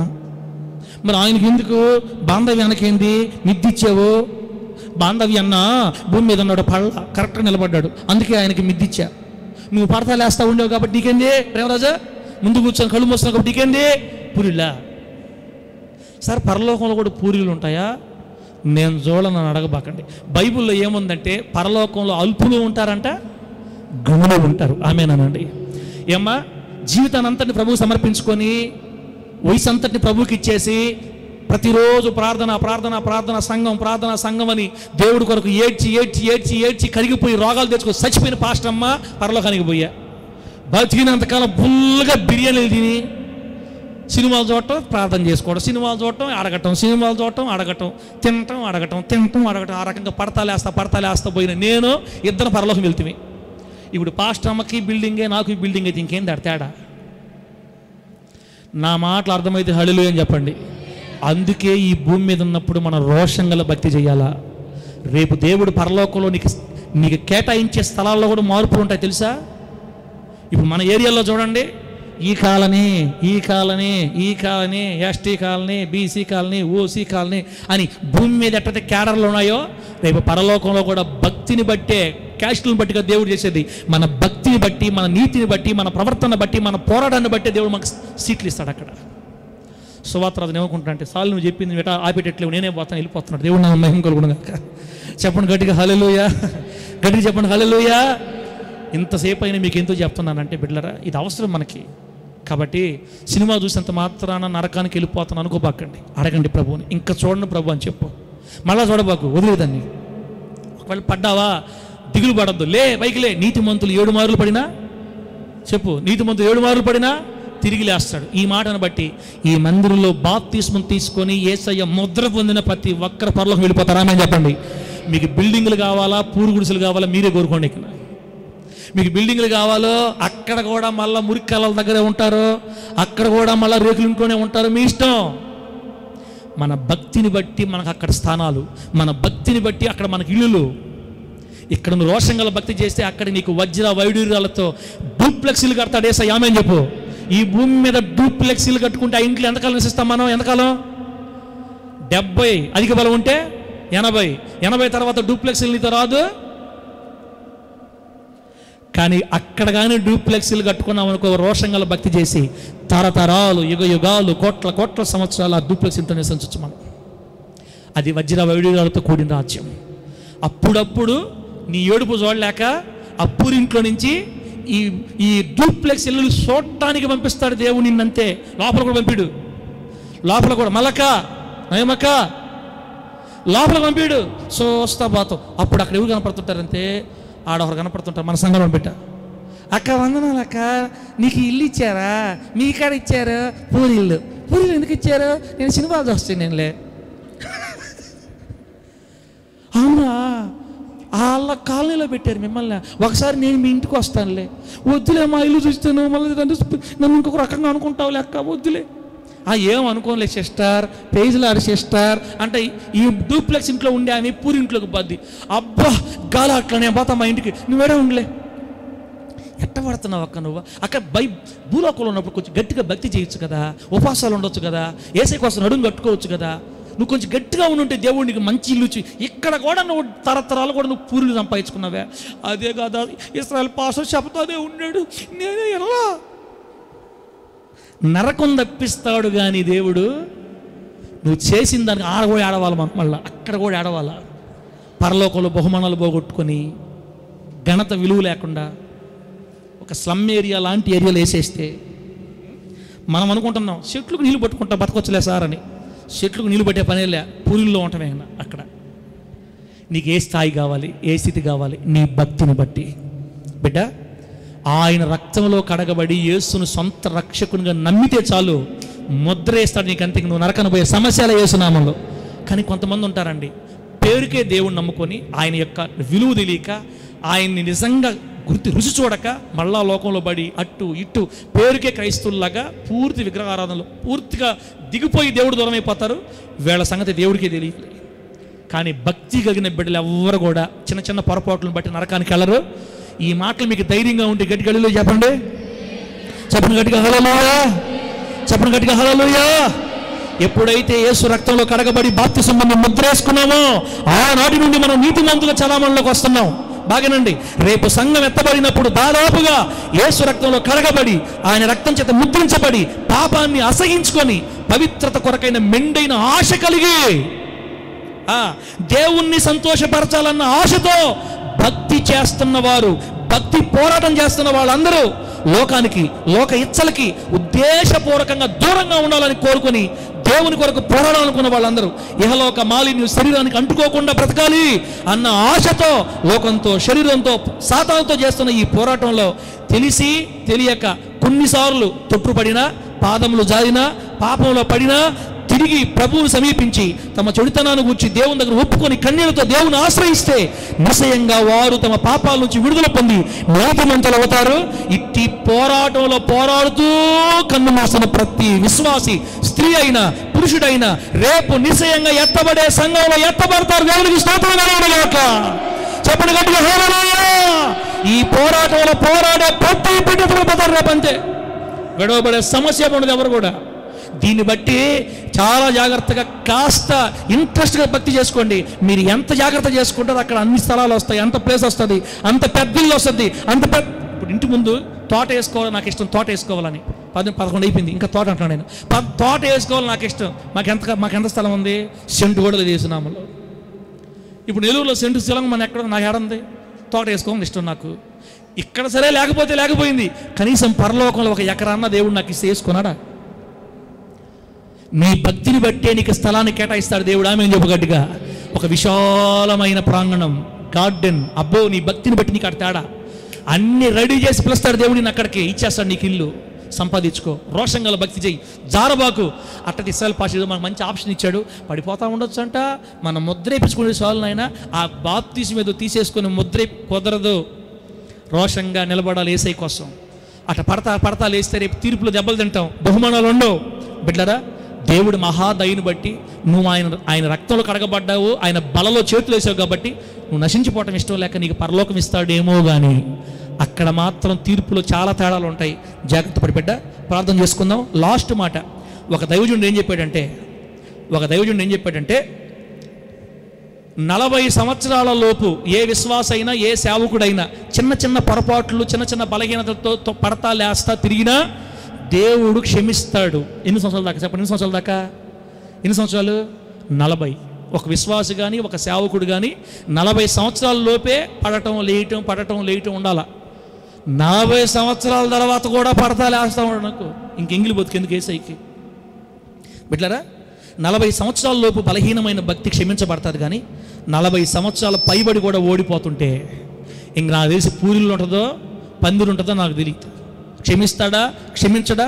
మరి ఆయనకి ఎందుకు బాంధవ్య అనకేంది మిద్దిచ్చావు? బాంధవ్య అన్న భూమి మీద ఉన్నాడు, పళ్ళ కరెక్ట్గా నిలబడ్డాడు, అందుకే ఆయనకి మిద్దిచ్చా. నువ్వు పడతాలేస్తా ఉండేవు కాబట్టి నీకేంది ప్రేమరాజా, ముందు కూర్చొని కళ్ళు మోస్తున్నావు కాబట్టి నీకేంది పూరిలా. సార్ పరలోకంలో కూడా పూరీలు ఉంటాయా? నేను చూడనని అడగబాకండి. బైబిల్లో ఏముందంటే పరలోకంలో అల్పులు ఉంటారంట, గనులు ఉంటారు. ఆమేనండి. ఏమ్మా జీవితాన్ని అంతటిని ప్రభువు సమర్పించుకొని వయసు అంతటిని ప్రభువుకి ఇచ్చేసి ప్రతిరోజు ప్రార్థన సంఘం అని దేవుడి కొరకు ఏడ్చి కరిగిపోయి రోగాలు తెచ్చుకొని చచ్చిపోయిన పాస్టర్ అమ్మ పరలోకానికి పోయా. బతికినంతకాలం ఫుల్గా బిర్యానీలు తిని సినిమాలు చూడటం, ప్రార్థన చేసుకోవడం, సినిమాలు చూడటం, అడగటం, తినటం, అడగటం, ఆ రకంగా పడతాలేస్తా పోయిన నేను ఇద్దరు పరలోకం వెళ్తుంది. ఇప్పుడు పాస్టర్ అమ్మకి బిల్డింగే, నాకు ఈ బిల్డింగ్ అయితే ఇంకేం తేడా? నా మాటలు అర్థమైతే హల్లెలూయా అని చెప్పండి. అందుకే ఈ భూమి మీద ఉన్నప్పుడు మనం రోషంగల భక్తి చేయాలా. రేపు దేవుడు పరలోకంలో నీకు కేటాయించే స్థలాల్లో కూడా మార్పులు ఉంటాయి తెలుసా. ఇప్పుడు మన ఏరియాలో చూడండి, ఈ colony ST colony, BC colony, OC colony అని భూమి మీద ఎట్టయితే క్యాడర్లు ఉన్నాయో రేపు పరలోకంలో కూడా భక్తిని బట్టే, క్యాస్టులను బట్టిగా దేవుడు చేసేది. మన భక్తిని బట్టి, మన నీతిని బట్టి, మన ప్రవర్తన బట్టి, మన పోరాటాన్ని బట్టి దేవుడు మనకు సీట్లు ఇస్తాడు. అక్కడ సువార్తరాజు ఏమనుకుంటా అంటే, సార్లు నువ్వు చెప్పింది వెట ఆపేటట్లేవు, నేనే పోతాను, వెళ్ళిపోతున్నాడు. దేవుడు నా మహిమ కలుగును గాక. చెప్పండి గట్టిగా హల్లెలూయా, గట్టిగా చెప్పండి హల్లెలూయా. ఇంతసేపు అయినా మీకు ఎందుకు చెప్తున్నానంటే బిడ్డలారా, ఇది అవసరం మనకి. కాబట్టి సినిమా చూసినంత మాత్రాన నరకానికి వెళ్ళిపోతాను అనుకోబాకండి. అడగండి ప్రభువుని, ఇంకా చూడండి ప్రభు అని చెప్పు, మళ్ళా చూడబాకు, వదిలేదాన్ని. ఒకవేళ పడ్డావా దిగులు పడద్దు, లే పైకి లే. నీతిమంతులు 7 మార్లు పడినా చెప్పు, నీతిమంతులు 7 మార్లు పడినా తిరిగి లేస్తాడు. ఈ మాటను బట్టి ఈ మందిరంలో బాప్తిస్మం తీసుకొని యేసయ్య ముద్ర పొందిన ప్రతి ఒక్కరు పరలోకం వెళ్ళిపోతారా అని చెప్పండి. మీకు బిల్డింగులు కావాలా, పూరు గుడిసెలు కావాలా, మీరే కోరుకోండి. ఇక్కడ మీకు బిల్డింగ్లు కావాలో అక్కడ కూడా మళ్ళీ మురికాల దగ్గరే ఉంటారు, అక్కడ కూడా మళ్ళీ రేకులు ఇంట్లోనే ఉంటారు, మీ ఇష్టం. మన భక్తిని బట్టి మనకు అక్కడ స్థానాలు, మన భక్తిని బట్టి అక్కడ మనకి ఇల్లులు. ఇక్కడ నువ్వు రోషంగల భక్తి చేస్తే అక్కడ నీకు వజ్ర వైడూర్యాలతో డూప్లెక్సీలు కడతాడు యేసయ్య. ఆమేన్ చెప్పు. ఈ భూమి మీద డూప్లెక్సీలు కట్టుకుంటే ఆ ఇంట్లో ఎంతకాలం నివసిస్తాం మనం? ఎంతకాలం? 70, అధిక బలం ఉంటే 80 తర్వాత డూప్లెక్సీలు నీతో రాదు. కానీ అక్కడ కానీ డూప్లెక్సీలు కట్టుకున్నాం అనుకో, రోషంగల భక్తి చేసి తరతరాలు, యుగాలు, కోట్ల సంవత్సరాలు ఆ డూప్లెక్సీలతో నివసించవచ్చు మనం. అది వజ్ర వైడూర్యాలతో కూడిన రాజ్యం. అప్పుడప్పుడు నీ ఏడుపు చూడలేక అప్పురింట్లో నుంచి ఈ డూప్లెక్స్ ఇల్లు చూడటానికి పంపిస్తాడు దేవుడు నిన్నంతే. లోపల కూడా పంపిడు, లోపల కూడా మలక నయమక లోపల పంపిడు, చూస్తా పోతాం. అప్పుడు అక్కడ ఎవరు కనపడుతుంటారంటే ఆడొకరు కనపడుతుంటారు. మన సంఘంలో పంపిట్ట, అక్క వందనాలు అక్క, నీకు ఇల్లు ఇచ్చారా? మీ కాడ ఇచ్చారు పూరిల్లు ఎందుకు ఇచ్చారు? నేను సినిమాలు చూస్తాను నేనులే. అవునా, వాళ్ళ కాలనీలో పెట్టారు మిమ్మల్ని, ఒకసారి నేను మీ ఇంటికి వస్తానులే. వద్దులే, మా ఇల్లు చూస్తాను మళ్ళీ నన్ను ఇంకొక రకంగా అనుకుంటావు లెక్క, వద్దులే. ఏం అనుకోలే సిస్టర్, పేజీలారు సిస్టర్ అంటే ఈ డూప్లెక్స్ ఇంట్లో ఉండే ఆమె పూరి ఇంట్లోకి పోద్ది. అబ్బా గాలి అట్లా నేను పోతా మా ఇంటికి, నువ్వేడే ఉండలే. ఎట్ట పడుతున్నావు అక్క నువ్వు? అక్కడ భూలోకంలో ఉన్నప్పుడు కొంచెం గట్టిగా భక్తి చేయొచ్చు కదా, ఉపవాసాలు ఉండొచ్చు కదా, యేసయ్య కోసం నడుము కట్టుకోవచ్చు కదా, నువ్వు కొంచెం గట్టిగా ఉండుంటే దేవుడు నీకు మంచి ఇల్లు ఇక్కడ కూడా నువ్వు తరతరాలు కూడా నువ్వు పూర్లు సంపాదించుకున్నావే. అదే కదా ఇశ్రాయేల్ పాస్టర్ చెప్తానే ఉన్నాడు. నేనే ఎలా నరకం తప్పిస్తాడు కానీ దేవుడు నువ్వు చేసిన దానికి ఆడ కూడా ఆడవాలి, మళ్ళీ అక్కడ కూడా ఆడవాలా. పరలోకంలో బహుమానాలు పోగొట్టుకొని ఘనత విలువ లేకుండా ఒక స్లమ్ ఏరియా లాంటి ఏరియాలో వేసేస్తే మనం అనుకుంటున్నాం చెట్లకు నీళ్ళు పట్టుకుంటా బతకొచ్చలే సార్ అని. చెట్లకు నీళ్ళు పట్టే పనేలే, పూరిల్లో ఉండటమే. అక్కడ నీకు ఏ స్థాయి కావాలి, ఏ స్థితి కావాలి? నీ భక్తిని బట్టి. బిడ్డ, ఆయన రక్తంలో కడగబడి యేసును సొంత రక్షకునిగా నమ్మితే చాలు, ముద్ర వేస్తాడు నీకు. అంతే, నువ్వు నరకను పోయే సమస్యల యేసునామంలో. కానీ కొంతమంది ఉంటారండి, పేరుకే దేవుణ్ణి నమ్ముకొని ఆయన యొక్క విలువ తెలియక, ఆయన్ని నిజంగా రుచి చూడక మళ్ళా లోకంలో పడి అట్టు ఇట్టు పేరుకే క్రైస్తవుల్లాగా పూర్తి విగ్రహారాధనలు పూర్తిగా దిగిపోయి దేవుడు దూరం అయిపోతారు. వీళ్ళ సంగతి దేవుడికే తెలియదు. కానీ భక్తి కలిగిన బిడ్డలు ఎవ్వరు కూడా చిన్న చిన్న పొరపాట్లను బట్టి నరకానికి వెళ్ళరు. ఈ మాటలు మీకు ధైర్యంగా ఉంటే గట్టి గడిలో చెప్పండి, చెప్పండి గట్టిగా హల్లెలూయా, చెప్పండి గట్టిగా హల్లెలూయా. ఎప్పుడైతే యేసు రక్తంలో కడగబడి బాప్తిసం మనం ముద్ర వేసుకున్నామో ఆనాటి నుండి మనం నీతిమంతుల చలామణిలోకి వస్తున్నాం. బాగానండి, రేపు సంఘం ఎత్తబడినప్పుడు దాదాపుగా యేసు రక్తంలో కడగబడి ఆయన రక్తం చేత ముద్రించబడి పాపాన్ని అసహించుకొని పవిత్రత కొరకైన మెండైన ఆశ కలిగి దేవుణ్ణి సంతోషపరచాలన్న ఆశతో భక్తి చేస్తున్న వారు, భక్తి పోరాటం చేస్తున్న వాళ్ళందరూ లోకానికి, లోక ఇచ్చలకి ఉద్దేశపూర్వకంగా దూరంగా ఉండాలని కోరుకొని దేవుని కొరకు పోరాడాలనుకున్న వాళ్ళందరూ ఇహలోక మాలిన్యం శరీరానికి అంటుకోకుండా బ్రతకాలి అన్న ఆశతో లోకంతో, శరీరంతో, సాతానుతో చేస్తున్న ఈ పోరాటంలో తెలిసి తెలియక కొన్నిసార్లు తొట్టుపడినా, పాదములు జారినా, పాపంలో పడినా తిరిగి ప్రభువును సమీపించి తమ చెడుతనాన్ని గూర్చి దేవుని దగ్గర ఒప్పుకొని కన్నీళ్లతో దేవుని ఆశ్రయిస్తే నిశ్చయంగా వారు తమ పాపాల నుంచి విడుదల పొంది నీతిమంతులు అవుతారు. ఇట్టి పోరాటంలో పోరాడుతూ కన్ను మూసిన ప్రతి విశ్వాసి, స్త్రీ అయినా పురుషుడైనా రేపు నిశ్చయంగా ఎత్తబడే సంఘంలో ఎత్తబడతారు. దేవునికి స్తోత్రం కలుగునుగాక. చెప్పండి గట్టిగా హల్లెలూయా. ఈ పోరాటంలో పోరాడే ప్రతి బిడ్డతో పోతారు రేపు. అంతే, గడవబడే సమస్య ఉండదు ఎవరు కూడా. దీన్ని బట్టి చాలా జాగ్రత్తగా కాస్త ఇంట్రెస్ట్గా భక్తి చేసుకోండి. మీరు ఎంత జాగ్రత్త చేసుకుంటారో అక్కడ అన్ని స్థలాలు వస్తాయి, అంత ప్లేస్ వస్తుంది, అంత పెద్ద ఇల్లు వస్తుంది, అంత పెద్ద. ఇప్పుడు ఇంటి ముందు తోట వేసుకోవాలి, నాకు ఇష్టం తోట వేసుకోవాలని. 11 అయిపోయింది, ఇంకా తోట అంటున్నాను నేను. తోట వేసుకోవాలి నాకు ఇష్టం. మాకెంత స్థలం ఉంది? సెంటు కూడా లేదు వేసినాములో. ఇప్పుడు నెల్లూరులో సెంటు స్థలం మన ఎక్కడ నాకు ఏడుంది? తోట వేసుకోవాలని ఇష్టం నాకు. ఇక్కడ సరే లేకపోతే లేకపోయింది, కనీసం పరలోకంలో 1 ఎకరాన్న దేవుడు నాకు ఇస్తే వేసుకున్నాడా? నీ భక్తిని బట్టే నీకు స్థలాన్ని కేటాయిస్తాడు దేవుడు. ఆమె చెప్పు గట్టిగా. ఒక విశాలమైన ప్రాంగణం, గార్డెన్. అబ్బో, నీ భక్తిని బట్టి నీకు అక్కడ తేడా అన్ని రెడీ చేసి పిలుస్తాడు దేవుడు. నేను అక్కడికి ఇచ్చేస్తాడు నీకు ఇల్లు. సంపాదించుకో, రోషంగా భక్తి చెయ్యి, జారబాకు. అట్టది ఇస్రాయేల్ పాష ఏదో మనకు మంచి ఆప్షన్ ఇచ్చాడు. పడిపోతా ఉండొచ్చు అంట, మనం ముద్రేపించుకునే చాలు నాయన. ఆ బాప్తిసం ఏదో తీసేసుకుని ముద్రే కుదరదు. రోషంగా నిలబడాలి యేసయ్య కోసం. అట్ట పడతా లేస్తే రేపు తీర్పులో దెబ్బలు తింటాం, బహుమానాలు ఉండవు. బిడ్డరా, దేవుడు మహాదయను బట్టి నువ్వు ఆయన రక్తంలో కడగబడ్డావు, ఆయన బలలో చేతులు వేసావు కాబట్టి నువ్వు నశించిపోవటం ఇష్టం లేక నీకు పరలోకం ఇస్తాడేమో కానీ అక్కడ మాత్రం తీర్పులో చాలా తేడాలు ఉంటాయి. జాగ్రత్త పడి బిడ్డ, ప్రార్థన చేసుకుందాం. లాస్ట్ మాట, ఒక దైవజనుడు ఏం చెప్పాడంటే 40 సంవత్సరాల లోపు ఏ విశ్వాస అయినా, ఏ సేవకుడైనా చిన్న చిన్న పొరపాట్లు, చిన్న చిన్న బలహీనతలతో పడతా లేస్తా తిరిగినా దేవుడు క్షమిస్తాడు. ఎన్ని సంవత్సరాల దాకా చెప్పండి? ఎన్ని సంవత్సరాల దాకా? ఎన్ని సంవత్సరాలు? 40. ఒక విశ్వాసి కానీ, ఒక సేవకుడు కానీ 40 సంవత్సరాల లోపే పడటం లేయటం ఉండాల. 40 సంవత్సరాల తర్వాత కూడా పడతా లేస్తా ఉన్నాడు నాకు. ఇంకెంగిలి బతుకెందుకు యేసయ్యకి? బిడ్డలారా, 40 సంవత్సరాల లోపు బలహీనమైన భక్తి క్షమించబడుతుంది. కానీ 40 సంవత్సరాల పైబడి కూడా ఓడిపోతుంటే ఇంక నాకు తెలిసి పూరిలో ఉంటుందో పందిరు ఉంటుందో నాకు తెలియదు. క్షమిస్తాడా, క్షమించడా?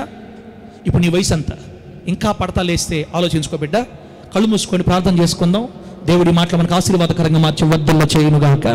ఇప్పుడు నీ వయసు అంతా ఇంకా పడతా లేస్తే ఆలోచించుకో బిడ్డ. కళ్ళు మూసుకొని ప్రార్థన చేసుకుందాం. దేవుడి మాటలు మనకు ఆశీర్వాదకరంగా మార్చి వర్ధిల్ల చేయునుగాక.